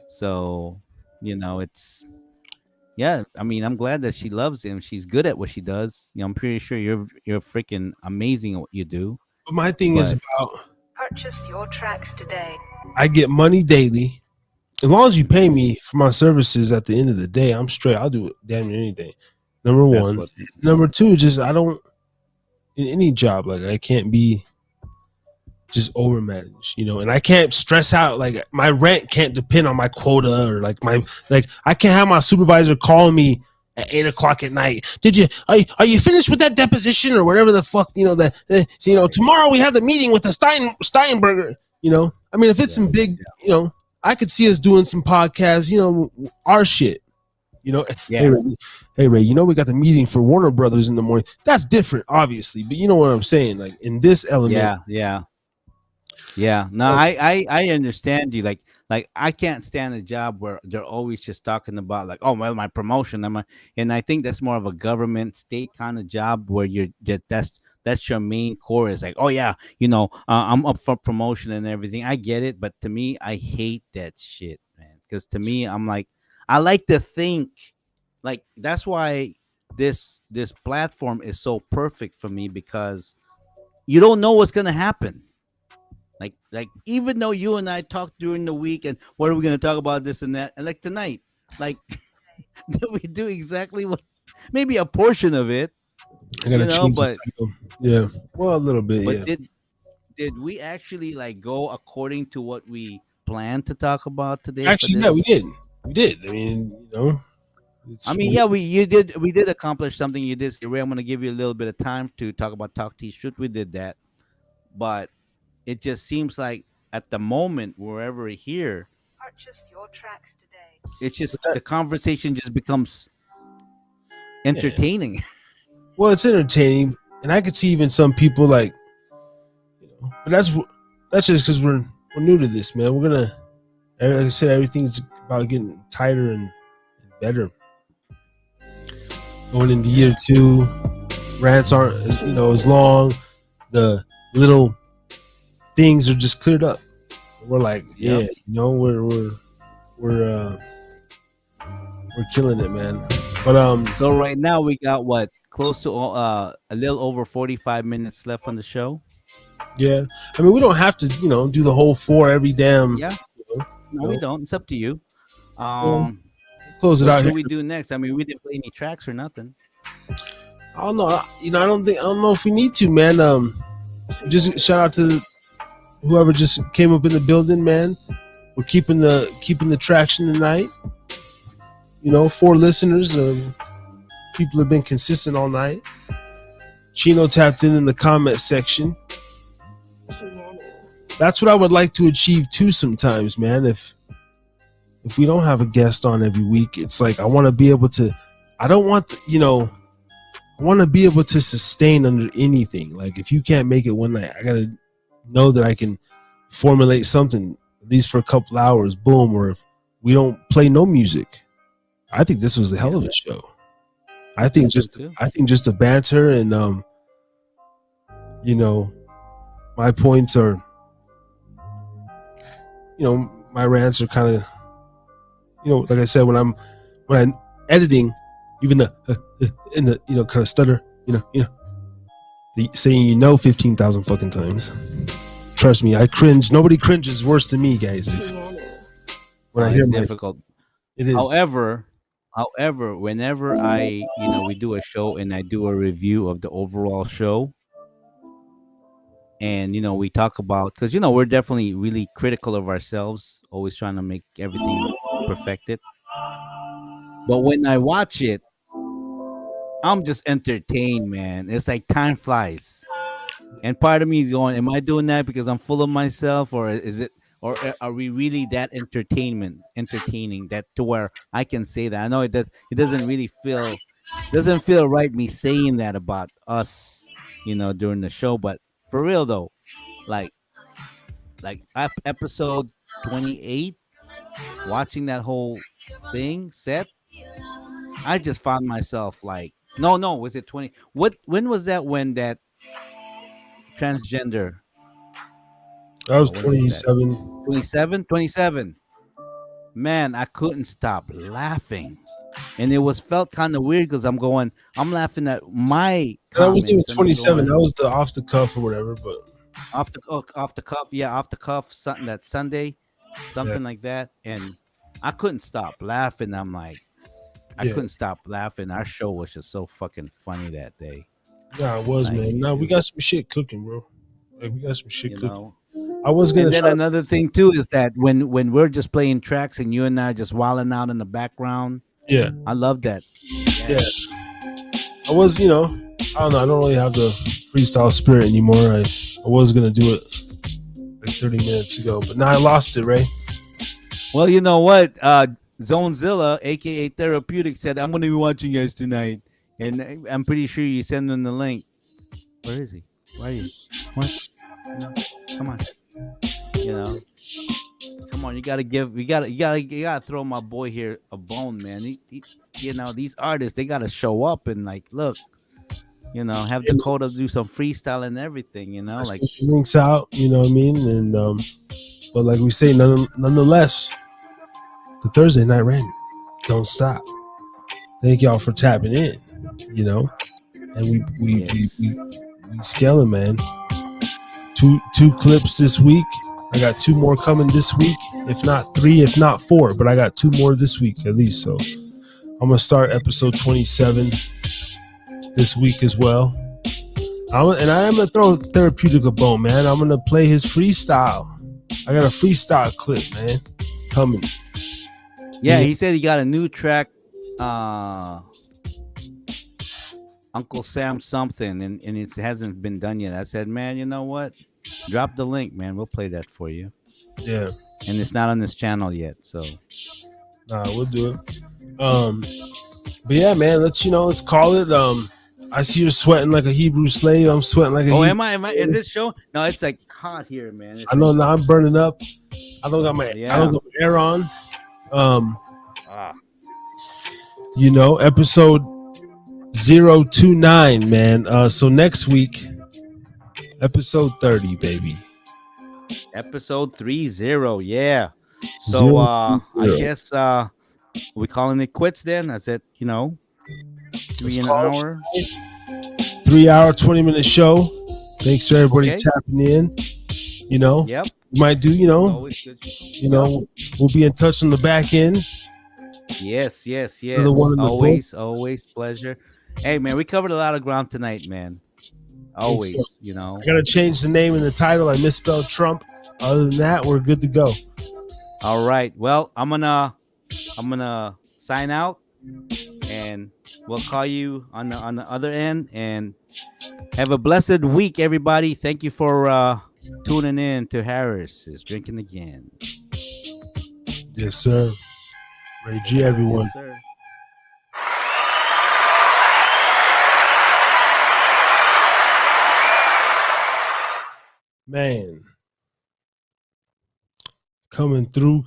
G: so it's. Yeah, I mean, I'm glad that she loves him. She's good at what she does. I'm pretty sure you're freaking amazing at what you do.
A: But my thing is
G: But-
A: about
F: Purchase your tracks today.
A: I get money daily. As long as you pay me for my services at the end of the day, I'm straight. I'll do damn near anything. Number
G: That's
A: one.
G: what-
A: Number two, just I don't in any job, like I can't be just overmanaged, and I can't stress out. Like my rent can't depend on my quota, or like I can't have my supervisor calling me at 8:00 at night. Are you finished with that deposition or whatever the fuck, tomorrow we have the meeting with the Steinberger, I mean, if it's some big, I could see us doing some podcasts, our shit,
G: Yeah.
A: Hey Ray, we got the meeting for Warner Brothers in the morning. That's different, obviously, but you know what I'm saying? Like in this element,
G: Yeah. No, I understand you. Like I can't stand a job where they're always just talking about like, oh well, my promotion. And I think that's more of a government state kind of job where that's your main core is like, oh yeah, I'm up for promotion and everything. I get it, but to me, I hate that shit, man. Because to me, I'm like, I like to think, like that's why this platform is so perfect for me, because you don't know what's gonna happen. Like even though you and I talked during the week and what are we gonna talk about this and that, and like tonight, like we do exactly what, maybe a portion of it,
A: I gotta change
G: but
A: the title. Yeah, well, a little bit.
G: but
A: Yeah,
G: did we actually like go according to what we planned to talk about today?
A: actually,
G: for this?
A: yeah, we did. I mean,
G: we did accomplish something. You did say, Ray, I'm gonna give you a little bit of time to talk about Talk Tea Shoot. We did that, but it just seems like at the moment, wherever we're here,
F: Purchase your tracks today.
G: it's just the conversation just becomes entertaining.
A: Well, it's entertaining, and I could see even some people like, but that's just because we're new to this, man. We're gonna, like I said, everything's about getting tighter and better. Going into year 2, rants aren't as long. The little things are just cleared up. We're like,
G: Yep.
A: we're killing it, man. But
G: So right now we got what, close to a little over 45 minutes left on the show.
A: yeah, I mean, we don't have to do the whole 4 every damn.
G: Yeah. No, we don't. It's up to you.
A: Close it
G: What
A: out
G: should
A: here.
G: we do next? I mean, we didn't play any tracks or nothing.
A: I don't know. I don't know if we need to, man. Just shout out to whoever just came up in the building, man. We're keeping the traction tonight. 4 listeners. People have been consistent all night. Chino tapped in the comment section. That's what I would like to achieve too. Sometimes, man. If we don't have a guest on every week, it's like I want to be able to. I don't want I want to be able to sustain under anything. Like if you can't make it one night, I gotta know that I can formulate something at least for a couple hours. Boom. Or if we don't play no music, I think this was a hell of a show. I think
G: so
A: just
G: too.
A: the banter and you know, my points are, you know, my rants are kind of, you know, like I said, when I'm editing, even the in the, you know, kind of stutter, you know, the saying 15,000 fucking times. Trust me, I cringe. Nobody cringes worse than me, guys. When I hear
G: It's
A: myself,
G: difficult.
A: it is.
G: However, whenever I, we do a show and I do a review of the overall show, and we talk about, because we're definitely really critical of ourselves, always trying to make everything perfected. But when I watch it, I'm just entertained, man. It's like time flies. And part of me is going, am I doing that because I'm full of myself, or is it, or are we really that entertaining that to where I can say that? I know it doesn't feel right me saying that about us, during the show, but for real though, like episode 28, watching that whole thing set, I just found myself like, no, was it 20? When was that, when that transgender,
A: I was
G: when was that?
A: 27.
G: 27. Man, I couldn't stop laughing. And it was felt kind of weird because I'm laughing at my
A: And I was doing
G: comments, and I'm
A: 27.
G: going
A: That was the off the cuff or whatever, but
G: off the cuff, yeah, off the cuff, something that Sunday,
A: yeah,
G: something like that. And I couldn't stop laughing. I'm like, I
A: yeah.
G: couldn't stop laughing. Our show was just so fucking funny that day.
A: Nah, it was,
G: Like,
A: man. Nah, we got some shit cooking, bro. Like we got some shit
G: you
A: cooking.
G: know.
A: I was gonna
G: And then
A: try.
G: another thing too is that when we're just playing tracks and you and I just wilding out in the background,
A: Yeah,
G: I love that.
A: yeah. I was, I don't know. I don't really have the freestyle spirit anymore. I was gonna do it like 30 minutes ago, but now I lost it, Ray.
G: Well, you know what? Zonezilla, aka Therapeutic, said, I'm gonna be watching you guys tonight. And I'm pretty sure you send him the link. Where is he? Where are you? What? Come on. Come on, you gotta throw my boy here a bone, man. These artists, they gotta show up and like, look, have Dakota do some freestyle and everything,
A: I
G: like,
A: sent the links out, you know what I mean? And but like we say, nonetheless, the Thursday night rant don't stop. Thank y'all for tapping in, and we
G: yes.
A: we scaling, man. Two clips this week. I got 2 more coming this week, if not 3, if not 4, but I got 2 more this week at least. So I'm gonna start episode 27 this week as well. And I am gonna throw Therapeutic a bone, man. I'm gonna play his freestyle. I got a freestyle clip, man, coming.
G: Yeah, he said he got a new track, Uncle Sam something, and it hasn't been done yet. I said, man, you know what? Drop the link, man. We'll play that for you.
A: Yeah.
G: And it's not on this channel yet, so.
A: Nah, we'll do it. But yeah, man, let's call it. I see you're sweating like a Hebrew slave. I'm sweating like a
G: Oh,
A: Hebrew
G: am I? Is this show? No, it's like hot here, man. It's
A: I know
G: like,
A: now I'm burning up. I don't got my air on. Episode 029, man. So next week, episode 30, baby.
G: Episode 30, yeah. So I guess we calling it quits then. I said, 3 in an hour.
A: 3 hour, 20-minute show. Thanks to everybody tapping in.
G: Yep.
A: We might do,
G: Always good.
A: We'll be in touch on the back end.
G: Yes. Always pleasure. Hey, man, we covered a lot of ground tonight, man. Always,
A: I gotta change the name and the title. I misspelled Trump. Other than that, we're good to go.
G: All right. Well, I'm gonna sign out, and we'll call you on the other end. And have a blessed week, everybody. Thank you for tuning in to Harris is Drinking Again.
A: Yes, sir. Ray G, everyone.
G: Yes, sir.
A: Man. Coming through.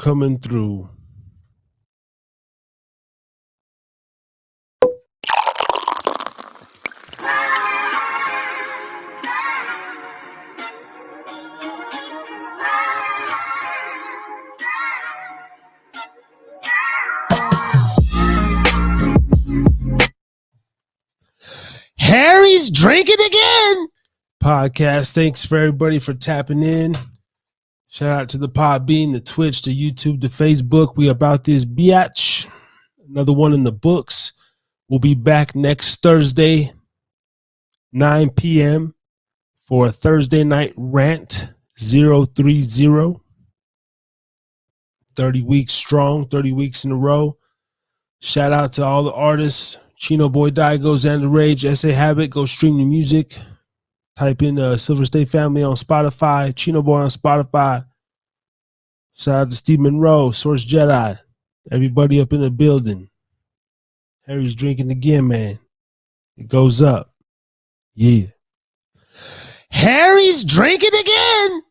A: Harry's drinking again. Podcast. Thanks for everybody for tapping in. Shout out to the Podbean, the Twitch, the YouTube, the Facebook. We about this biatch. Another one in the books. We'll be back next Thursday, 9 p.m. for a Thursday night rant 030. 30 weeks strong, 30 weeks in a row. Shout out to all the artists. Chino Boy Daigo, Xander Rage, S.A. Habit. Go stream the music. Type in Silver State Family on Spotify. Chino Boy on Spotify. Shout out to Steve Monroe, Source Jedi. Everybody up in the building. Harry's drinking again, man. It goes up. Yeah. Harry's drinking again.